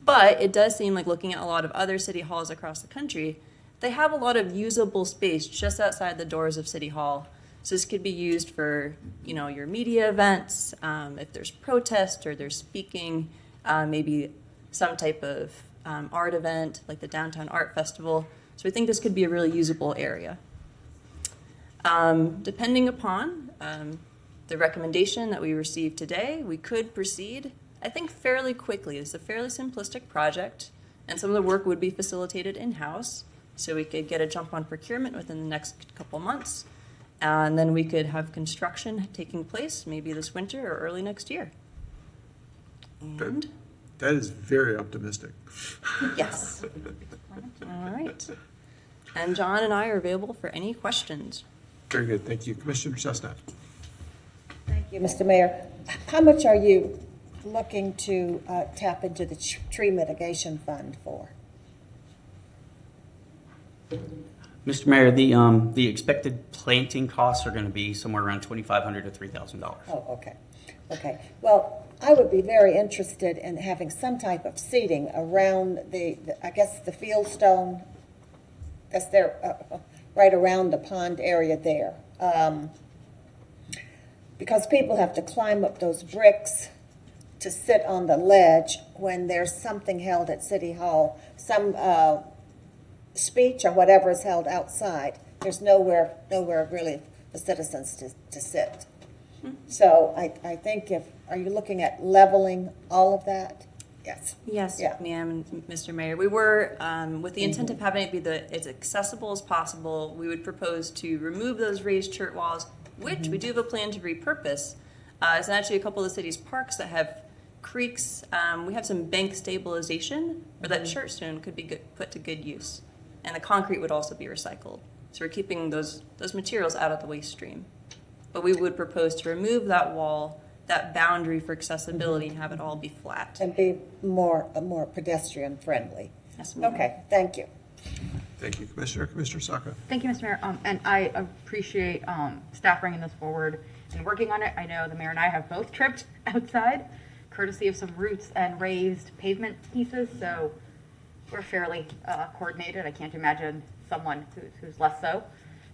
but it does seem like looking at a lot of other city halls across the country, they have a lot of usable space just outside the doors of City Hall. So this could be used for, your media events, if there's protest or there's speaking, maybe some type of art event like the Downtown Art Festival. So we think this could be a really usable area. Depending upon the recommendation that we received today, we could proceed, I think, fairly quickly. It's a fairly simplistic project, and some of the work would be facilitated in-house, so we could get a jump on procurement within the next couple months, and then we could have construction taking place maybe this winter or early next year. And That is very optimistic. yes. All right. And John and I are available for any questions. Very good, thank you. Commissioner Chestnut. Thank you, Mr. Mayor. How much are you looking to tap into the tree mitigation fund for? Mr. Mayor, the expected planting costs are going to be somewhere around $2,500 to $3,000. Oh, okay. Okay. Well, I would be very interested in having some type of seating around I guess, the fieldstone that's there, right around the pond area there. Because people have to climb up those bricks to sit on the ledge when there's something held at City Hall, some speech or whatever is held outside. There's nowhere really for citizens to sit. So I think are you looking at leveling all of that? Yes. Yes, Yeah. ma'am, and Mr. Mayor. We were, with the intent of having it be as accessible as possible, we would propose to remove those raised church walls, which we do have a plan to repurpose. It's actually a couple of the city's parks that have creeks. We have some bank stabilization where that church stone could be put to good use. And the concrete would also be recycled. So we're keeping those materials out of the waste stream. But we would propose to remove that wall, that boundary for accessibility, and have it all be flat. And be more pedestrian friendly. Yes, ma'am. Okay, thank you. Thank you, Commissioner. Commissioner Saka. Thank you, Mr. Mayor. And I appreciate staff bringing this forward and working on it. I know the mayor and I have both tripped outside, courtesy of some roots and raised pavement pieces, so we're fairly coordinated. I can't imagine someone who's less so.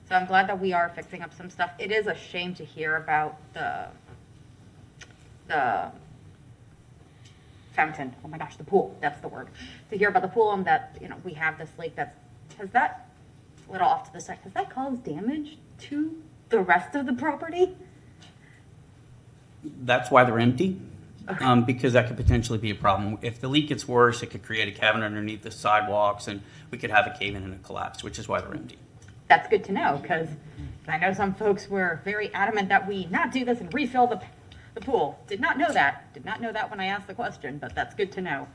So I'm glad that we are fixing up some stuff. It is a shame to hear about the fountain. Oh my gosh, the pool. That's the word. To hear about the pool and that, we have this lake has that, a little off to the side, has that caused damage to the rest of the property? That's why they're empty, because that could potentially be a problem. If the leak gets worse, it could create a cavern underneath the sidewalks, and we could have a cave-in and a collapse, which is why they're empty. That's good to know, because I know some folks were very adamant that we not do this and refill the pool. Did not know that. Did not know that when I asked the question, but that's good to know.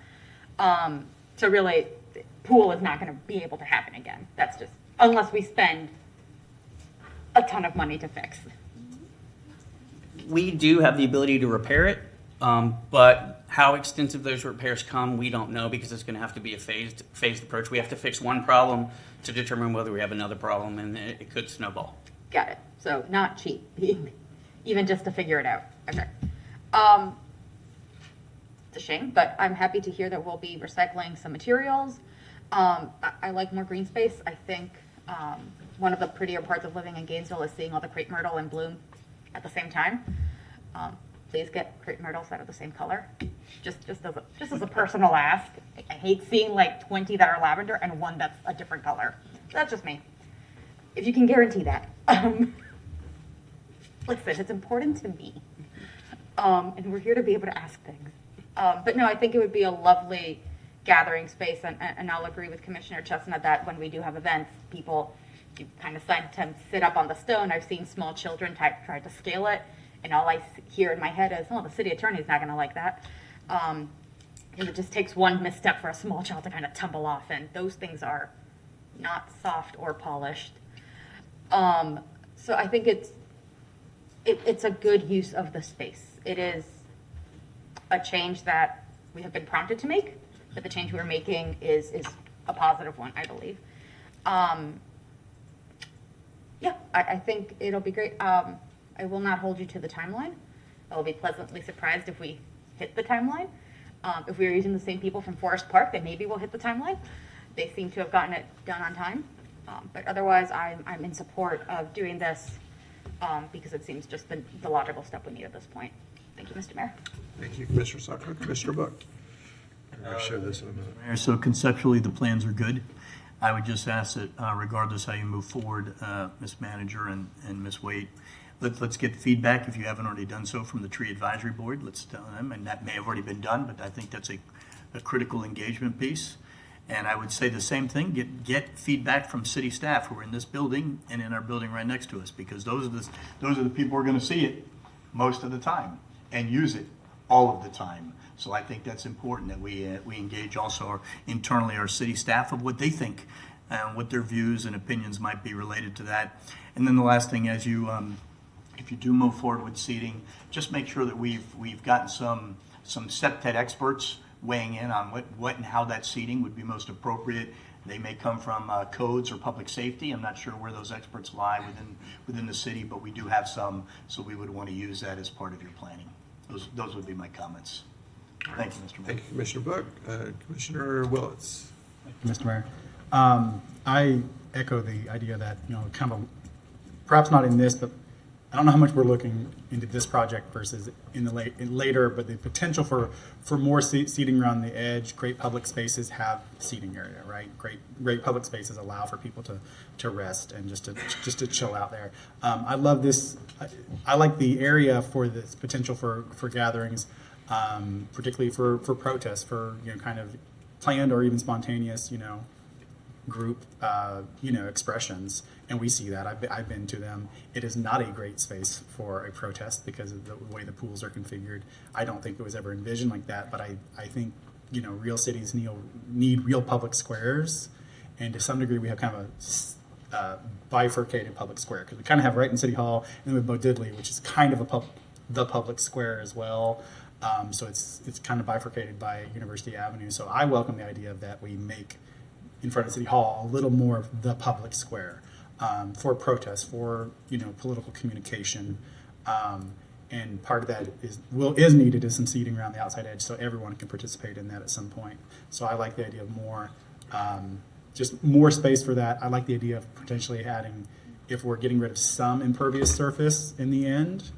So really, the pool is not going to be able to happen again. That's just, unless we spend a ton of money to fix. We do have the ability to repair it, but how extensive those repairs come, we don't know, because it's going to have to be a phased approach. We have to fix one problem to determine whether we have another problem, and it could snowball. Got it. So not cheap, even just to figure it out. Okay. It's a shame, but I'm happy to hear that we'll be recycling some materials. I like more green space. I think one of the prettier parts of living in Gainesville is seeing all the crepe myrtle in bloom at the same time. Please get crepe myrtles that are the same color. Just as a personal ask. I hate seeing like 20 that are lavender and one that's a different color. That's just me. If you can guarantee that. Listen, it's important to me. And we're here to be able to ask things. But no, I think it would be a lovely gathering space, and I'll agree with Commissioner Chestnut that when we do have events, people kind of sit up on the stone. I've seen small children try to scale it, and all I hear in my head is, oh, the city attorney's not going to like that. And it just takes one misstep for a small child to kind of tumble off, and those things are not soft or polished. So I think it's a good use of the space. It is a change that we have been prompted to make, but the change we're making is a positive one, I believe. Yeah, I think it'll be great. I will not hold you to the timeline. I will be pleasantly surprised if we hit the timeline. If we are using the same people from Forest Park, then maybe we'll hit the timeline. They seem to have gotten it done on time. But otherwise, I'm in support of doing this because it seems just the logical step we need at this point. Thank you, Mr. Mayor. Thank you, Commissioner Sucker. Commissioner Book. I'm going to share this in a minute. Mayor, so conceptually, the plans are good. I would just ask that regardless how you move forward, Ms. Manager and Ms. Waite, let's get feedback if you haven't already done so from the Tree Advisory Board. Let's tell them, and that may have already been done, but I think that's a critical engagement piece. And I would say the same thing, get feedback from city staff who are in this building and in our building right next to us, because those are the people who are going to see it most of the time and use it all of the time. So I think that's important that we engage also internally our city staff of what they think, what their views and opinions might be related to that. And then the last thing, as you, if you do move forward with seating, just make sure that we've gotten some SEPTED experts weighing in on what and how that seating would be most appropriate. They may come from codes or public safety. I'm not sure where those experts lie within the city, but we do have some, so we would want to use that as part of your planning. Those would be my comments. Thank you, Mr. Mayor. Thank you, Commissioner Book. Commissioner Willetts. Thank you, Mr. Mayor. I echo the idea that, kind of, perhaps not in this, but I don't know how much we're looking into this project versus in the later, but the potential for more seating around the edge. Great public spaces have seating area, right? Great public spaces allow for people to rest and just to chill out there. I love this. I like the area for this potential for gatherings, particularly for protests, for kind of planned or even spontaneous, group, expressions, and we see that. I've been to them. It is not a great space for a protest because of the way the pools are configured. I don't think it was ever envisioned like that, but I think, real cities need real public squares, and to some degree we have kind of a bifurcated public square, because we kind of have right in City Hall, and then we have Bo Diddley, which is kind of the public square as well. So it's kind of bifurcated by University Avenue. So I welcome the idea that we make in front of City Hall a little more of the public square for protests, for political communication, and part of that is needed is some seating around the outside edge so everyone can participate in that at some point. So I like the idea of more, just more space for that. I like the idea of potentially adding, if we're getting rid of some impervious surface in the end.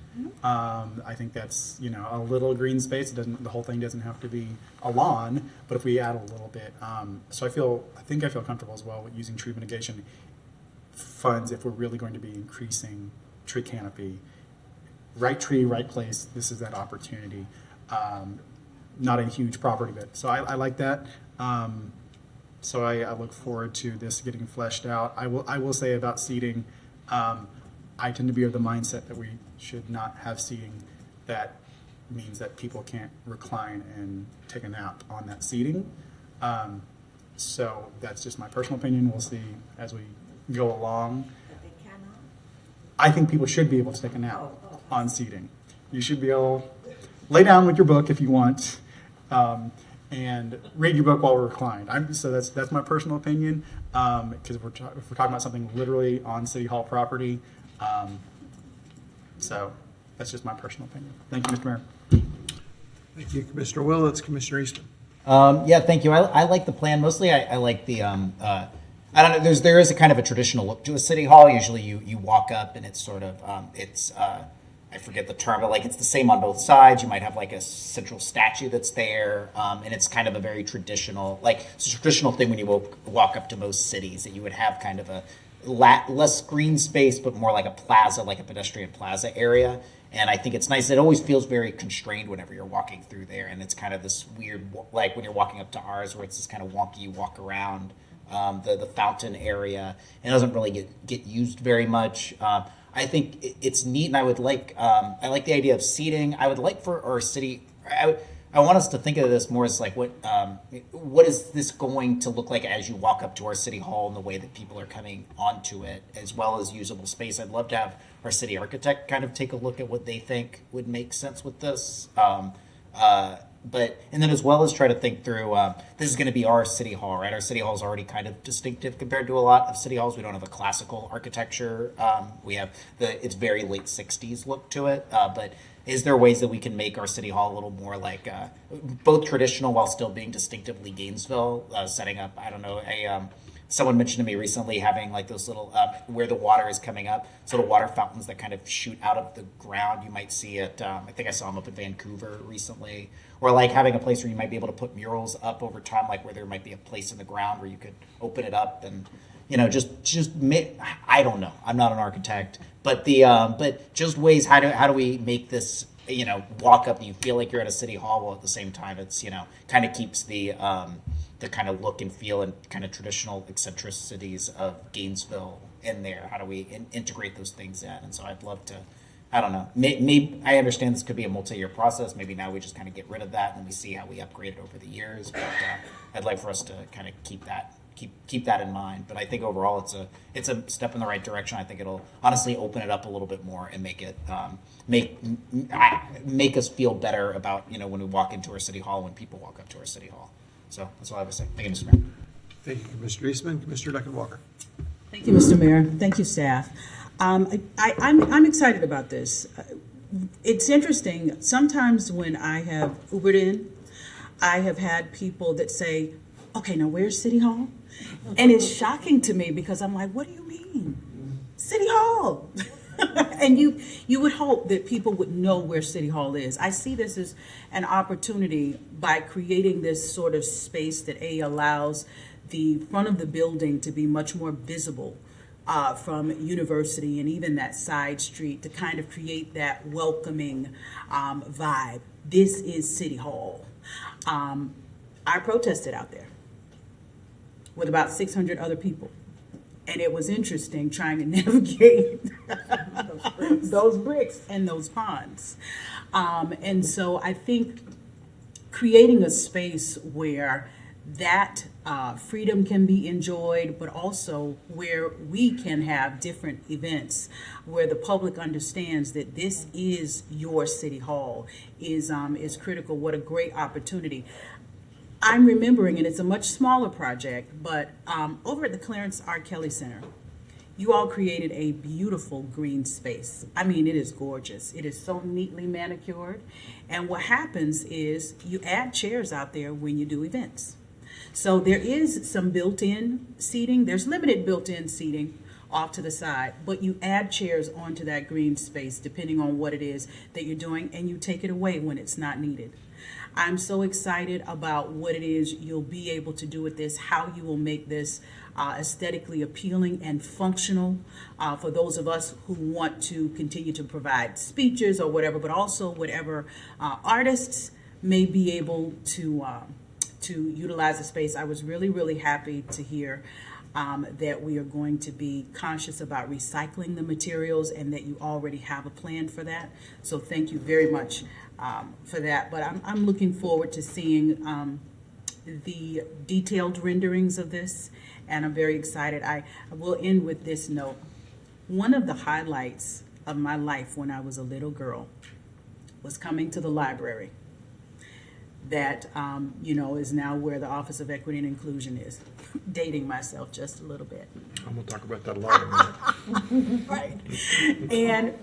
I think that's a little green space. The whole thing doesn't have to be a lawn, but if we add a little bit, so I think I feel comfortable as well with using tree mitigation funds if we're really going to be increasing tree canopy. Right tree, right place. This is that opportunity. Not a huge property bit, so I like that. So I look forward to this getting fleshed out. I will say about seating. I tend to be of the mindset that we should not have seating that means that people can't recline and take a nap on that seating. So that's just my personal opinion. We'll see as we go along. I think people should be able to take a nap on seating. You should be able to lay down with your book if you want, and read your book while reclined. So that's my personal opinion, because if we're talking about something literally on City Hall property. So that's just my personal opinion. Thank you, Mr. Mayor. Thank you, Commissioner Willetts. Commissioner Eastman. Yeah, thank you. I like the plan. Mostly I like the, I don't know, there is a kind of a traditional look to a city hall. Usually you walk up and it's sort of, I forget the term, but it's the same on both sides. You might have a central statue that's there, and it's kind of a very traditional, it's a traditional thing when you walk up to most cities, that you would have kind of a less green space, but more like a plaza, like a pedestrian plaza area. And I think it's nice. It always feels very constrained whenever you're walking through there. And it's kind of this weird, when you're walking up to ours, where it's this kind of wonky, you walk around the fountain area. And it doesn't really get used very much. I think it's neat, and I like the idea of seating. I would like for our city, I want us to think of this more as what is this going to look like as you walk up to our city hall and the way that people are coming onto it, as well as usable space. I'd love to have our city architect kind of take a look at what they think would make sense with this. and then as well as try to think through, this is going to be our city hall, right? Our city hall is already kind of distinctive compared to a lot of city halls. We don't have a classical architecture. We have it's very late 60s look to it. But is there ways that we can make our city hall a little more like both traditional while still being distinctively Gainesville, setting up, I don't know, someone mentioned to me recently having like those little, where the water is coming up, so the water fountains that kind of shoot out of the ground. You might see it, I think I saw them up in Vancouver recently. Or like having a place where you might be able to put murals up over time, like where there might be a place in the ground where you could open it up and, I don't know. I'm not an architect, but but just ways, how do we make this, walk up and you feel like you're at a city hall while at the same time it's, kind of keeps the kind of look and feel and kind of traditional eccentricities of Gainesville in there. How do we integrate those things in? And so I'd love to, I don't know, maybe I understand this could be a multi-year process. Maybe now we just kind of get rid of that and we see how we upgrade it over the years. But I'd like for us to kind of keep that in mind. But I think overall it's a step in the right direction. I think it'll honestly open it up a little bit more and make it make us feel better about when we walk into our city hall, when people walk up to our city hall. So that's all I have to say. Thank you, Mr. Mayor. Thank you, Commissioner Eastman. Commissioner Duncan Walker. Thank you, Mr. Mayor. Thank you, staff. I'm excited about this. It's interesting. Sometimes when I have Ubered in, I have had people that say, okay, now where's City Hall? And it's shocking to me because I'm like, what do you mean? City Hall. And you would hope that people would know where City Hall is. I see this as an opportunity by creating this sort of space that allows the front of the building to be much more visible from University and even that side street, to kind of create that welcoming vibe. This is City Hall. I protested out there with about 600 other people. And it was interesting trying to navigate those bricks and those ponds. And so I think creating a space where that freedom can be enjoyed, but also where we can have different events where the public understands that this is your city hall is critical. What a great opportunity. I'm remembering, and it's a much smaller project, but over at the Clarence R. Kelly Center, you all created a beautiful green space. I mean, it is gorgeous. It is so neatly manicured. And what happens is you add chairs out there when you do events. So there is some built-in seating. There's limited built-in seating off to the side, but you add chairs onto that green space depending on what it is that you're doing, and you take it away when it's not needed. I'm so excited about what it is you'll be able to do with this, how you will make this aesthetically appealing and functional for those of us who want to continue to provide speeches or whatever, but also whatever artists may be able to utilize the space. I was really, really happy to hear that we are going to be conscious about recycling the materials and that you already have a plan for that. So thank you very much for that. But I'm looking forward to seeing the detailed renderings of this, and I'm very excited. I will end with this note. One of the highlights of my life when I was a little girl was coming to the library that, is now where the Office of Equity and Inclusion is. Dating myself just a little bit. I'm going to talk about that a lot. Right. And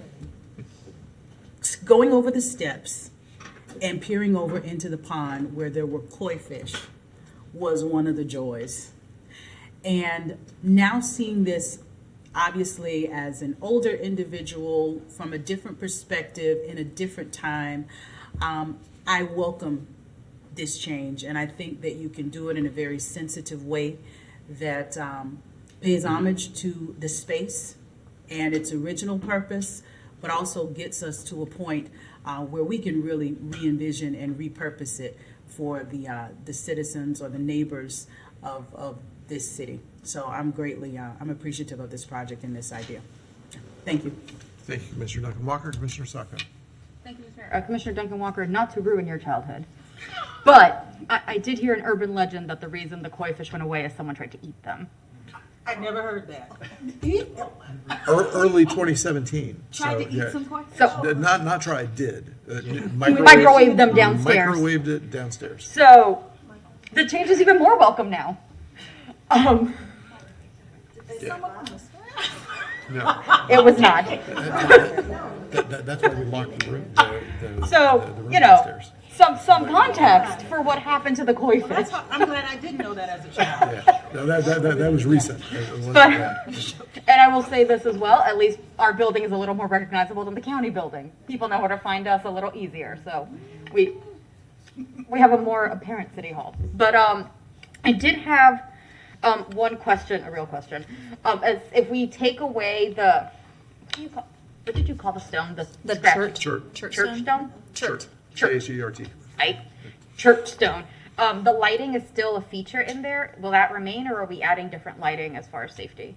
going over the steps and peering over into the pond where there were koi fish was one of the joys. And now seeing this, obviously, as an older individual from a different perspective in a different time, I welcome this change, and I think that you can do it in a very sensitive way that pays homage to the space and its original purpose, but also gets us to a point where we can really re-envision and repurpose it for the citizens or the neighbors of this city. So I'm I'm appreciative of this project and this idea. Thank you. Thank you, Commissioner Duncan Walker. Commissioner Sacco. Thank you, Mr. Mayor. Commissioner Duncan Walker, not to ruin your childhood, but I did hear an urban legend that the reason the koi fish went away is someone tried to eat them. I never heard that. Early 2017. Tried to eat yeah. some corn? Not tried, did. Microwaved them downstairs. Microwaved it downstairs. So the change is even more welcome now. No. It was not. That's why we locked the room. So, the room you know, downstairs. some context for what happened to the koi fish. I'm glad I didn't know that as a child. Yeah. No, that was recent. It wasn't But, that. and I will say this as well, at least our building is a little more recognizable than the county building. People know where to find us a little easier, so we have a more apparent city hall. But I did have one question, a real question. As if we take away the, what did you call the stone? The scratch- church church stone? Church. Chert. Right? Church stone. The lighting is still a feature in there. Will that remain, or are we adding different lighting as far as safety?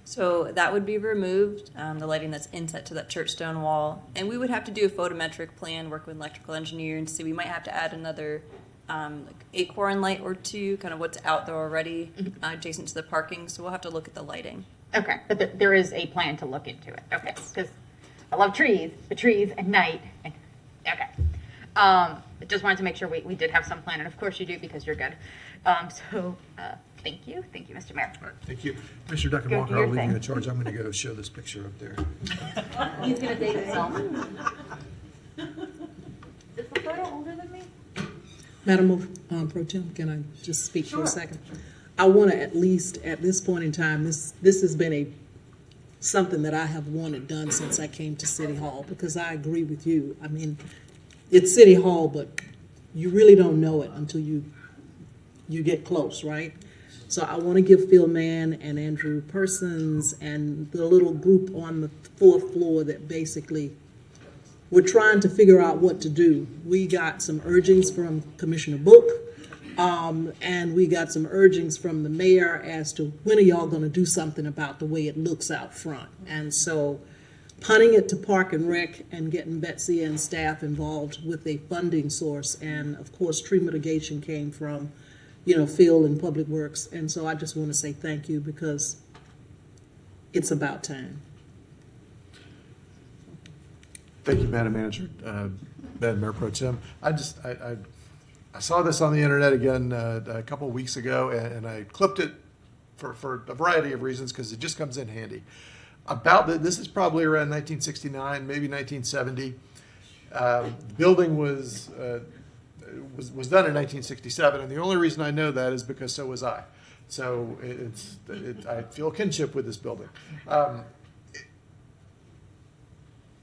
So that would be removed, the lighting that's inset to that church stone wall. And we would have to do a photometric plan, work with an electrical engineer, and see, we might have to add another acorn light or two, kind of what's out there already, adjacent to the parking. So we'll have to look at the lighting. Okay, but there is a plan to look into it. Okay, because I love trees, the trees at night. Okay. I just wanted to make sure we did have some plan, and of course you do because you're good. Thank you, Mr. Mayor. All right, thank you. Mr. Duncan Go do Walker, your I'll leave you thing. in charge. I'm going to go show this picture up there. He's gonna date himself. Is the photo older than me? Madam Pro Tem, can I just speak for a second? I want to at least, at this point in time, this has been something that I have wanted done since I came to City Hall, because I agree with you. I mean, it's City Hall, but you really don't know it until you get close, right? So I want to give Phil Mann and Andrew Persons and the little group on the 4th floor that basically we're trying to figure out what to do. We got some urgings from Commissioner Book, and we got some urgings from the mayor as to when are y'all going to do something about the way it looks out front. And so punting it to Park and Rec and getting Betsy and staff involved with a funding source. And of course, tree mitigation came from, Phil and Public Works. And so I just want to say thank you, because it's about time. Thank you, Madam Manager, Madam Mayor Pro Tem. I saw this on the internet again a couple of weeks ago, and I clipped it for a variety of reasons because it just comes in handy. This is probably around 1969, maybe 1970. The building was done in 1967, and the only reason I know that is because so was I. So I feel kinship with this building.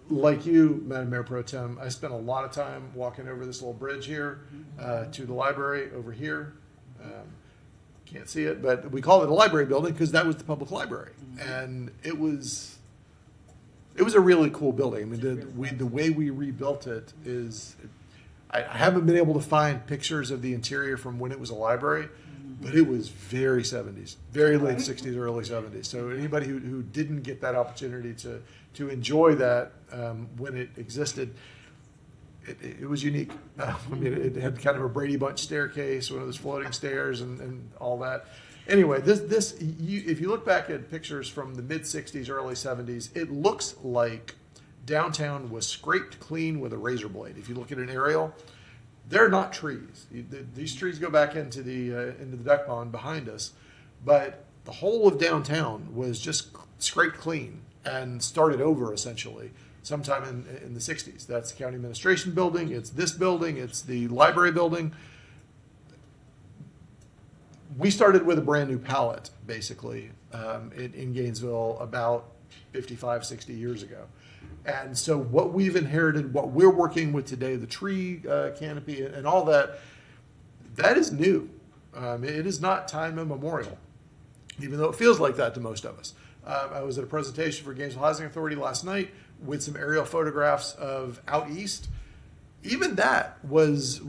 Like you, Madam Mayor Pro Tem, I spent a lot of time walking over this little bridge here to the library over here. Can't see it, but we call it a library building because that was the public library, and it was a really cool building. I mean, the way we rebuilt it is, I haven't been able to find pictures of the interior from when it was a library, but it was very 70s, very late 60s, early 70s. So anybody who didn't get that opportunity to enjoy that when it existed, it was unique. I mean, it had kind of a Brady Bunch staircase, one of those floating stairs, and all that. Anyway, if you look back at pictures from the mid 60s, early 70s, it looks like downtown was scraped clean with a razor blade. If you look at an aerial, they're not trees. These trees go back into the duck pond behind us, but the whole of downtown was just scraped clean and started over essentially sometime in the 60s. That's the county administration building, it's this building, it's the library building. We started with a brand new palette, basically, in Gainesville about 55, 60 years ago. And so what we've inherited, what we're working with today, the tree canopy and all that, that is new. It is not time immemorial, even though it feels like that to most of us. I was at a presentation for Gainesville Housing Authority last night with some aerial photographs of out east. Even that was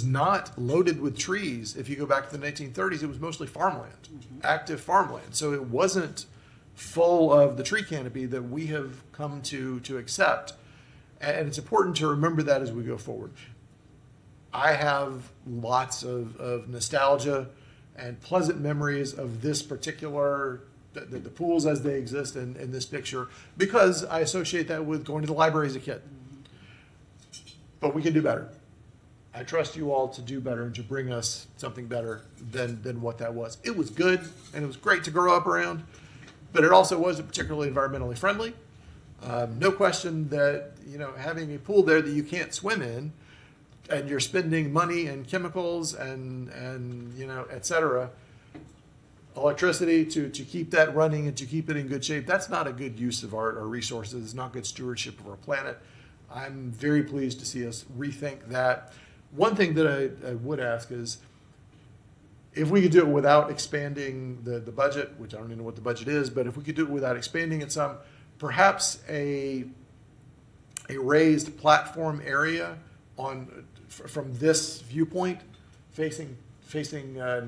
not loaded with trees. If you go back to the 1930s, it was mostly farmland, active farmland. So it wasn't full of the tree canopy that we have come to accept. And it's important to remember that as we go forward. I have lots of nostalgia and pleasant memories of this particular the pools as they exist in this picture, because I associate that with going to the library as a kid. But we can do better. I trust you all to do better and to bring us something better than what that was. It was good, and it was great to grow up around, but it also wasn't particularly environmentally friendly. No question that, having a pool there that you can't swim in, and you're spending money and chemicals and et cetera, electricity to keep that running and to keep it in good shape, that's not a good use of our resources. It's not good stewardship of our planet. I'm very pleased to see us rethink that. One thing that I would ask is, if we could do it without expanding the budget, which I don't even know what the budget is, but if we could do it without expanding it some, perhaps a raised platform area from this viewpoint facing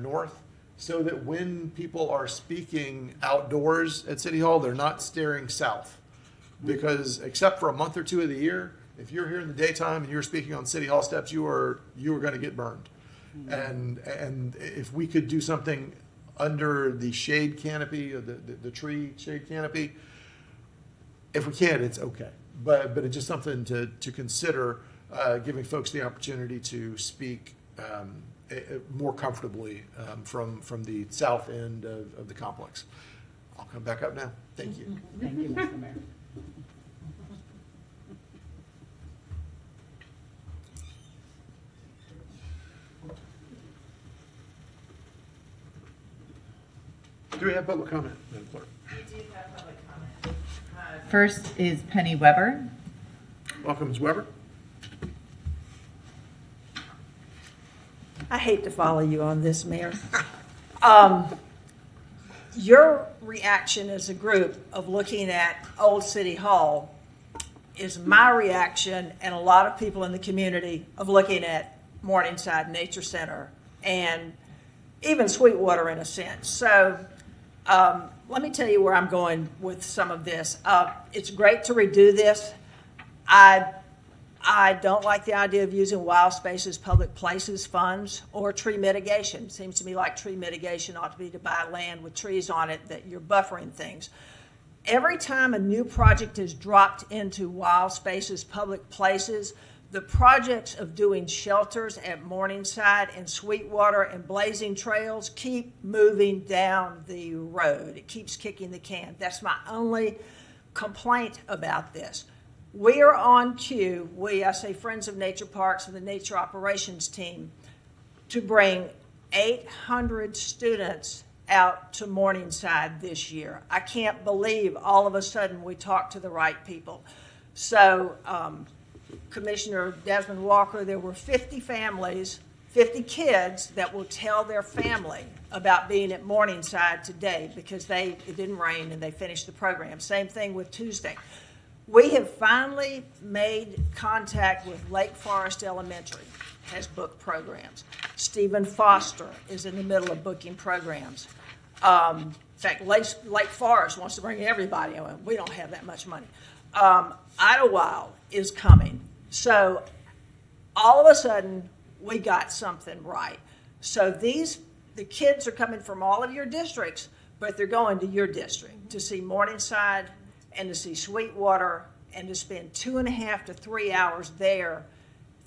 north, so that when people are speaking outdoors at City Hall, they're not staring south. Because except for a month or two of the year, if you're here in the daytime and you're speaking on City Hall steps, you are going to get burned. And if we could do something under the shade canopy, or the tree shade canopy, if we can, it's okay. But it's just something to consider, giving folks the opportunity to speak more comfortably from the south end of the complex. I'll come back up now. Thank you. Thank you, Mr. Mayor. Do we have public comment, Madam Clerk? We do have public comment. First is Penny Weber. Welcome, Ms. Weber. I hate to follow you on this, Mayor. Your reaction as a group of looking at Old City Hall is my reaction, and a lot of people in the community, of looking at Morningside Nature Center and even Sweetwater in a sense. So let me tell you where I'm going with some of this. It's great to redo this. I don't like the idea of using wild spaces, public places funds, or tree mitigation. Seems to me like tree mitigation ought to be to buy land with trees on it, that you're buffering things. Every time a new project is dropped into wild spaces, public places, the projects of doing shelters at Morningside and Sweetwater and Blazing Trails keep moving down the road. It keeps kicking the can. That's my only complaint about this. We are on cue, I say Friends of Nature Parks and the Nature Operations Team, to bring 800 students out to Morningside this year. I can't believe all of a sudden we talked to the right people. So, Commissioner Desmond Walker, there were 50 families, 50 kids that will tell their family about being at Morningside today because it didn't rain and they finished the program. Same thing with Tuesday. We have finally made contact with Lake Forest Elementary, has booked programs. Stephen Foster is in the middle of booking programs. In fact, Lake Forest wants to bring everybody on. We don't have that much money. Idlewild is coming. So all of a sudden, we got something right. So the kids are coming from all of your districts, but they're going to your district to see Morningside and to see Sweetwater and to spend 2.5 to 3 hours there,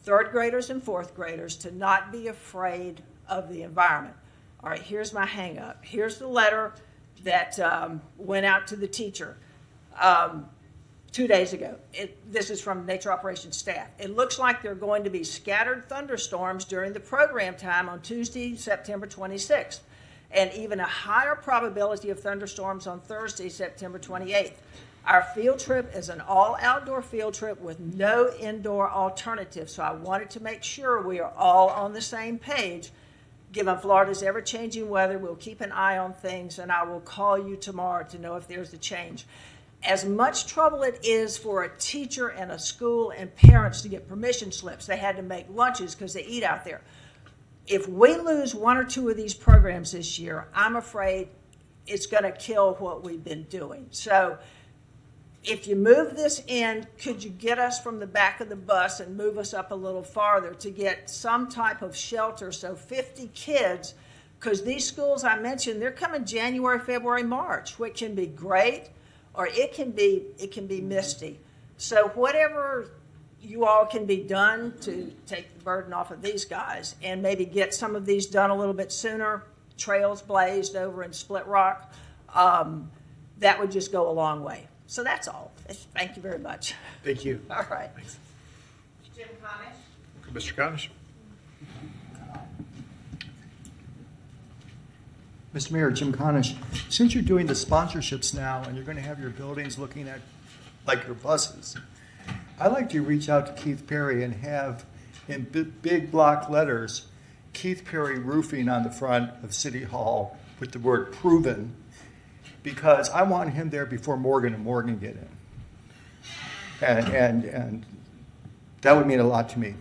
third graders and fourth graders, to not be afraid of the environment. All right, here's my hang up. Here's the letter that went out to the teacher 2 days ago. This is from Nature Operations staff. It looks like there are going to be scattered thunderstorms during the program time on Tuesday, September 26th, and even a higher probability of thunderstorms on Thursday, September 28th. Our field trip is an all-outdoor field trip with no indoor alternative, so I wanted to make sure we are all on the same page. Given Florida's ever-changing weather, we'll keep an eye on things, and I will call you tomorrow to know if there's a change. As much trouble it is for a teacher and a school and parents to get permission slips, they had to make lunches because they eat out there. If we lose one or two of these programs this year, I'm afraid it's going to kill what we've been doing. So if you move this in, could you get us from the back of the bus and move us up a little farther to get some type of shelter so 50 kids Because these schools I mentioned, they're coming January, February, March, which can be great, or it can be misty. So whatever you all can be done to take the burden off of these guys and maybe get some of these done a little bit sooner, trails blazed over in Split Rock, that would just go a long way. So that's all. Thank you very much. Thank you. All right. Thanks. Jim Conish? Mr. Conish? Mr. Mayor, Jim Conish, since you're doing the sponsorships now and you're going to have your buildings looking at like your buses, I'd like to reach out to Keith Perry and have in big block letters, Keith Perry Roofing on the front of City Hall with the word proven, because I want him there before Morgan and Morgan get in. And that would mean a lot to me.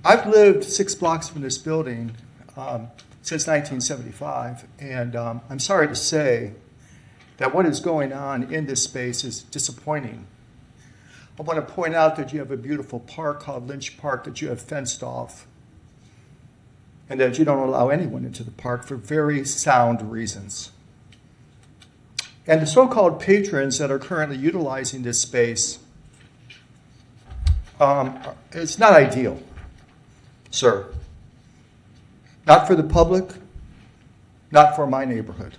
I've lived 6 blocks from this building since 1975, and I'm sorry to say that what is going on in this space is disappointing. I want to point out that you have a beautiful park called Lynch Park that you have fenced off, and that you don't allow anyone into the park for very sound reasons. And the so-called patrons that are currently utilizing this space, it's not ideal, sir. Not for the public, not for my neighborhood.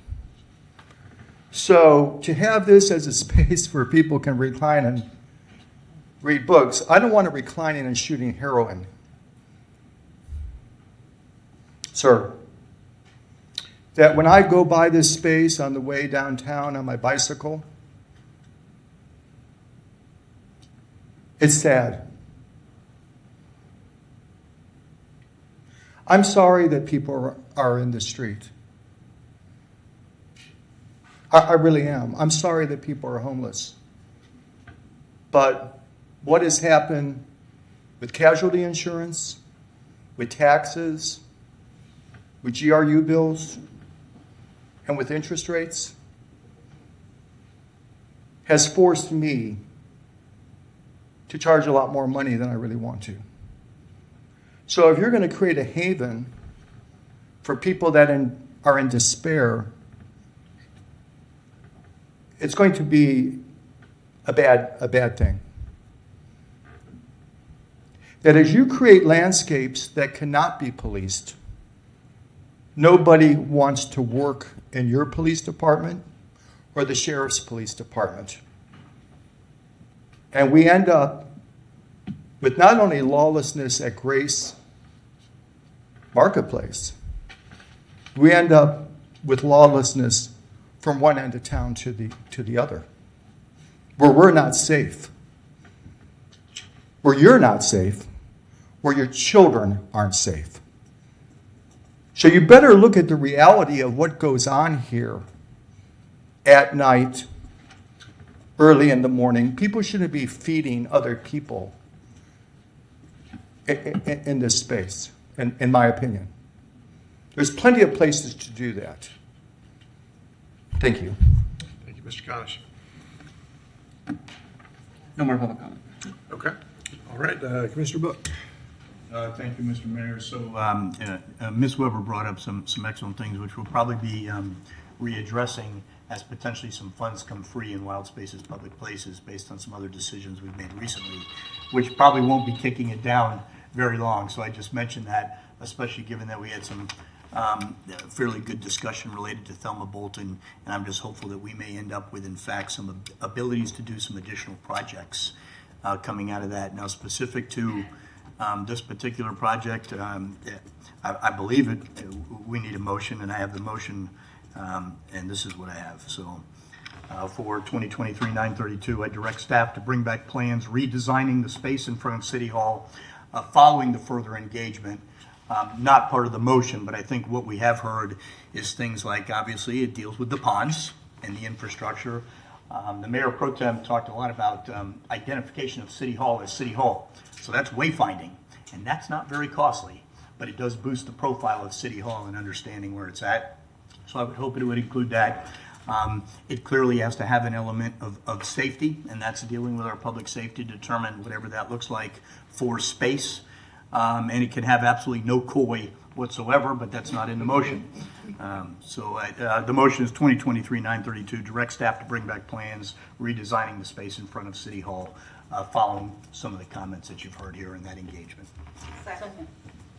So to have this as a space where people can recline and read books, I don't want to reclining and shooting heroin. Sir, that when I go by this space on the way downtown on my bicycle, it's sad. I'm sorry that people are in the street. I really am. I'm sorry that people are homeless. But what has happened with casualty insurance, with taxes, with GRU bills, and with interest rates, has forced me to charge a lot more money than I really want to. So if you're going to create a haven for people that are in despair, it's going to be a bad thing. That as you create landscapes that cannot be policed, nobody wants to work in your police department or the sheriff's police department. And we end up with not only lawlessness at Grace Marketplace, we end up with lawlessness from one end of town to the other, where we're not safe, where you're not safe, where your children aren't safe. So you better look at the reality of what goes on here at night, early in the morning. People shouldn't be feeding other people in this space, in my opinion. There's plenty of places to do that. Thank you. Thank you, Mr. Conish. No more public comment. Okay. All right, Commissioner Book. Thank you, Mr. Mayor. So Ms. Weber brought up some excellent things, which we'll probably be readdressing as potentially some funds come free in wild spaces, public places, based on some other decisions we've made recently, which probably won't be kicking it down very long. So I just mentioned that, especially given that we had some fairly good discussion related to Thelma Bolton, and I'm just hopeful that we may end up with, in fact, some abilities to do some additional projects coming out of that. Now, specific to this particular project, I believe we need a motion, and I have the motion, and this is what I have. So for 2023-932, I direct staff to bring back plans redesigning the space in front of City Hall following the further engagement. Not part of the motion, but I think what we have heard is things like, obviously, it deals with the ponds and the infrastructure. The Mayor Pro Tem talked a lot about identification of City Hall as City Hall. So that's wayfinding, and that's not very costly, but it does boost the profile of City Hall and understanding where it's at. So I would hope it would include that. It clearly has to have an element of safety, and that's dealing with our public safety to determine whatever that looks like for space. And it can have absolutely no coy whatsoever, but that's not in the motion. The motion is 2023-932, direct staff to bring back plans, redesigning the space in front of City Hall, following some of the comments that you've heard here in that engagement.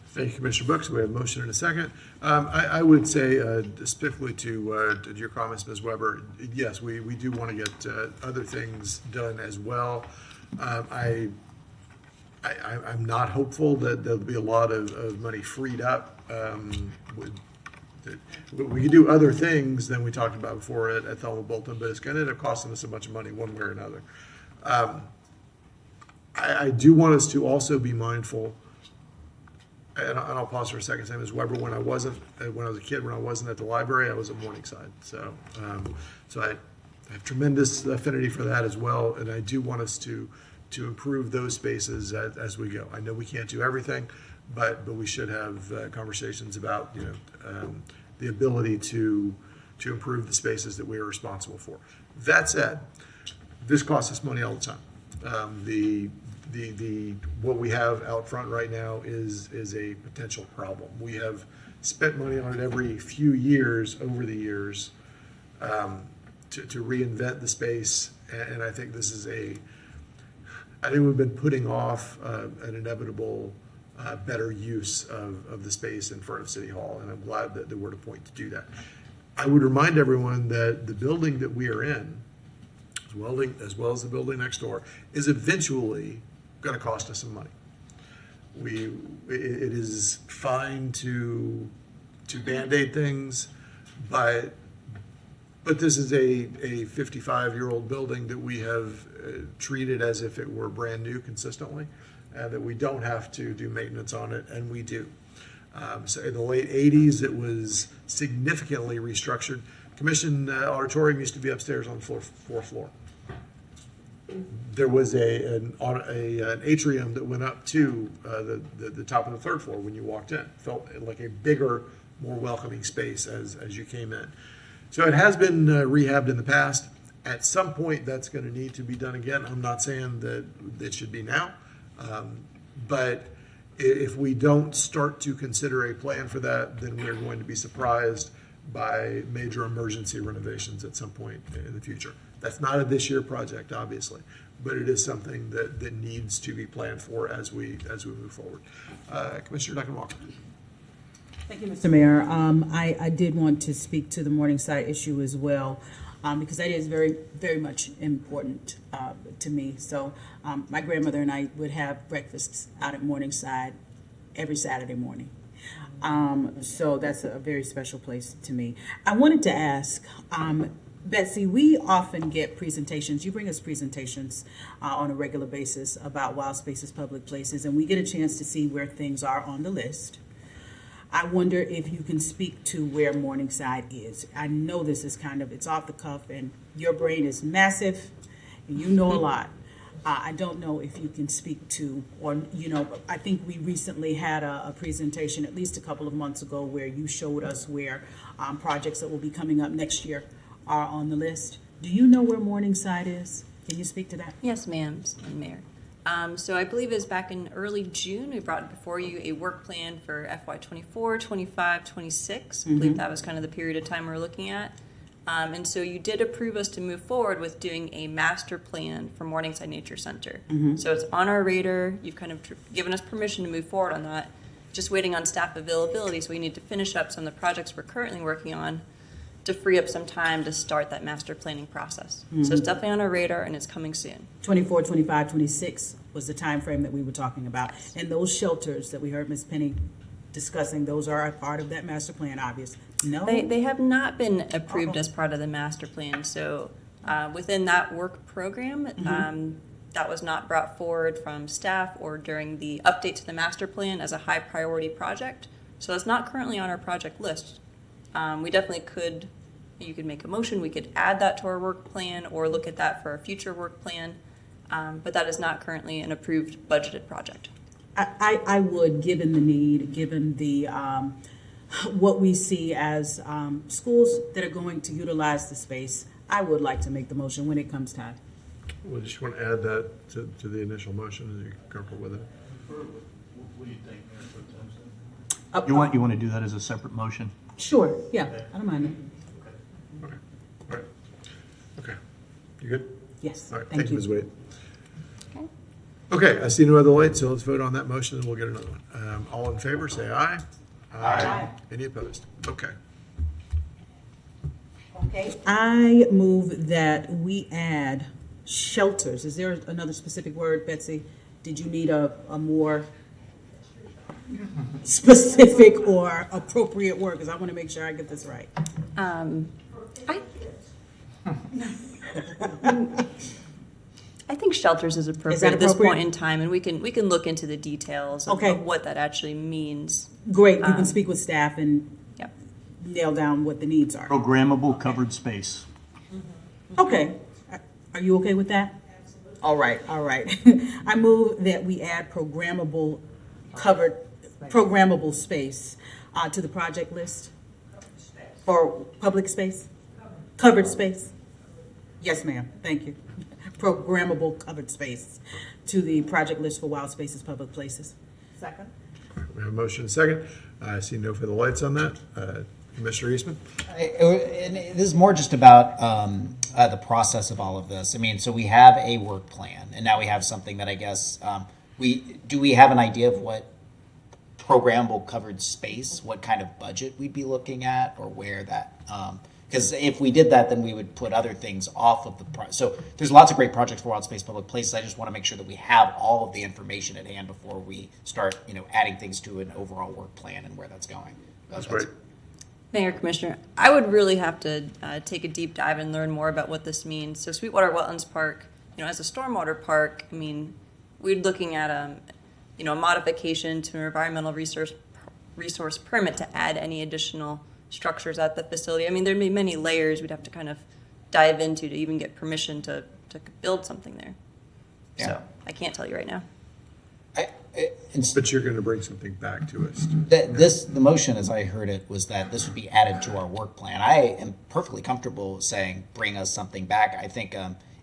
Thank you, Commissioner Brooks. We have a motion and a second. I would say, specifically to your comments, Ms. Weber, yes, we do want to get other things done as well. I'm not hopeful that there'll be a lot of money freed up. We can do other things than we talked about before at Thelma Bolton, but it's going to end up costing us a bunch of money one way or another. I do want us to also be mindful, and I'll pause for a second. Say, Ms. Weber, when I was a kid, when I wasn't at the library, I was at Morningside. So I have tremendous affinity for that as well, and I do want us to improve those spaces as we go. I know we can't do everything, but we should have conversations about the ability to improve the spaces that we are responsible for. That said, this costs us money all the time. What we have out front right now is a potential problem. We have spent money on it every few years over the years to reinvent the space, and I think this is I think we've been putting off an inevitable better use of the space in front of City Hall, and I'm glad that we're at a point to do that. I would remind everyone that the building that we are in, as well as the building next door, is eventually going to cost us some money. It is fine to Band-Aid things, but this is a 55-year-old building that we have treated as if it were brand new consistently, and that we don't have to do maintenance on it, and we do. So in the late 80s, it was significantly restructured. Commission Auditorium used to be upstairs on the fourth floor. There was an atrium that went up to the top of the third floor when you walked in. Felt like a bigger, more welcoming space as you came in. So it has been rehabbed in the past. At some point, that's going to need to be done again. I'm not saying that it should be now, but if we don't start to consider a plan for that, then we're going to be surprised by major emergency renovations at some point in the future. That's not a this year project, obviously, but it is something that needs to be planned for as we move forward. Commissioner Duncan Walker. Thank you, Mr. Mayor. I did want to speak to the Morningside issue as well, because that is very, very much important to me. So my grandmother and I would have breakfasts out at Morningside every Saturday morning. So that's a very special place to me. I wanted to ask, Betsy, we often get presentations. You bring us presentations on a regular basis about wild spaces, public places, and we get a chance to see where things are on the list. I wonder if you can speak to where Morningside is. I know this is it's off the cuff, and your brain is massive, and you know a lot. I don't know if you can speak to, or, I think we recently had a presentation at least a couple of months ago where you showed us where projects that will be coming up next year are on the list. Do you know where Morningside is? Can you speak to that? Yes, ma'am, Mr. Mayor. So I believe it was back in early June, we brought before you a work plan for FY 24, 25, 26. I believe that was kind of the period of time we're looking at. And so you did approve us to move forward with doing a master plan for Morningside Nature Center. So it's on our radar. You've kind of given us permission to move forward on that. Just waiting on staff availability, so we need to finish up some of the projects we're currently working on to free up some time to start that master planning process. So it's definitely on our radar, and it's coming soon. 24, 25, 26 was the time frame that we were talking about. And those shelters that we heard Ms. Penny discussing, those are a part of that master plan, obviously. No? They have not been approved as part of the master plan. So within that work program, that was not brought forward from staff or during the update to the master plan as a high priority project. So it's not currently on our project list. We definitely could, you could make a motion, we could add that to our work plan or look at that for a future work plan, but that is not currently an approved budgeted project. I would, given the need, given the what we see as schools that are going to utilize the space, I would like to make the motion when it comes time. Well, just want to add that to the initial motion. Are you comfortable with it? What do you think, Mayor? You want to do that as a separate motion? Sure, yeah, I don't mind. All right. Okay. You good? Yes, All right, thank you. Ms. Wade. Okay, I see no other lights, so let's vote on that motion and we'll get another one. All in favor, say aye. Aye. Any opposed? Okay. Okay, I move that we add shelters. Is there another specific word, Betsy? Did you need a more specific or appropriate word? Because I want to make sure I get this right. I think shelters is appropriate, Is that at this appropriate? point in time, and we can look into the details of, Okay. of what that actually means. Great, you can speak with staff and Yep. nail down what the needs are. Programmable covered space. Okay, are you okay with that? All right, all right. I move that we add programmable space to the project list. For public space? Covered space? Yes, ma'am, thank you. Programmable covered space to the project list for wild spaces, public places. Second. We have a motion and a second. I see no further lights on that. Commissioner Eastman? And this is more just about the process of all of this. I mean, so we have a work plan, and now we have something that I guess we have an idea of what programmable covered space, what kind of budget we'd be looking at, or where that. Because if we did that, then we would put other things off of the so there's lots of great projects for wild space public places. I just want to make sure that we have all of the information at hand before we start, adding things to an overall work plan and where that's going. That's great. Mayor, Commissioner, I would really have to take a deep dive and learn more about what this means. So Sweetwater Wetlands Park, as a stormwater park, I mean, we're looking at a modification to an environmental resource permit to add any additional structures at the facility. I mean, there'd be many layers we'd have to kind of dive into to even get permission to build something there. Yeah. So I can't tell you right now. But you're going to bring something back to us. The motion, as I heard it, was that this would be added to our work plan. I am perfectly comfortable saying, bring us something back. I think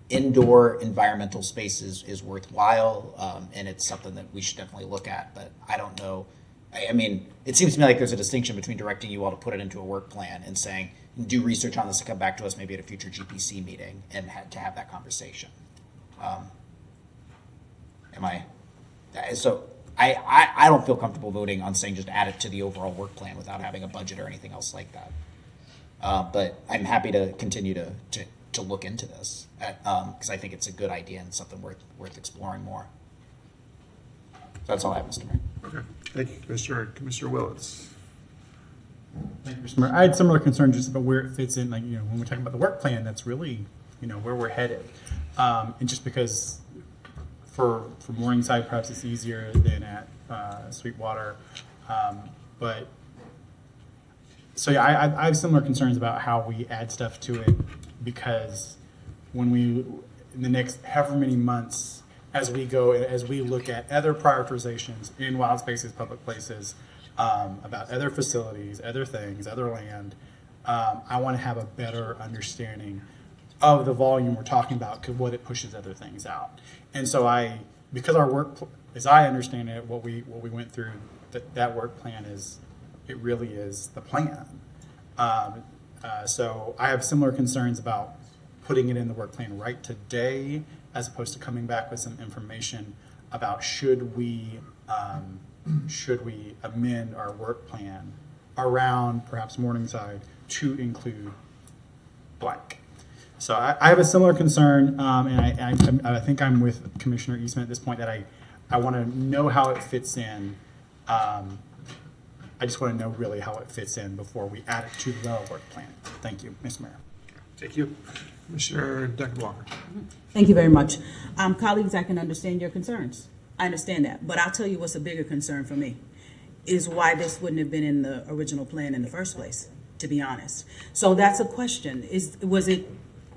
indoor environmental space is worthwhile, and it's something that we should definitely look at, but I don't know. I mean, it seems to me like there's a distinction between directing you all to put it into a work plan and saying, do research on this and come back to us maybe at a future GPC meeting and to have that conversation. So I don't feel comfortable voting on saying just add it to the overall work plan without having a budget or anything else like that. But I'm happy to continue to look into this because I think it's a good idea and something worth exploring more. So that's all I have, Mr. Mayor. Okay. Thank you, Commissioner Willetts. Thank you, Mr. Mayor. I had similar concerns just about where it fits in. Like, when we're talking about the work plan, that's really, where we're headed. And just because for Morningside, perhaps it's easier than at Sweetwater. But so yeah, I have similar concerns about how we add stuff to it because when in the next however many months, as we look at other prioritizations in wild spaces, public places, about other facilities, other things, other land, I want to have a better understanding of the volume we're talking about, because what it pushes other things out. And so because our work, as I understand it, what we went through, that work plan it really is the plan. So I have similar concerns about putting it in the work plan right today, as opposed to coming back with some information about should we amend our work plan around perhaps Morningside to include blank. So I have a similar concern, and I think I'm with Commissioner Eastman at this point that I want to know how it fits in. I just want to know really how it fits in before we add it to the work plan. Thank you, Mr. Mayor. Thank you. Commissioner Duncan Walker. Thank you very much. Colleagues, I can understand your concerns. I understand that. But I'll tell you what's a bigger concern for me is why this wouldn't have been in the original plan in the first place, to be honest. So that's a question.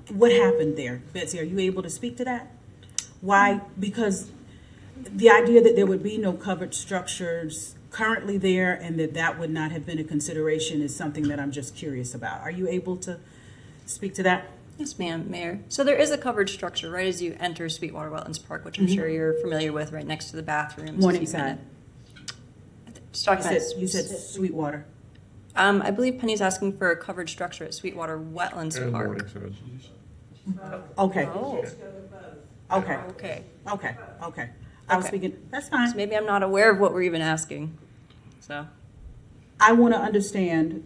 What happened there? Betsy, are you able to speak to that? Why? Because the idea that there would be no covered structures currently there and that would not have been a consideration is something that I'm just curious about. Are you able to speak to that? Yes, ma'am, Mayor. So there is a covered structure right as you enter Sweetwater Wetlands Park, which I'm sure you're familiar with, right next to the bathrooms. Morningside. Just talking about You said Sweetwater. I believe Penny's asking for a covered structure at Sweetwater Wetlands And Park. Morningside. Okay. Oh. Okay. Okay. Okay. Okay. I was Okay. thinking, that's fine. So maybe I'm not aware of what we're even asking. So. I want to understand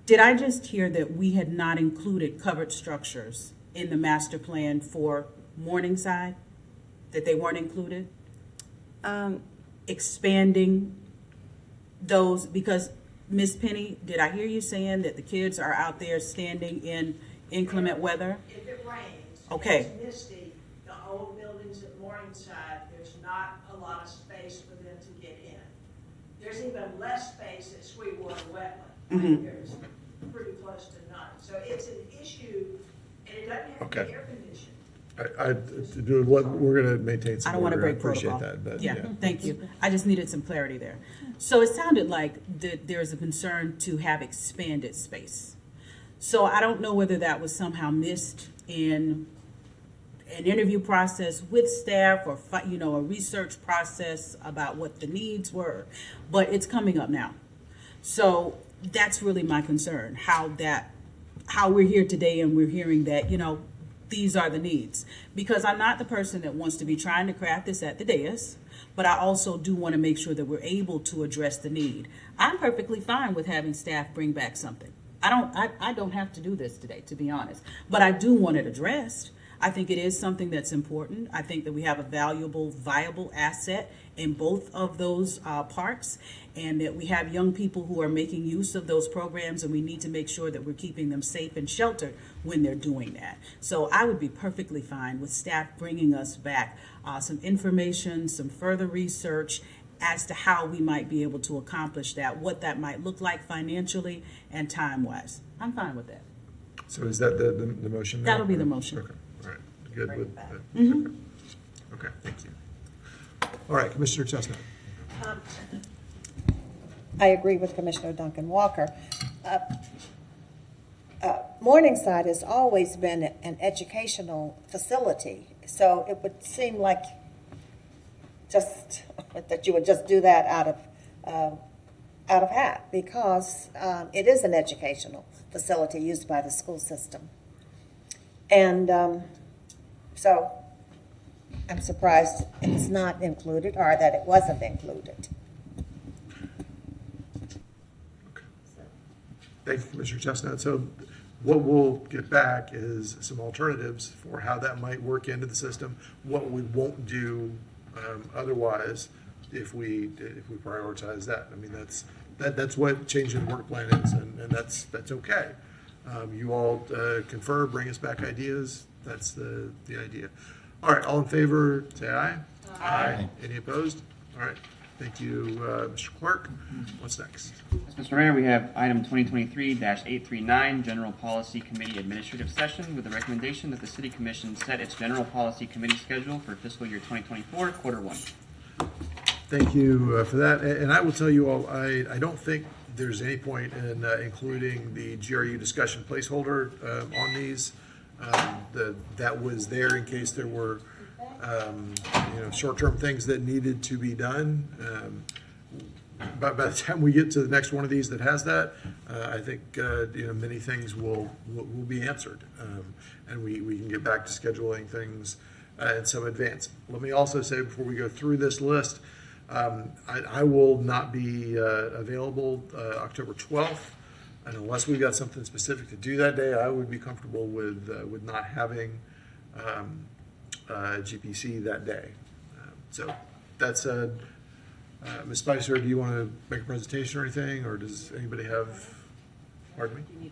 did I just hear that we had not included covered structures in the master plan for Morningside? That they weren't included? Expanding those, because Ms. Penny, did I hear you saying that the kids are out there standing in inclement weather? If it rains, Okay. it's misty, the old buildings at Morningside, there's not a lot of space for them to get in. There's even less space at Sweetwater Wetland. Mhm. There's pretty close to none. So it's an issue, and it doesn't have to Okay. be air conditioned. We're going to maintain some I don't want to order. I break appreciate protocol. that, but Yeah, thank you. I just needed some clarity there. So it sounded like there's a concern to have expanded space. So I don't know whether that was somehow missed in an interview process with staff or, a research process about what the needs were, but it's coming up now. So that's really my concern, how we're here today and we're hearing that, these are the needs. Because I'm not the person that wants to be trying to craft this at the dais, but I also do want to make sure that we're able to address the need. I'm perfectly fine with having staff bring back something. I don't have to do this today, to be honest, but I do want it addressed. I think it is something that's important. I think that we have a valuable, viable asset in both of those parks, and that we have young people who are making use of those programs, and we need to make sure that we're keeping them safe and sheltered when they're doing that. So I would be perfectly fine with staff bringing us back some information, some further research as to how we might be able to accomplish that, what that might look like financially and time-wise. I'm fine with that. So is that the motion now? That'll be the motion. Okay, all right, good with that. Mhm. Okay, thank you. All right, Commissioner Chestnut. I agree with Commissioner Duncan Walker. Morningside has always been an educational facility, so it would seem like that you would just do that out of hat, because it is an educational facility used by the school system. And so I'm surprised it's not included, or that it wasn't included. Thank you, Commissioner Chestnut. So what we'll get back is some alternatives for how that might work into the system, what we won't do otherwise if we prioritize that. I mean, that's what changing the work plan is, and that's okay. You all confer, bring us back ideas. That's the idea. All right, all in favor, say aye. Aye. Any opposed? All right. Thank you, Mr. Clerk. What's next? Mr. Mayor, we have item 2023-839, General Policy Committee Administrative Session, with the recommendation that the City Commission set its General Policy Committee schedule for fiscal year 2024, quarter one. Thank you for that. And I will tell you all, I don't think there's any point in including the GRU discussion placeholder on these. That was there in case there were short-term things that needed to be done. But by the time we get to the next one of these that has that, I think many things will be answered, and we can get back to scheduling things in some advance. Let me also say before we go through this list, I will not be available October 12th, and unless we've got something specific to do that day, I would be comfortable with not having GPC that day. So that's Ms. Spicer, do you want to make a presentation or anything, or does anybody have, pardon me?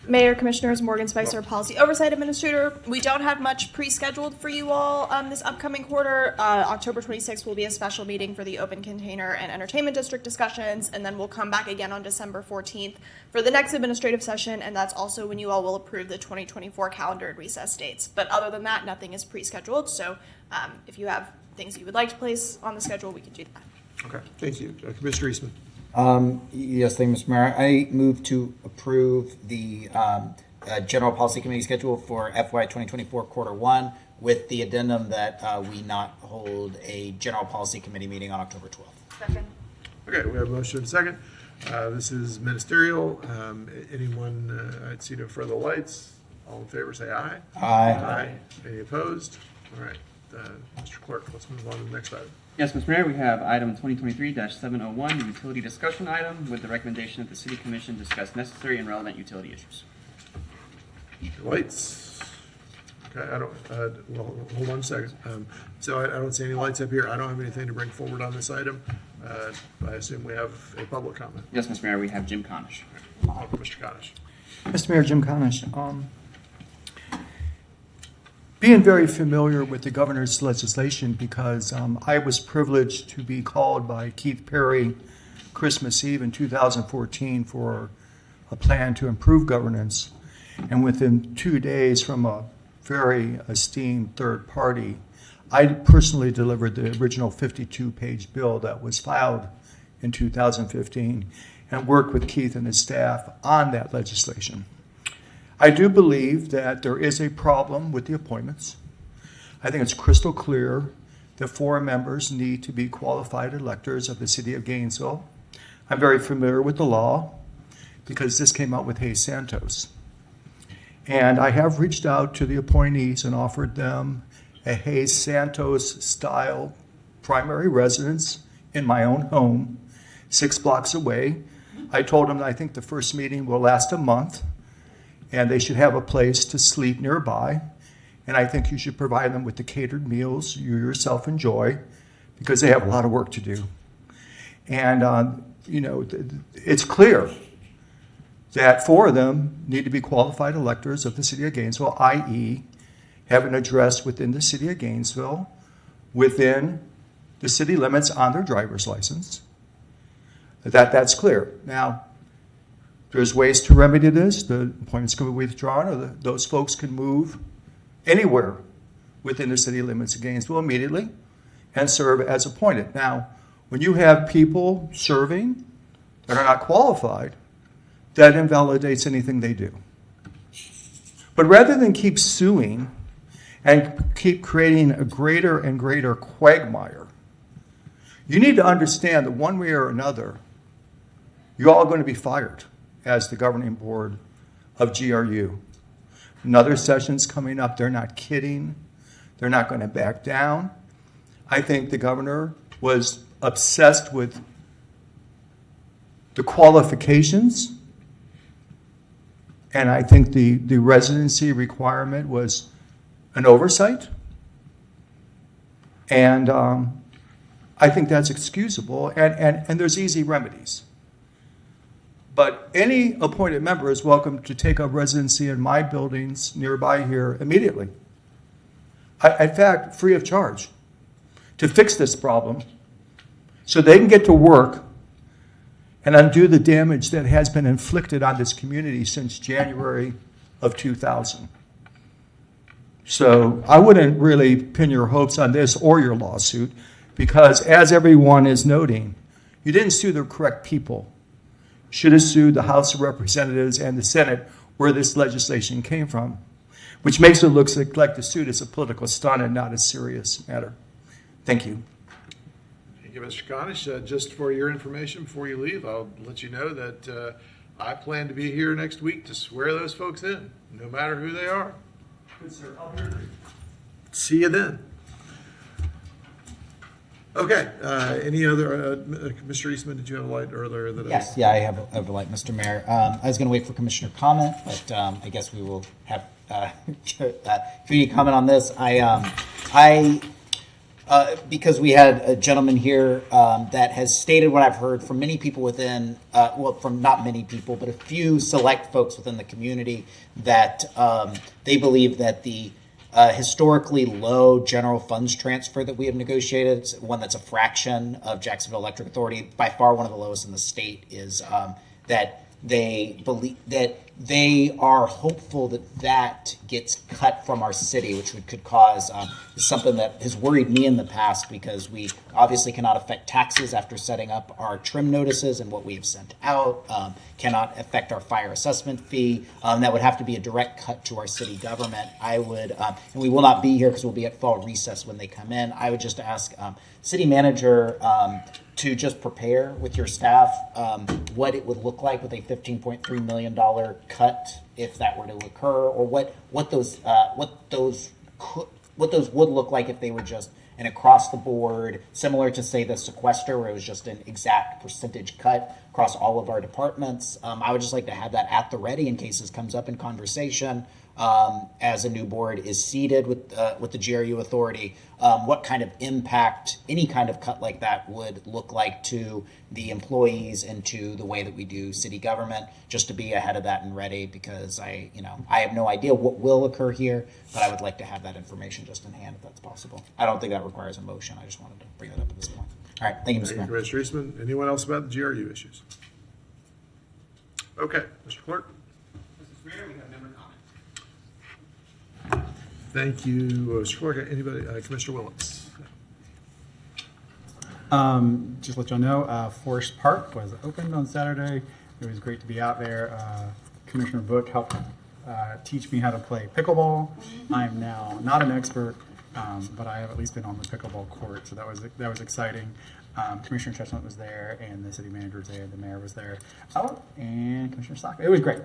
Mayor, Commissioners, Morgan Spicer, Policy Oversight Administrator. We don't have much pre-scheduled for you all this upcoming quarter. October 26th will be a special meeting for the Open Container and Entertainment District discussions, and then we'll come back again on December 14th for the next administrative session, and that's also when you all will approve the 2024 calendar and recess dates. But other than that, nothing is pre-scheduled, so if you have things you would like to place on the schedule, we can do that. Okay, thank you. Commissioner Eastman. Yes, thank you, Mr. Mayor. I move to approve the General Policy Committee schedule for FY 2024 quarter one, with the addendum that we not hold a General Policy Committee meeting on October 12th. Second. Okay, we have a motion and a second. This is ministerial. Anyone, I'd see no further lights. All in favor, say aye. Aye. Any opposed? All right, Mr. Clerk, let's move on to the next item. Yes, Mr. Mayor, we have item 2023-701, the utility discussion item, with the recommendation that the City Commission discuss necessary and relevant utility issues. Lights. Okay, I don't, well, hold on a second. So I don't see any lights up here. I don't have anything to bring forward on this item. I assume we have a public comment. Yes, Mr. Mayor, we have Jim Conish. Mr. Conish. Mr. Mayor, Jim Conish. Being very familiar with the governor's legislation, because I was privileged to be called by Keith Perry Christmas Eve in 2014 for a plan to improve governance. And within 2 days from a very esteemed third party, I personally delivered the original 52-page bill that was filed in 2015 and worked with Keith and his staff on that legislation. I do believe that there is a problem with the appointments. I think it's crystal clear that 4 members need to be qualified electors of the city of Gainesville. I'm very familiar with the law because this came out with Hayes Santos. And I have reached out to the appointees and offered them a Hayes Santos style primary residence in my own home, 6 blocks away. I told them that I think the first meeting will last a month and they should have a place to sleep nearby. And I think you should provide them with the catered meals you yourself enjoy, because they have a lot of work to do. And, it's clear that 4 of them need to be qualified electors of the city of Gainesville, i.e., have an address within the city of Gainesville, within the city limits on their driver's license. That's clear. Now, there's ways to remedy this. The appointments can be withdrawn, or those folks can move anywhere within the city limits of Gainesville immediately and serve as appointed. Now, when you have people serving that are not qualified, that invalidates anything they do. But rather than keep suing and keep creating a greater and greater quagmire, you need to understand that one way or another, you're all going to be fired as the governing board of GRU. Another session's coming up. They're not kidding. They're not going to back down. I think the governor was obsessed with the qualifications, and I think the residency requirement was an oversight. And I think that's excusable, and there's easy remedies. But any appointed member is welcome to take up residency in my buildings nearby here immediately. In fact, free of charge, to fix this problem so they can get to work and undo the damage that has been inflicted on this community since January of 2000. So I wouldn't really pin your hopes on this or your lawsuit, because as everyone is noting, you didn't sue the correct people. Should have sued the House of Representatives and the Senate, where this legislation came from, which makes it look like the suit is a political stunt and not a serious matter. Thank you. Thank you, Mr. Conish. Just for your information, before you leave, I'll let you know that I plan to be here next week to swear those folks in, no matter who they are. Good, sir. I'll be here. See you then. Okay, any other, Mr. Eastman, did you have a light earlier? Yes, I have a light, Mr. Mayor. I was going to wait for commissioner comment, but I guess we will have community comment on this. Because we had a gentleman here that has stated what I've heard from many people within, from not many people, but a few select folks within the community, that they believe that the historically low general funds transfer that we have negotiated, one that's a fraction of Jacksonville Electric Authority, by far one of the lowest in the state, is that they believe that they are hopeful that that gets cut from our city, which could cause something that has worried me in the past, because we obviously cannot affect taxes after setting up our trim notices and what we have sent out, cannot affect our fire assessment fee. That would have to be a direct cut to our city government. I would, and we will not be here because we'll be at fall recess when they come in. I would just ask city manager to just prepare with your staff what it would look like with a $15.3 million cut if that were to occur, or what those would look like if they were just an across the board, similar to say the sequester, where it was just an exact percentage cut across all of our departments. I would just like to have that at the ready in case this comes up in conversation as a new board is seated with the GRU authority. What kind of impact any kind of cut like that would look like to the employees and to the way that we do city government, just to be ahead of that and ready, because I have no idea what will occur here, but I would like to have that information just in hand if that's possible. I don't think that requires a motion. I just wanted to bring that up at this point. All right, thank you, Mr. Mayor. Commissioner Eastman. Anyone else about the GRU issues? Okay, Mr. Clerk. Mr. Mayor, we have member comment. Thank you, Mr. Clerk. Anybody? Commissioner Willis. Just to let y'all know, Forest Park was opened on Saturday. It was great to be out there. Commissioner Book helped teach me how to play pickleball. I am now not an expert, but I have at least been on the pickleball court, so that was exciting. Commissioner Chestnut was there, and the city manager was there, the mayor was there. Oh, and Commissioner Stock. It was great.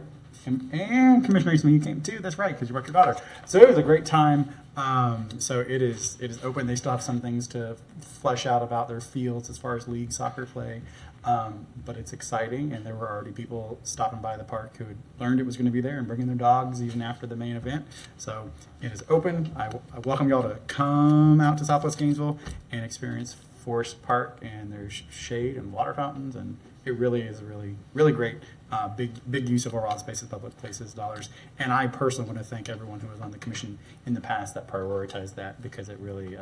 And Commissioner Eastman, you came too. That's right, because you brought your daughter. So it was a great time. So it is open. They still have some things to flesh out about their fields as far as league soccer play. But it's exciting, and there were already people stopping by the park who had learned it was going to be there and bringing their dogs even after the main event. So it is open. I welcome y'all to come out to Southwest Gainesville and experience Forest Park, and there's shade and water fountains, and it really is really great. Big use of our raw spaces, public places, dollars. And I personally want to thank everyone who was on the commission in the past that prioritized that, because it really,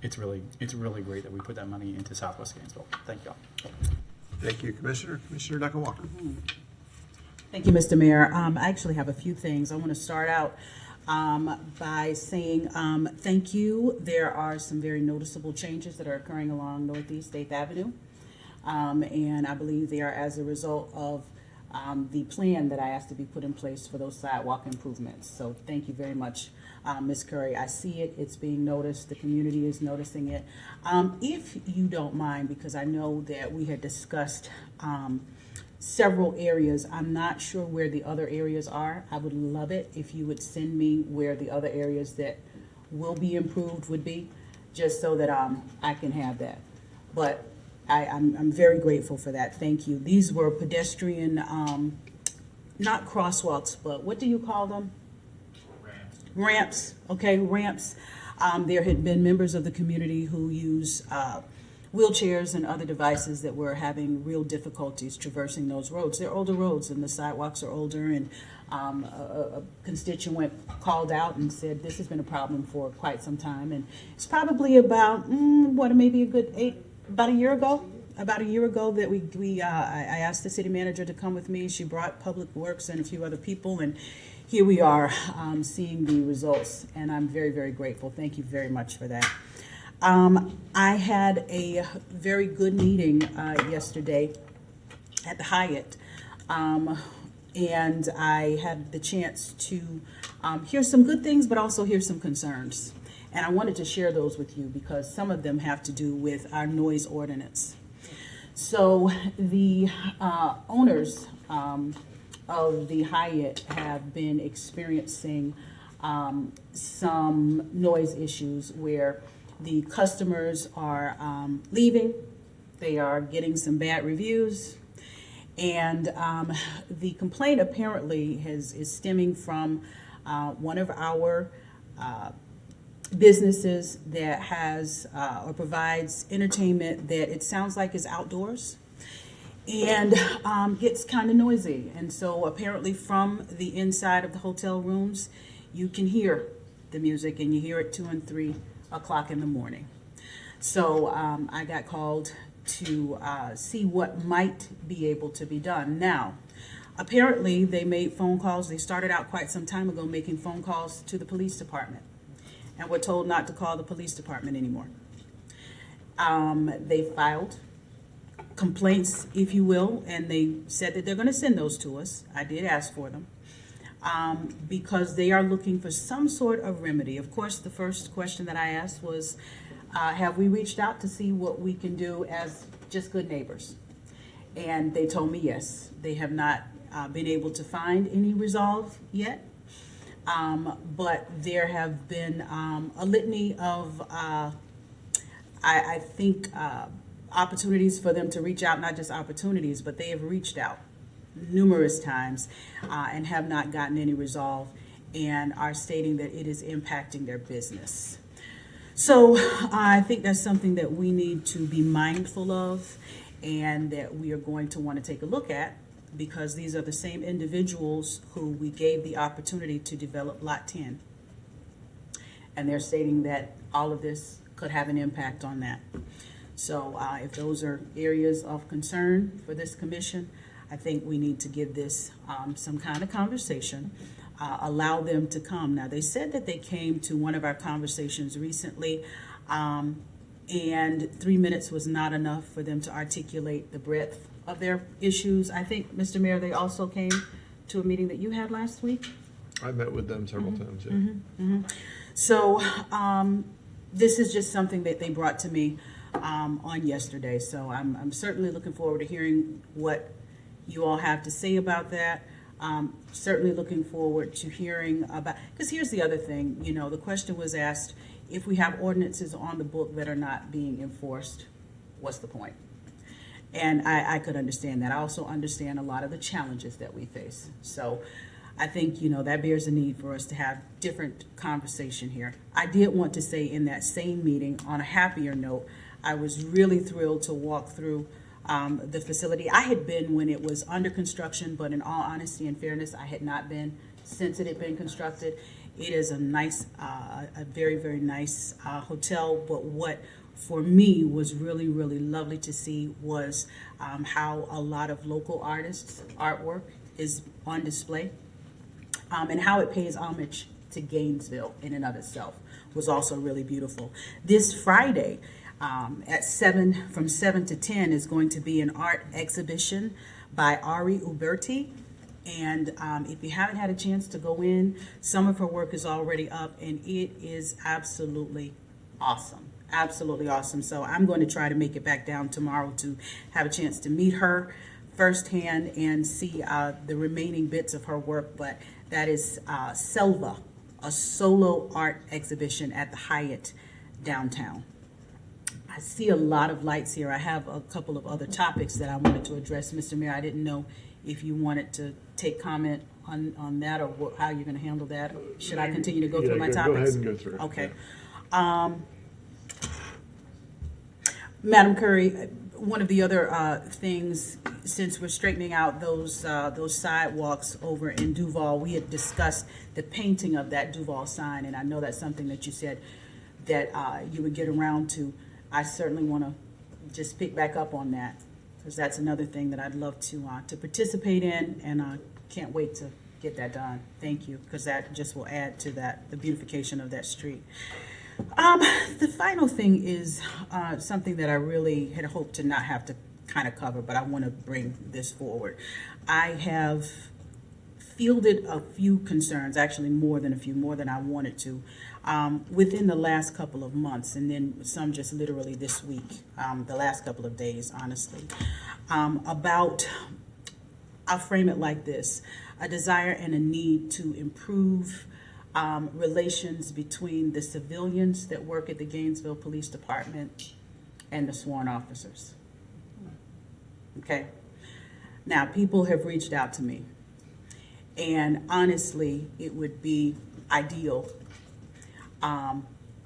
it's really great that we put that money into Southwest Gainesville. Thank y'all. Thank you, Commissioner. Commissioner Duncan Walker. Thank you, Mr. Mayor. I actually have a few things. I want to start out by saying thank you. There are some very noticeable changes that are occurring along Northeast 8th Avenue. And I believe they are as a result of the plan that I asked to be put in place for those sidewalk improvements. So thank you very much, Ms. Curry. I see it. It's being noticed. The community is noticing it. If you don't mind, because I know that we had discussed several areas. I'm not sure where the other areas are. I would love it if you would send me where the other areas that will be improved would be, just so that I can have that. But I'm very grateful for that. Thank you. These were pedestrian, not crosswalks, but what do you call them? Ramps. Okay, ramps. There had been members of the community who use wheelchairs and other devices that were having real difficulties traversing those roads. They're older roads, and the sidewalks are older, and a constituent called out and said this has been a problem for quite some time, and it's probably about maybe about a year ago that I asked the city manager to come with me. She brought Public Works and a few other people, and here we are seeing the results, and I'm very, very grateful. Thank you very much for that. I had a very good meeting yesterday at the Hyatt, and I had the chance to hear some good things, but also hear some concerns. And I wanted to share those with you because some of them have to do with our noise ordinance. So the owners of the Hyatt have been experiencing some noise issues where the customers are leaving, they are getting some bad reviews, and the complaint apparently is stemming from one of our businesses that has or provides entertainment that it sounds like is outdoors and gets kind of noisy. And so apparently from the inside of the hotel rooms, you can hear the music, and you hear it 2 and 3 o'clock in the morning. So I got called to see what might be able to be done. Now, Apparently, they made phone calls. They started out quite some time ago making phone calls to the police department, and were told not to call the police department anymore. They filed complaints, if you will, and they said that they're going to send those to us. I did ask for them. Because they are looking for some sort of remedy. Of course, the first question that I asked was, have we reached out to see what we can do as just good neighbors? And they told me yes. They have not been able to find any resolve yet. But there have been a litany of, I think, opportunities for them to reach out, not just opportunities, but they have reached out numerous times and have not gotten any resolve, and are stating that it is impacting their business. So I think that's something that we need to be mindful of, and that we are going to want to take a look at, because these are the same individuals who we gave the opportunity to develop Lot 10. And they're stating that all of this could have an impact on that. So if those are areas of concern for this commission, I think we need to give this some kind of conversation, allow them to come. Now, they said that they came to one of our conversations recently, and 3 minutes was not enough for them to articulate the breadth of their issues. I think, Mr. Mayor, they also came to a meeting that you had last week. I met with them several times, yeah. So this is just something that they brought to me on yesterday. So I'm certainly looking forward to hearing what you all have to say about that. Certainly looking forward to hearing about, because here's the other thing, you know, the question was asked, if we have ordinances on the book that are not being enforced, what's the point? And I could understand that. I also understand a lot of the challenges that we face. So I think, you know, that bears a need for us to have different conversation here. I did want to say in that same meeting, on a happier note, I was really thrilled to walk through the facility. I had been when it was under construction, but in all honesty and fairness, I had not been since it had been constructed. It is a nice, a very, very nice hotel, but what for me was really, really lovely to see was how a lot of local artists' artwork is on display, and how it pays homage to Gainesville in and of itself was also really beautiful. This Friday, from 7 to 10 is going to be an art exhibition by Ari Uberti. And if you haven't had a chance to go in, some of her work is already up, and it is absolutely awesome. Absolutely awesome. So I'm going to try to make it back down tomorrow to have a chance to meet her firsthand and see the remaining bits of her work. But that is Selva, a solo art exhibition at the Hyatt downtown. I see a lot of lights here. I have a couple of other topics that I wanted to address. Mr. Mayor, I didn't know if you wanted to take comment on that, or how you're going to handle that. Should I continue to go through my topics? Go ahead and go through it. Okay. Madam Curry, one of the other things, since we're straightening out those sidewalks over in Duval, we had discussed the painting of that Duval sign, and I know that's something that you said that you would get around to. I certainly want to just pick back up on that, because that's another thing that I'd love to participate in, and I can't wait to get that done. Thank you, because that just will add to the beautification of that street. The final thing is something that I really had hoped to not have to kind of cover, but I want to bring this forward. I have fielded a few concerns, actually more than a few, more than I wanted to, within the last couple of months, and then some just literally this week, the last couple of days, honestly, about, I'll frame it like this, a desire and a need to improve relations between the civilians that work at the Gainesville Police Department and the sworn officers. Okay? Now, people have reached out to me, and honestly, it would be ideal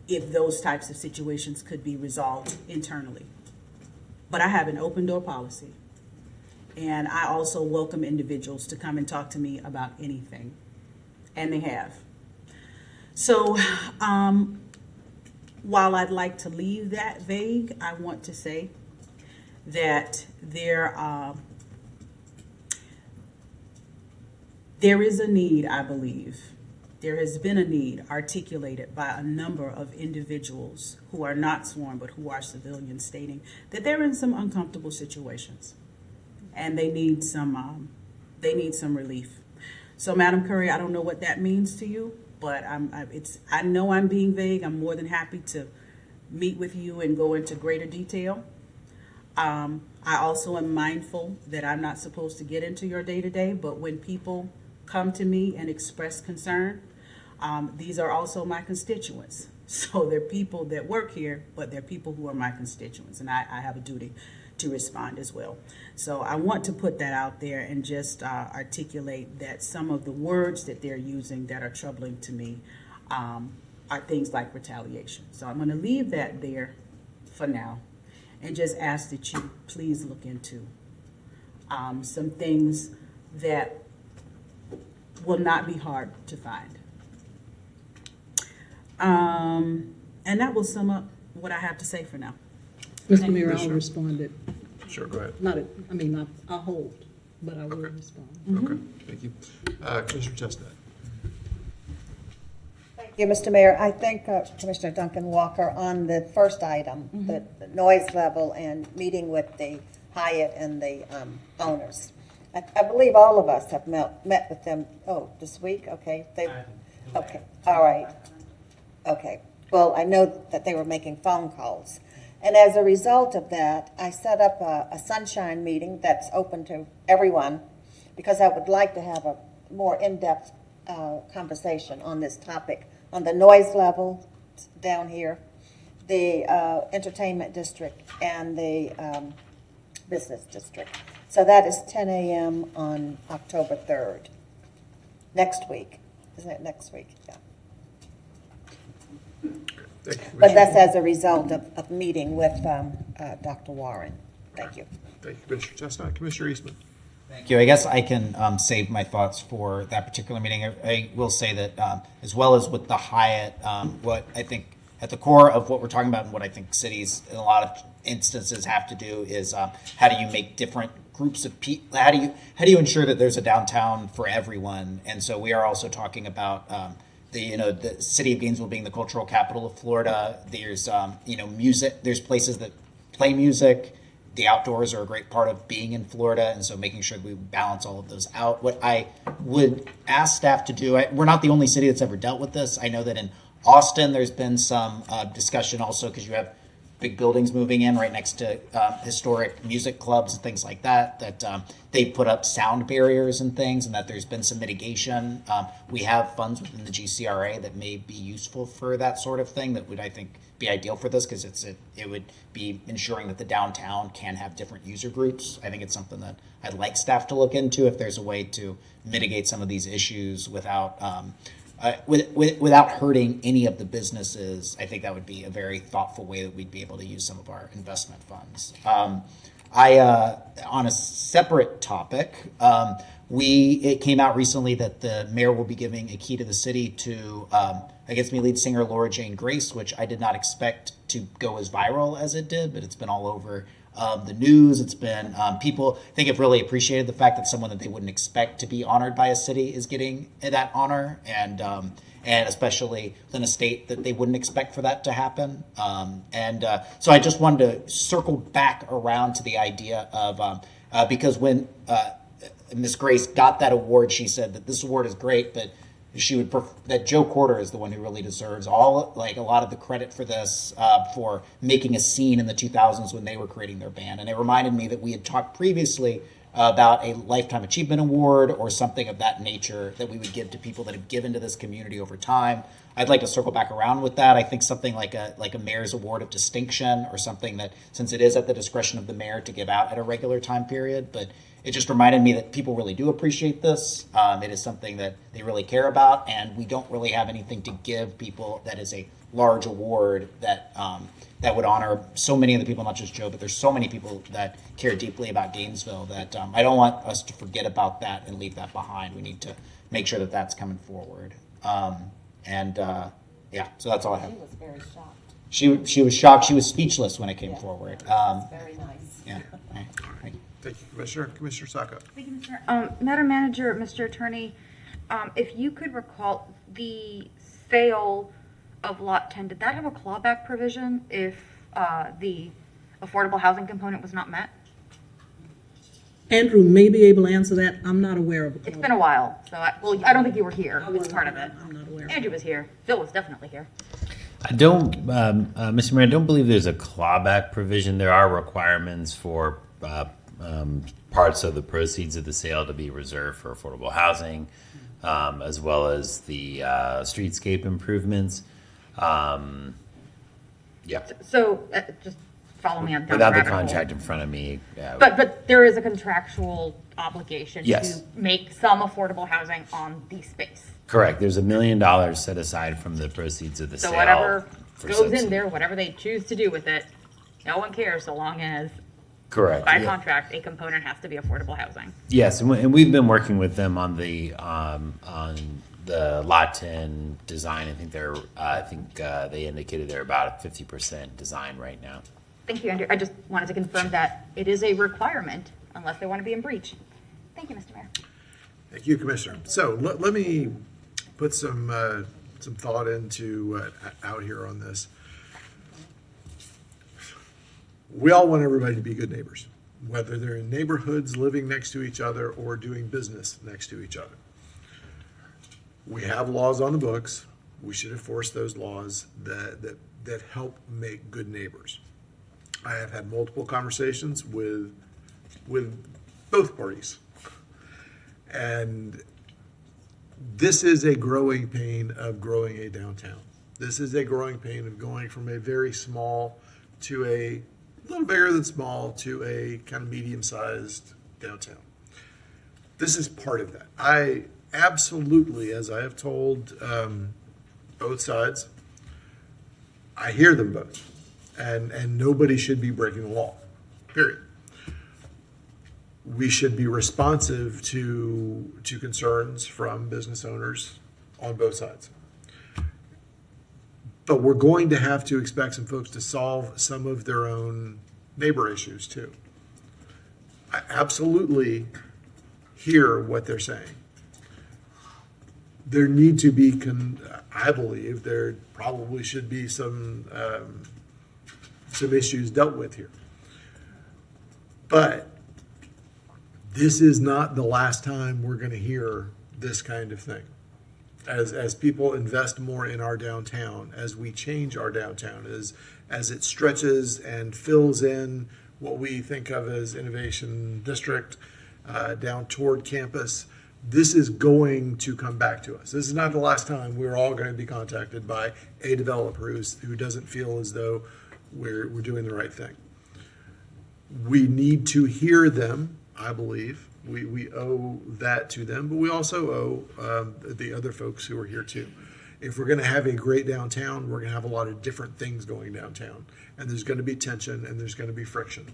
if those types of situations could be resolved internally. But I have an open door policy, and I also welcome individuals to come and talk to me about anything, and they have. So while I'd like to leave that vague, I want to say There is a need, I believe. There has been a need articulated by a number of individuals who are not sworn but who are civilians, stating that they're in some uncomfortable situations and they need some relief. So, Madam Curry, I don't know what that means to you, but I know I'm being vague. I'm more than happy to meet with you and go into greater detail. I also am mindful that I'm not supposed to get into your day-to-day, but when people come to me and express concern, these are also my constituents. So they're people that work here, but they're people who are my constituents, and I have a duty to respond as well. So I want to put that out there and just articulate that some of the words that they're using that are troubling to me are things like retaliation. So I'm going to leave that there for now and just ask that you please look into some things that will not be hard to find. And that will sum up what I have to say for now. Mr. Mayor, I'll respond. Sure, go ahead. I'll hold, but I will respond. Okay, thank you. Commissioner Chestnut. Thank you, Mr. Mayor. I think Commissioner Duncan Walker on the first item, the noise level and meeting with the Hyatt and the owners. I believe all of us have met with them, this week, okay? Okay, all right. Okay, well, I know that they were making phone calls. And as a result of that, I set up a sunshine meeting that's open to everyone because I would like to have a more in-depth conversation on this topic, on the noise level down here, the entertainment district, and the business district. So that is 10 a.m. on October 3rd, next week. Isn't it next week? Yeah. But that's as a result of meeting with Dr. Warren. Thank you. Thank you, Commissioner Chestnut. Commissioner Eastman. Thank you. I guess I can save my thoughts for that particular meeting. I will say that as well as with the Hyatt, what I think at the core of what we're talking about and what I think cities in a lot of instances have to do is how do you make different groups of people, how do you ensure that there's a downtown for everyone? And so we are also talking about the city of Gainesville being the cultural capital of Florida. There's music. There's places that play music. The outdoors are a great part of being in Florida, and so making sure that we balance all of those out. What I would ask staff to do, we're not the only city that's ever dealt with this. I know that in Austin there's been some discussion also because you have big buildings moving in right next to historic music clubs and things like that, they put up sound barriers and things, and that there's been some mitigation. We have funds within the GCRA that may be useful for that sort of thing that would, I think, be ideal for this because it would be ensuring that the downtown can have different user groups. I think it's something that I'd like staff to look into if there's a way to mitigate some of these issues without without hurting any of the businesses. I think that would be a very thoughtful way that we'd be able to use some of our investment funds. On a separate topic, it came out recently that the mayor will be giving a key to the city to Against Me lead singer Laura Jane Grace, which I did not expect to go as viral as it did, but it's been all over the news. It's been people I think have really appreciated the fact that someone that they wouldn't expect to be honored by a city is getting that honor, and especially in a state that they wouldn't expect for that to happen. So I just wanted to circle back around to the idea of because when Miss Grace got that award, she said that this award is great, but she would that Joe Corder is the one who really deserves a lot of the credit for this, for making a scene in the 2000s when they were creating their band. And it reminded me that we had talked previously about a Lifetime Achievement Award or something of that nature that we would give to people that have given to this community over time. I'd like to circle back around with that. I think something like a mayor's award of distinction, or something that, since it is at the discretion of the mayor to give out at a regular time period, but it just reminded me that people really do appreciate this. It is something that they really care about, and we don't really have anything to give people that is a large award that would honor so many of the people, not just Joe, but there's so many people that care deeply about Gainesville that I don't want us to forget about that and leave that behind. We need to make sure that that's coming forward. So that's all I have. She was very shocked. She was shocked. She was speechless when it came forward. Very nice. Yeah. Thank you, Commissioner. Commissioner Sacco. Thank you, Mr. Madam Manager, Mr. Attorney, If you could recall, the sale of Lot 10, did that have a clawback provision if the affordable housing component was not met? Andrew may be able to answer that. I'm not aware of it. It's been a while, so I don't think you were here. It's part of it. I'm not aware. Andrew was here. Phil was definitely here. I don't, Mr. Mayor, I don't believe there's a clawback provision. There are requirements for parts of the proceeds of the sale to be reserved for affordable housing, as well as the streetscape improvements. Yeah. So just follow me on down Without the rabbit hole. contract in front of me. But there is a contractual obligation Yes. to make some affordable housing on the space. Correct. There's $1 million set aside from the proceeds of the So sale. whatever for goes subsidy. in there, whatever they choose to do with it, no one cares so long as Correct. by yeah. contract a component has to be affordable housing. Yes, and we've been working with them on the Lot 10 design. I think they indicated they're about 50% design right now. Thank you, Andrew. I just wanted to confirm that it is a requirement unless they want to be in breach. Thank you, Mr. Mayor. Thank you, Commissioner. So let me put some thought into out here on this. We all want everybody to be good neighbors, whether they're in neighborhoods living next to each other or doing business next to each other. We have laws on the books. We should enforce those laws that help make good neighbors. I have had multiple conversations with both parties. And this is a growing pain of growing a downtown. This is a growing pain of going from a very small to a little bigger than small to a kind of medium-sized downtown. This is part of that. I absolutely, as I have told both sides, I hear them both. And nobody should be breaking the law, period. We should be responsive to concerns from business owners on both sides. But we're going to have to expect some folks to solve some of their own neighbor issues too. I absolutely hear what they're saying. There need to be, I believe, there probably should be some issues dealt with here. But this is not the last time we're going to hear this kind of thing. As people invest more in our downtown, as we change our downtown, as it stretches and fills in what we think of as innovation district down toward campus, this is going to come back to us. This is not the last time we're all going to be contacted by a developer who doesn't feel as though we're doing the right thing. We need to hear them, I believe. We owe that to them, but we also owe the other folks who are here too. If we're going to have a great downtown, we're going to have a lot of different things going downtown, and there's going to be tension and there's going to be friction.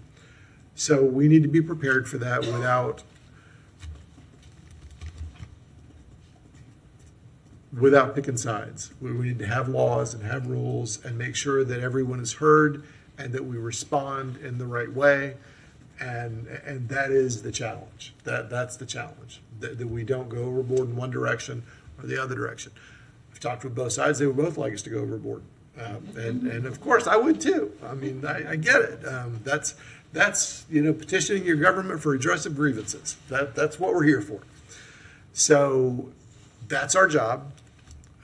So we need to be prepared for that without picking sides. We need to have laws and have rules and make sure that everyone is heard and that we respond in the right way. And that is the challenge. That's the challenge. That we don't go overboard in one direction or the other direction. I've talked with both sides. They would both like us to go overboard. And of course I would too. I mean, I get it. That's petitioning your government for redress of grievances. That's what we're here for. So that's our job.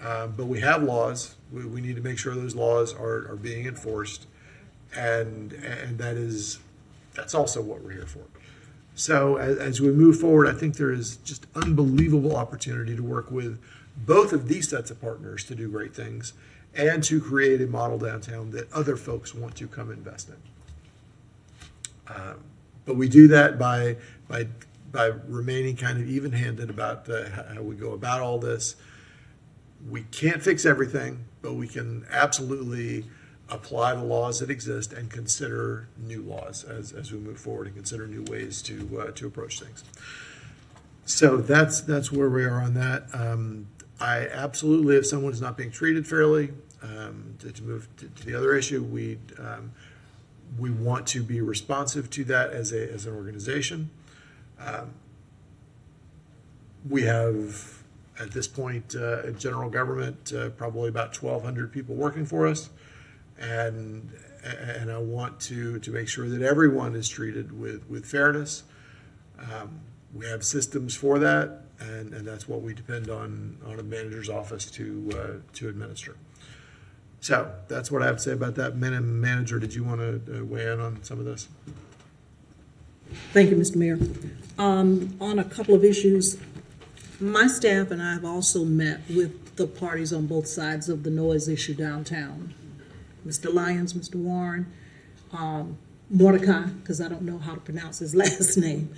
But we have laws. We need to make sure those laws are being enforced. And that's also what we're here for. So as we move forward, I think there is just unbelievable opportunity to work with both of these sets of partners to do great things and to create a model downtown that other folks want to come invest in. But we do that by remaining kind of even-handed about how we go about all this. We can't fix everything, but we can absolutely apply the laws that exist and consider new laws as we move forward and consider new ways to approach things. So that's where we are on that. I absolutely, if someone is not being treated fairly, to move to the other issue, we want to be responsive to that as an organization. We have At this point, in general government, probably about 1,200 people working for us. And I want to make sure that everyone is treated with fairness. We have systems for that, and that's what we depend on a manager's office to administer. So that's what I have to say about that. Manager, did you want to weigh in on some of this? Thank you, Mr. Mayor. On a couple of issues, my staff and I have also met with the parties on both sides of the noise issue downtown. Mr. Lyons, Mr. Warren, Mordecai, because I don't know how to pronounce his last name,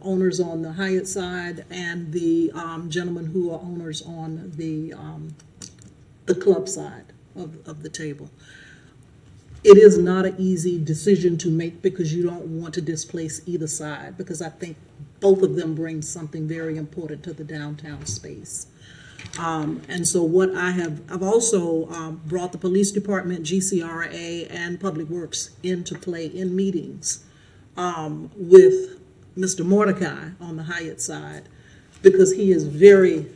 owners on the Hyatt side, and the gentlemen who are owners on the club side of the table. It is not an easy decision to make because you don't want to displace either side, because I think both of them bring something very important to the downtown space. And so what I've also brought the police department, GCRA, and Public Works into play in meetings with Mr. Mordecai on the Hyatt side, because he is very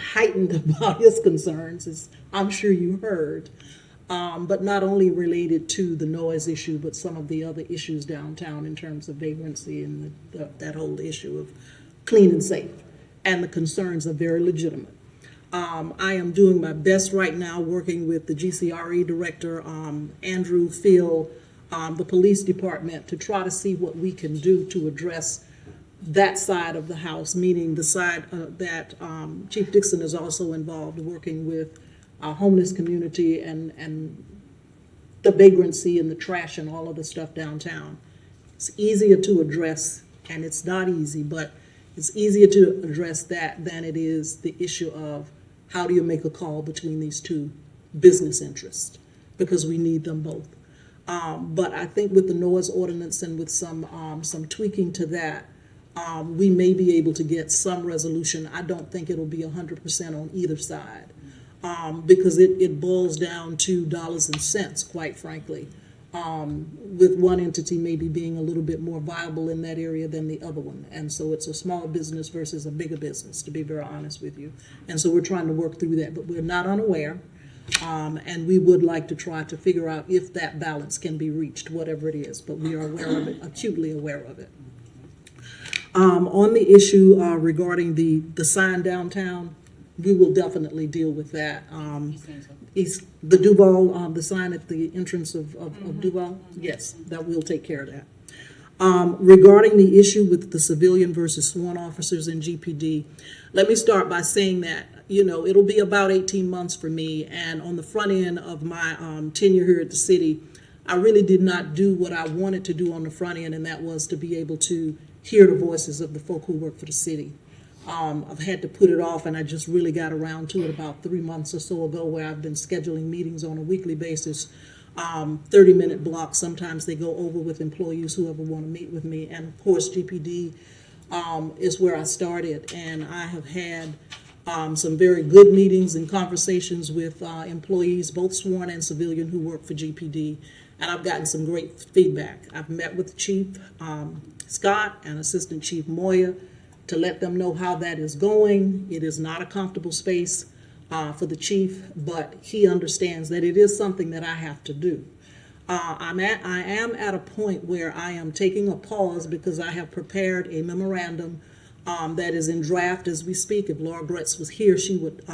heightened about his concerns, as I'm sure you heard, but not only related to the noise issue, but some of the other issues downtown in terms of vagrancy and that whole issue of clean and safe. And the concerns are very legitimate. I am doing my best right now working with the GCRE director, Andrew Phil, the police department, to try to see what we can do to address that side of the house, meaning the side that Chief Dixon is also involved, working with our homeless community and the vagrancy and the trash and all of the stuff downtown. It's easier to address, and it's not easy, but it's easier to address that than it is the issue of how do you make a call between these two business interests, because we need them both. But I think with the noise ordinance and with some tweaking to that, we may be able to get some resolution. I don't think it'll be 100% on either side, because it boils down to dollars and cents, quite frankly, with one entity maybe being a little bit more viable in that area than the other one. And so it's a small business versus a bigger business, to be very honest with you. And so we're trying to work through that, but we're not unaware. And we would like to try to figure out if that balance can be reached, whatever it is, but we are aware of it, acutely aware of it. On the issue regarding the sign downtown, we will definitely deal with that. The Duval, the sign at the entrance of Duval, yes, that will take care of that. Regarding the issue with the civilian versus sworn officers in GPD, let me start by saying that, it'll be about 18 months for me, and on the front end of my tenure here at the city, I really did not do what I wanted to do on the front end, and that was to be able to hear the voices of the folk who work for the city. I've had to put it off, and I just really got around to it about 3 months or so ago, where I've been scheduling meetings on a weekly basis, 30-minute blocks. Sometimes they go over with employees, whoever want to meet with me. And of course, GPD is where I started, and I have had some very good meetings and conversations with employees, both sworn and civilian, who work for GPD, and I've gotten some great feedback. I've met with Chief Scott and Assistant Chief Moya to let them know how that is going. It is not a comfortable space for the chief, but he understands that it is something that I have to do. I am at a point where I am taking a pause because I have prepared a memorandum that is in draft as we speak. If Laura Gretz was here, she would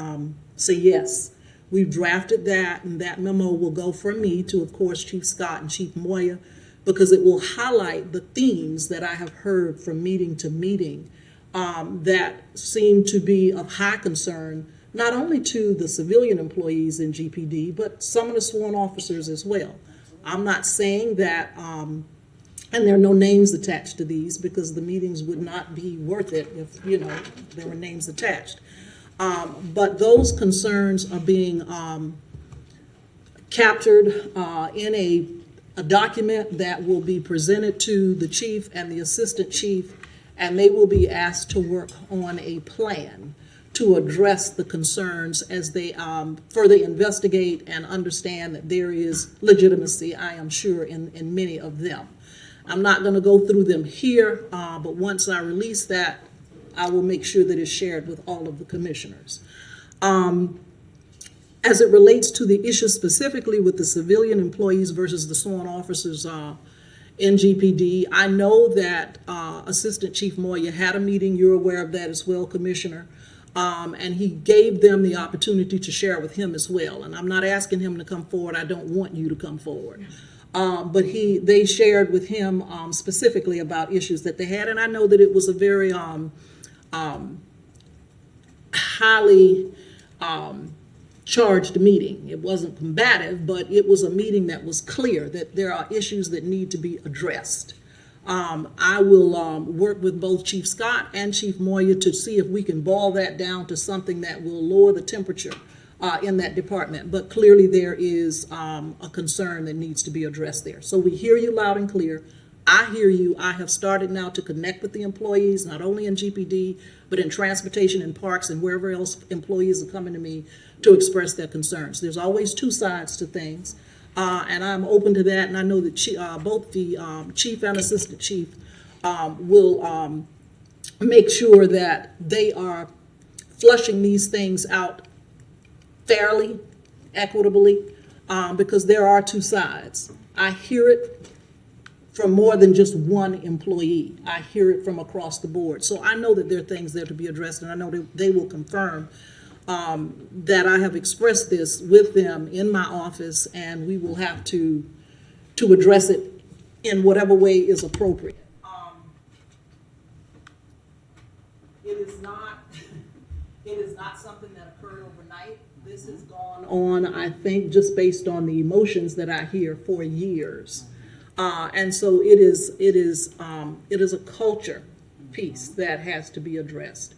say yes. We've drafted that, and that memo will go from me to, of course, Chief Scott and Chief Moya, because it will highlight the themes that I have heard from meeting to meeting that seem to be of high concern, not only to the civilian employees in GPD, but some of the sworn officers as well. I'm not saying that, and there are no names attached to these, because the meetings would not be worth it if, there were names attached. But those concerns are being captured in a document that will be presented to the chief and the assistant chief, and they will be asked to work on a plan to address the concerns as they further investigate and understand that there is legitimacy, I am sure, in many of them. I'm not going to go through them here, but once I release that I will make sure that it's shared with all of the commissioners. As it relates to the issue specifically with the civilian employees versus the sworn officers in GPD, I know that Assistant Chief Moya had a meeting. You're aware of that as well, Commissioner. And he gave them the opportunity to share with him as well. And I'm not asking him to come forward. I don't want you to come forward. But they shared with him specifically about issues that they had. And I know that it was a very highly charged meeting. It wasn't combative, but it was a meeting that was clear that there are issues that need to be addressed. I will work with both Chief Scott and Chief Moya to see if we can boil that down to something that will lower the temperature in that department. But clearly there is a concern that needs to be addressed there. So we hear you loud and clear. I hear you. I have started now to connect with the employees, not only in GPD, but in transportation and parks and wherever else employees are coming to me to express their concerns. There's always two sides to things. And I'm open to that, and I know that both the chief and assistant chief will make sure that they are flushing these things out fairly, equitably, because there are two sides. I hear it from more than just one employee. I hear it from across the board. So I know that there are things there to be addressed, and I know that they will confirm that I have expressed this with them in my office, and we will have to address it in whatever way is appropriate. It is not something that occurred overnight. This has gone on, I think, just based on the emotions that I hear for years, and so it is a culture piece that has to be addressed.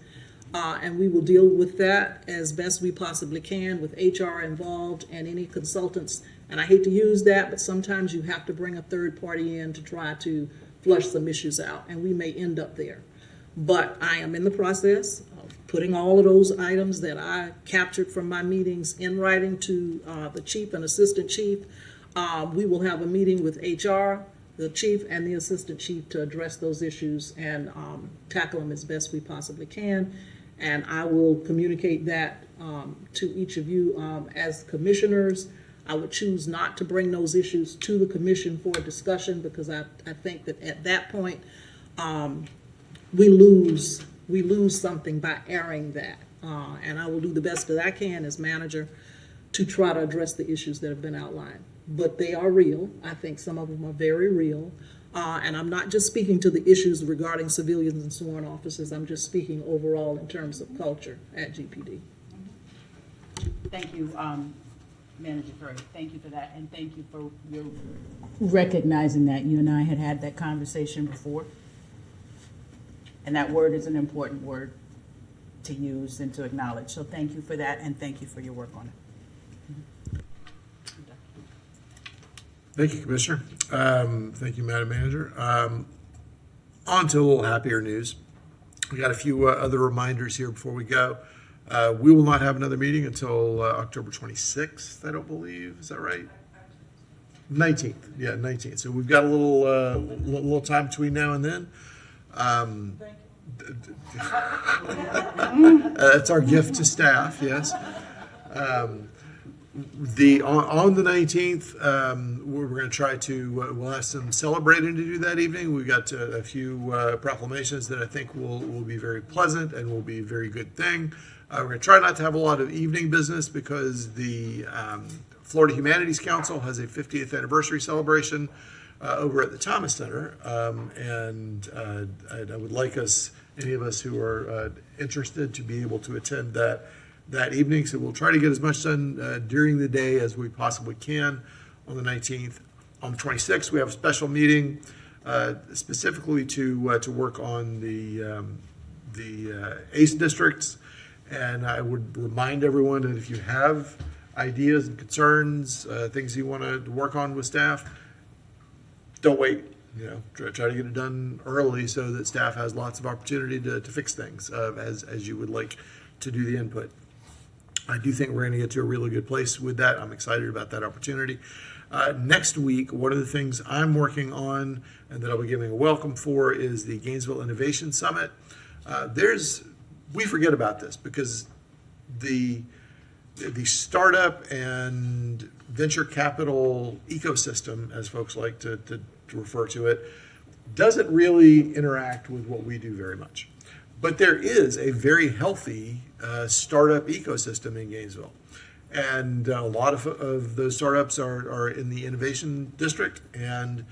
And we will deal with that as best we possibly can with HR involved and any consultants. And I hate to use that, but sometimes you have to bring a third party in to try to flush some issues out, and we may end up there. But I am in the process of putting all of those items that I captured from my meetings in writing to the chief and assistant chief. We will have a meeting with HR, the chief and the assistant chief to address those issues and tackle them as best we possibly can. And I will communicate that to each of you as commissioners. I would choose not to bring those issues to the commission for discussion because I think that at that point we lose something by airing that. And I will do the best that I can as manager to try to address the issues that have been outlined. But they are real. I think some of them are very real. And I'm not just speaking to the issues regarding civilians and sworn officers. I'm just speaking overall in terms of culture at GPD. Thank you, Manager Curry. Thank you for that, and thank you for your recognizing that you and I had that conversation before. And that word is an important word to use and to acknowledge. So thank you for that, and thank you for your work on it. Thank you, Commissioner. Thank you, Madam Manager. On to a little happier news. We got a few other reminders here before we go. We will not have another meeting until October 26th, I don't believe. Is that right? 19th. Yeah, 19th. So we've got a little time between now and then. That's our gift to staff, yes. On the 19th, we're going to try to, we'll have some celebrating to do that evening. We've got a few proclamations that I think will be very pleasant and will be a very good thing. We're going to try not to have a lot of evening business because the Florida Humanities Council has a 50th anniversary celebration over at the Thomas Center. And I would like any of us who are interested to be able to attend that evening. So we'll try to get as much done during the day as we possibly can on the 19th. On the 26th, we have a special meeting specifically to work on the ACE districts. And I would remind everyone that if you have ideas and concerns, things you want to work on with staff, don't wait. Try to get it done early so that staff has lots of opportunity to fix things as you would like to do the input. I do think we're going to get to a really good place with that. I'm excited about that opportunity. Next week, one of the things I'm working on and that I'll be giving a welcome for is the Gainesville Innovation Summit. we forget about this because the startup and venture capital ecosystem, as folks like to refer to it, doesn't really interact with what we do very much. But there is a very healthy startup ecosystem in Gainesville. And a lot of those startups are in the innovation district, and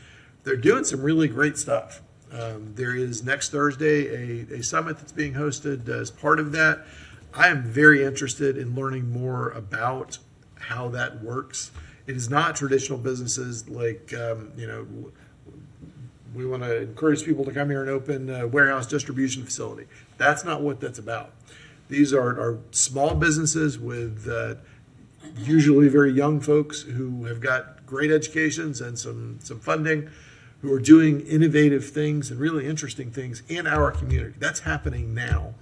they're doing some really great stuff. There is next Thursday a summit that's being hosted as part of that. I am very interested in learning more about how that works. It is not traditional businesses like, we want to encourage people to come here and open a warehouse distribution facility. That's not what that's about. These are small businesses with usually very young folks who have got great educations and some funding, who are doing innovative things and really interesting things in our community. That's happening now.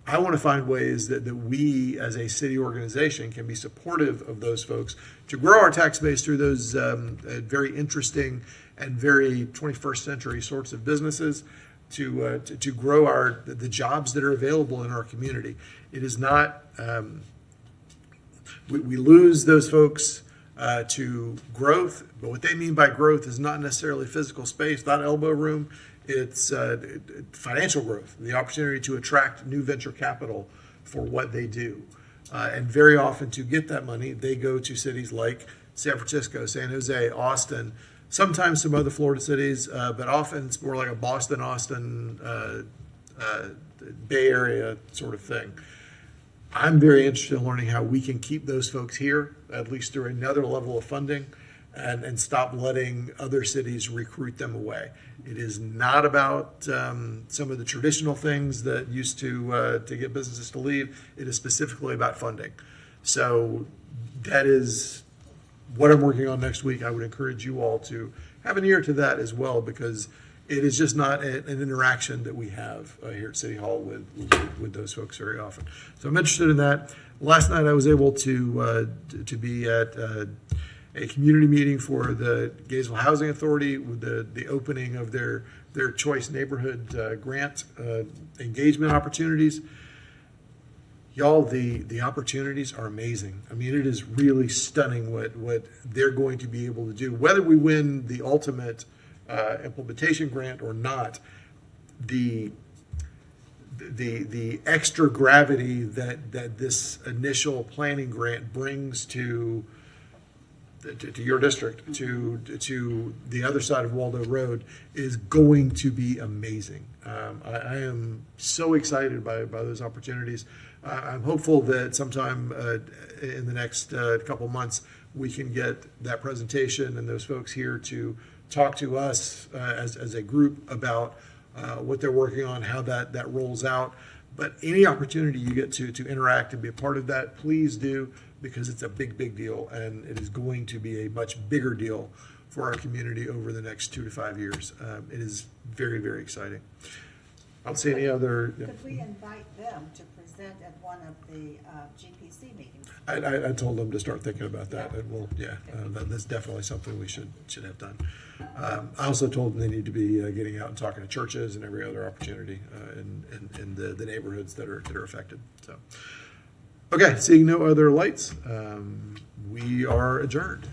I want to find ways that we as a city organization can be supportive of those folks to grow our tax base through those very interesting and very 21st century sorts of businesses, to grow the jobs that are available in our community. It is not, we lose those folks to growth, but what they mean by growth is not necessarily physical space, not elbow room. It's financial growth, the opportunity to attract new venture capital for what they do. And very often to get that money, they go to cities like San Francisco, San Jose, Austin, sometimes some other Florida cities, but often it's more like a Boston, Austin, Bay Area sort of thing. I'm very interested in learning how we can keep those folks here, at least through another level of funding, and stop letting other cities recruit them away. It is not about some of the traditional things that used to get businesses to leave. It is specifically about funding. So that is what I'm working on next week. I would encourage you all to have an ear to that as well, because it is just not an interaction that we have here at City Hall with those folks very often. So I'm interested in that. Last night I was able to be at a community meeting for the Gainesville Housing Authority with the opening of their Choice Neighborhood Grant engagement opportunities. Y'all, the opportunities are amazing. I mean, it is really stunning what they're going to be able to do. Whether we win the ultimate implementation grant or not, the extra gravity that this initial planning grant brings to your district, to the other side of Waldo Road, is going to be amazing. I am so excited by those opportunities. I'm hopeful that sometime in the next couple months we can get that presentation and those folks here to talk to us as a group about what they're working on, how that rolls out. But any opportunity you get to interact and be a part of that, please do, because it's a big deal, and it is going to be a much bigger deal for our community over the next 2 to 5 years. It is very exciting. I don't see any other. Could we invite them to present at one of the GPC meetings? I told them to start thinking about that, and that's definitely something we should have done. I also told them they need to be getting out and talking to churches and every other opportunity in the neighborhoods that are affected. So, okay, seeing no other lights, we are adjourned.